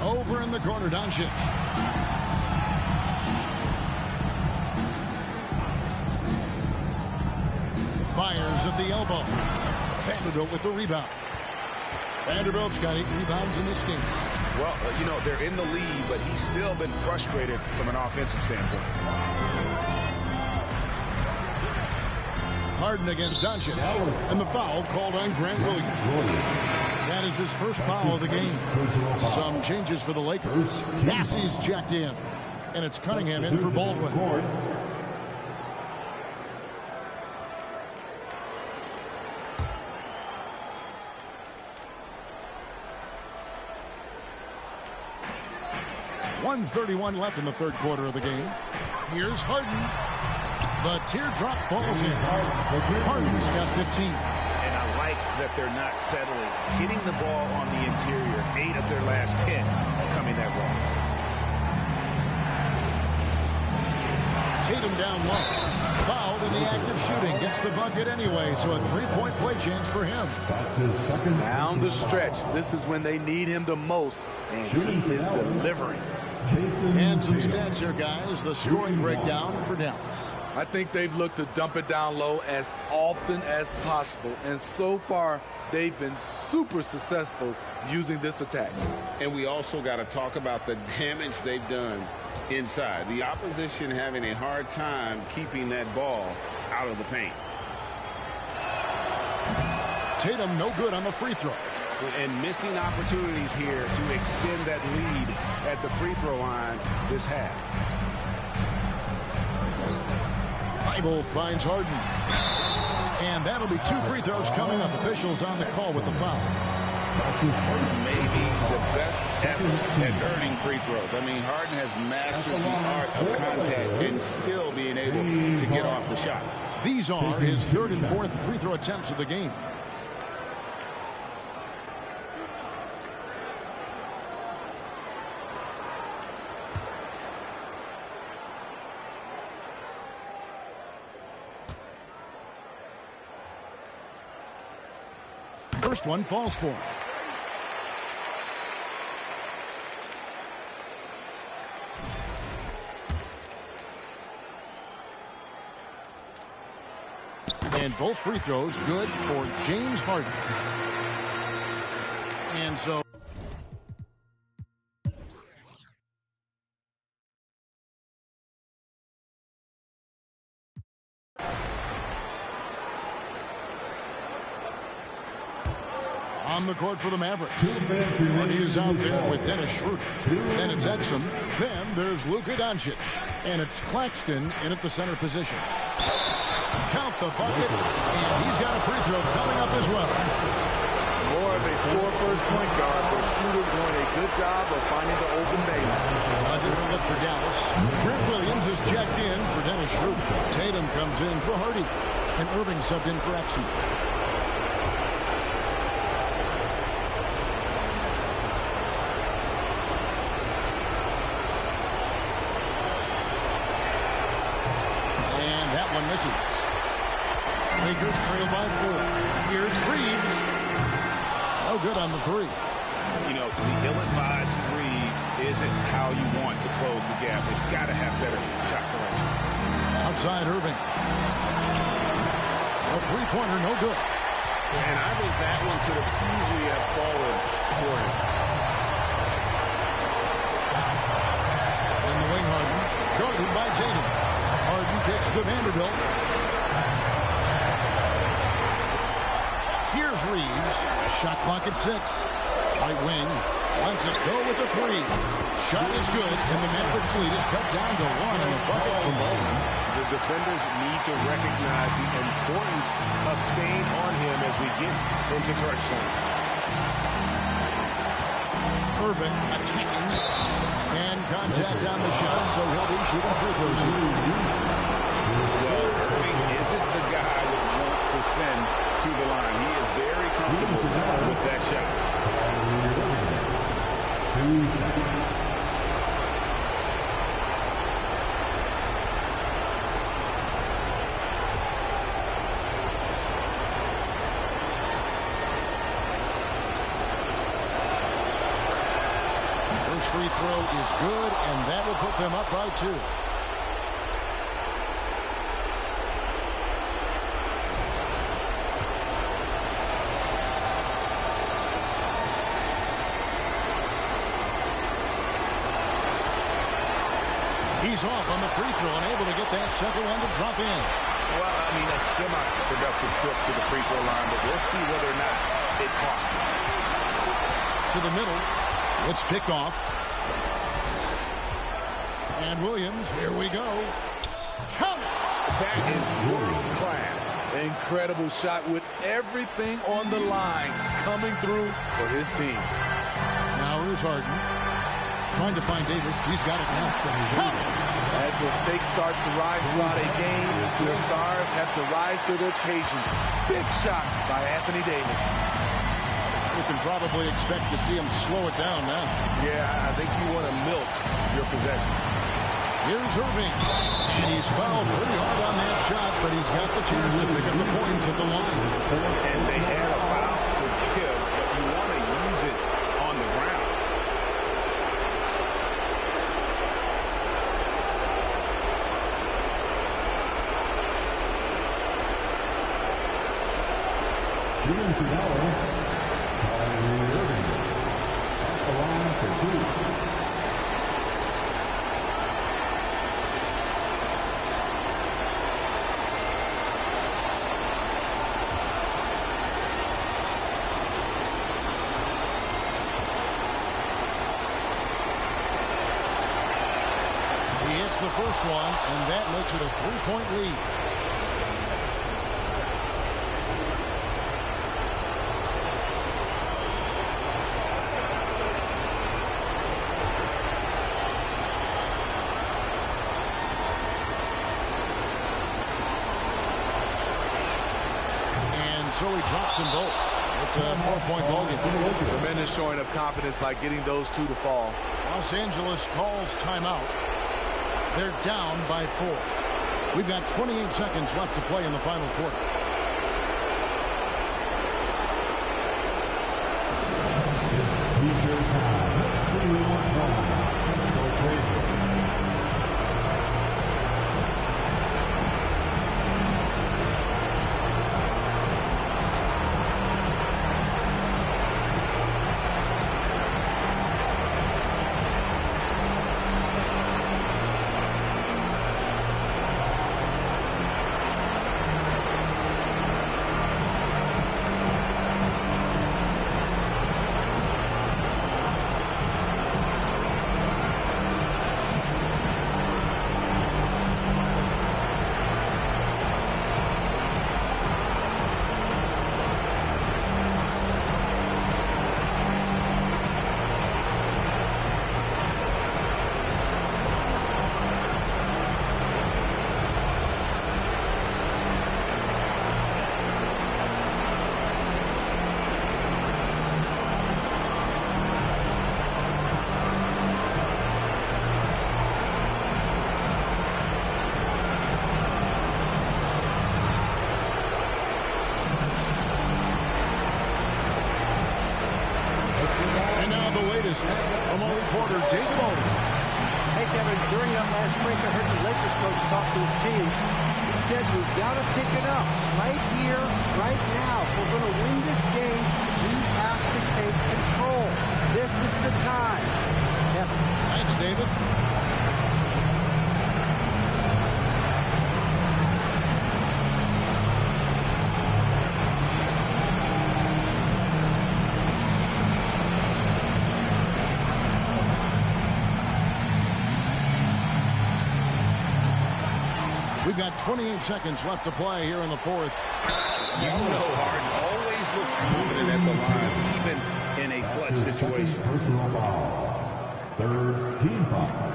Over in the corner, Doncic. Fires at the elbow. Vanderbilt with the rebound. Vanderbilt's got 8 rebounds in this game. Well, you know, they're in the lead, but he's still been frustrated from an offensive standpoint. Harden against Doncic. And the foul called on Grant Williams. That is his first foul of the game. Some changes for the Lakers. Massey's checked in. And it's Cunningham in for Baldwin. .131 left in the third quarter of the game. Here's Harden. The teardrop falls in. Harden's got 15. And I like that they're not settling. Hitting the ball on the interior. 8 of their last 10 coming that way. Tatum down low. Fouled in the act of shooting. Gets the bucket anyway, so a 3-point play chance for him. Down the stretch. This is when they need him the most, and he is delivering. And some stats here, guys. The scoring breakdown for Dallas. I think they've looked to dump it down low as often as possible. And so far, they've been super successful using this attack. And we also got to talk about the damage they've done inside. The opposition having a hard time keeping that ball out of the paint. Tatum no good on the free throw. and missing opportunities here to extend that lead at the free throw line this half. Thibault finds Harden. And that'll be 2 free throws coming up. Officials on the call with the foul. Maybe the best ever at earning free throws. I mean, Harden has mastered the art of contact and still being able to get off the shot. These are his 3rd and 4th free throw attempts of the game. First one falls for him. And both free throws good for James Harden. And so on the court for the Mavericks. Hardy is out there with Dennis Schroeder. Then it's Exum. Then there's Luka Doncic. And it's Claxton in at the center position. Count the bucket. And he's got a free throw coming up as well. More of a score-first point guard, but Schroeder doing a good job of finding the open man. A different look for Dallas. Grant Williams is checked in for Dennis Schroeder. Tatum comes in for Hardy. And Irving subbed in for Exum. Misses. Lakers trail by 4. Here's Reeves. No good on the 3. You know, the ill-advised threes isn't how you want to close the gap. You've got to have better shot selection. Outside Irving. A 3-pointer, no good. And I think that one could have easily have fallen for him. In the wing, Harden. Guarded by Tatum. Harden picks the Vanderbilt. Here's Reeves. Shot clock at 6. Right wing. Lets it go with the 3. Shot is good, and the Mavericks lead is cut down to 1 on the bucket from Baldwin. The defenders need to recognize the importance of staying on him as we get into crunch time. Irving attacking. And contact on the shot, so he'll be shooting free throws here. Well, Irving isn't the guy I would want to send to the line. He is very comfortable with that shot. First free throw is good, and that will put them up by 2. He's off on the free throw and able to get that second one to drop in. Well, I mean, a semi-productive trip to the free throw line, but we'll see whether or not it costs him. To the middle. It's picked off. And Williams, here we go. Count it! That is world class. Incredible shot with everything on the line coming through for his team. Now here's Harden. Trying to find Davis. He's got it now. Count it! As the stakes start to rise throughout a game, the stars have to rise to the occasion. Big shot by Anthony Davis. You can probably expect to see him slow it down now. Yeah, I think you want to milk your possessions. Here's Irving. And he's fouled pretty hard on that shot, but he's got the chance to pick up the points at the line. And they had a foul to give, but you want to use it on the ground. Shooting for Dallas, Kyrie Irving. At the line for 2. the first one, and that makes it a 3-point lead. So he drops them both. It's a 4-point ball game. Tremendous showing of confidence by getting those two to fall. Los Angeles calls timeout. They're down by 4. We've got 28 seconds left to play in the final quarter. From our reporter, David Alden. Hey, Kevin, during that last break, I heard the Lakers coach talk to his team. He said, we've got to pick it up right here, right now. If we're going to win this game, we have to take control. This is the time. Kevin. Thanks, David. We've got 28 seconds left to play here in the fourth. You know Harden always looks confident at the line, even in a clutch situation. Personal foul. Third team foul.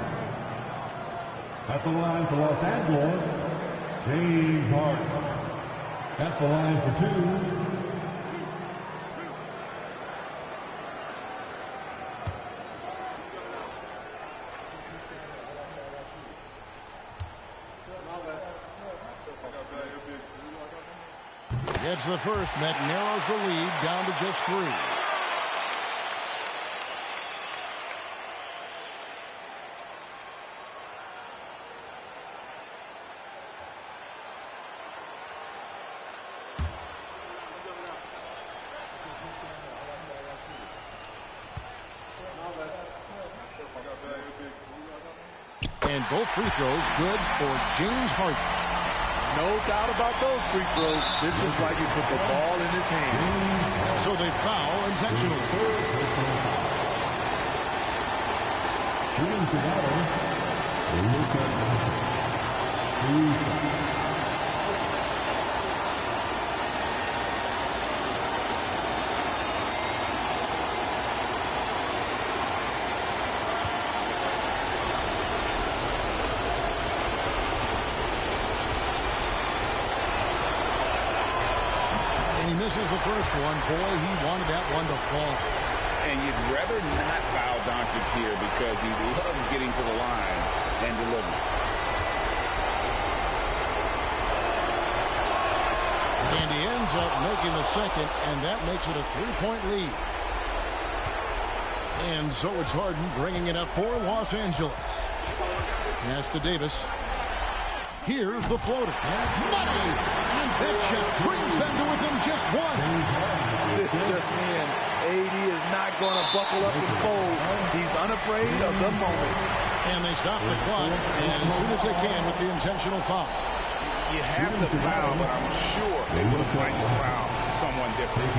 At the line for Los Angeles, James Harden. At the line for 2. Gets the first, that narrows the lead down to just 3. And both free throws good for James Harden. No doubt about those free throws. This is why you put the ball in his hands. So they foul intentionally. Shooting for Misses the first one. Boy, he wanted that one to fall. And you'd rather not foul Doncic here because he loves getting to the line and delivering. And he ends up making the second, and that makes it a 3-point lead. And so it's Harden bringing it up for Los Angeles. Pass to Davis. Here's the floater. Money! And that shot brings them to within just 1. This just in. AD is not going to buckle up and fold. He's unafraid of the moment. And they stop the clock as soon as they can with the intentional foul. You have to foul, but I'm sure they would have liked to foul someone different.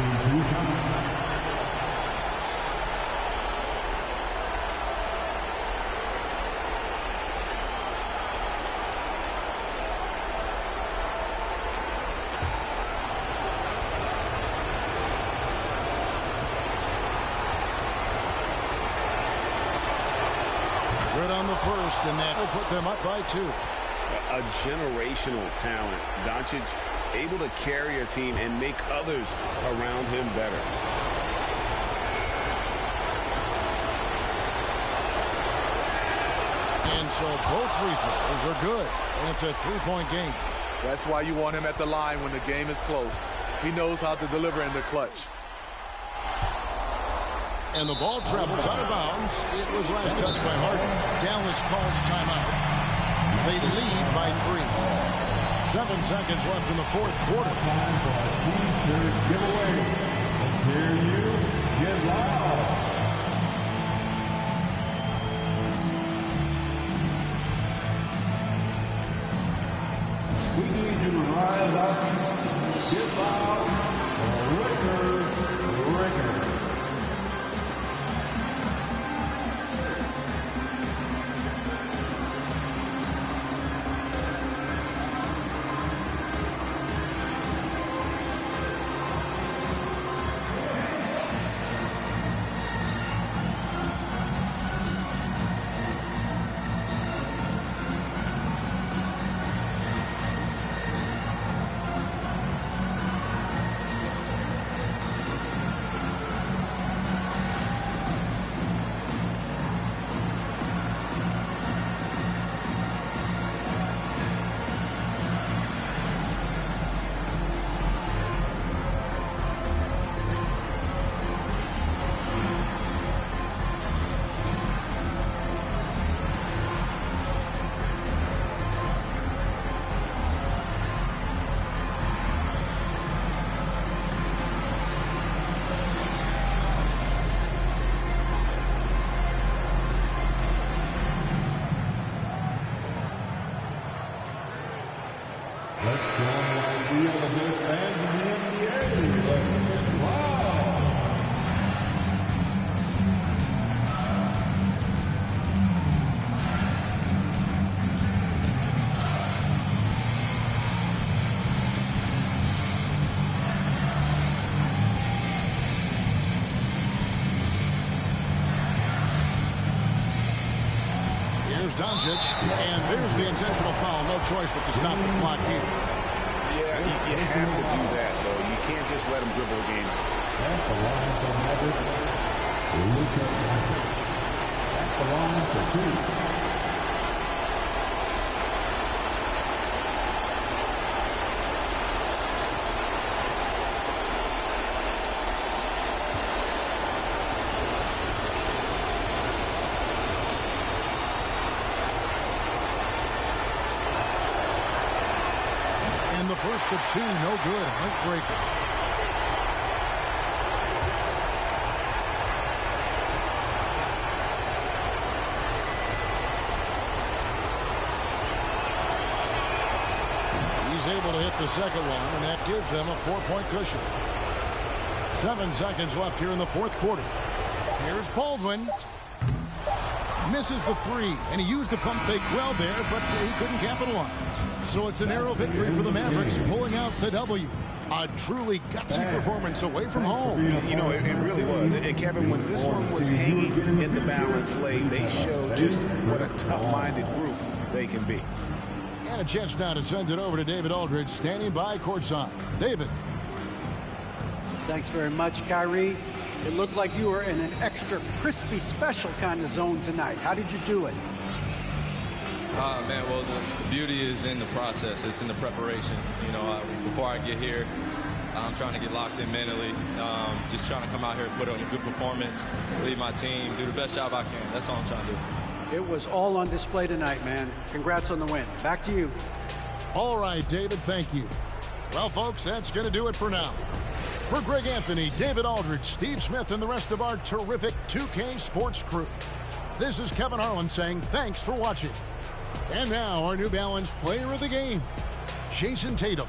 good on the first, and that will put them up by 2. A generational talent. Doncic able to carry a team and make others around him better. And so both free throws are good, and it's a 3-point game. That's why you want him at the line when the game is close. He knows how to deliver in the clutch. And the ball travels out of bounds. It was last touched by Harden. Dallas calls timeout. They lead by 3. 7 seconds left in the fourth quarter. Time for a T-shirt giveaway. Let's hear you get loud. We need you to rise up, get loud, for Ricker. Let's join our field of good fans in the NBA. Let's get loud. Here's Doncic, and there's the intentional foul. No choice but to stop the clock here. Yeah, you have to do that, though. You can't just let him dribble the game. At the line for Magic, Luka Doncic. At the line for 2. And the first of 2, no good. Heartbreaker. He's able to hit the second one, and that gives them a 4-point cushion. 7 seconds left here in the fourth quarter. Here's Baldwin. Misses the 3, and he used the pump fake well there, but he couldn't capitalize. So it's a narrow victory for the Mavericks, pulling out the W. A truly gutsy performance away from home. You know, it really was. And Kevin, when this one was hanging in the balance lane, they showed just what a tough-minded group they can be. And a chance now to send it over to David Aldridge, standing by courtside. David. Thanks very much, Kyrie. It looked like you were in an extra crispy special kind of zone tonight. How did you do it? Man, well, the beauty is in the process. It's in the preparation. You know, before I get here, I'm trying to get locked in mentally. Just trying to come out here and put on a good performance, lead my team, do the best job I can. That's all I'm trying to do. It was all on display tonight, man. Congrats on the win. Back to you. All right, David, thank you. Well, folks, that's going to do it for now. For Greg Anthony, David Aldridge, Steve Smith, and the rest of our terrific 2K Sports crew, this is Kevin Harlan saying thanks for watching. And now, our New Balance player of the game, Jason Tatum.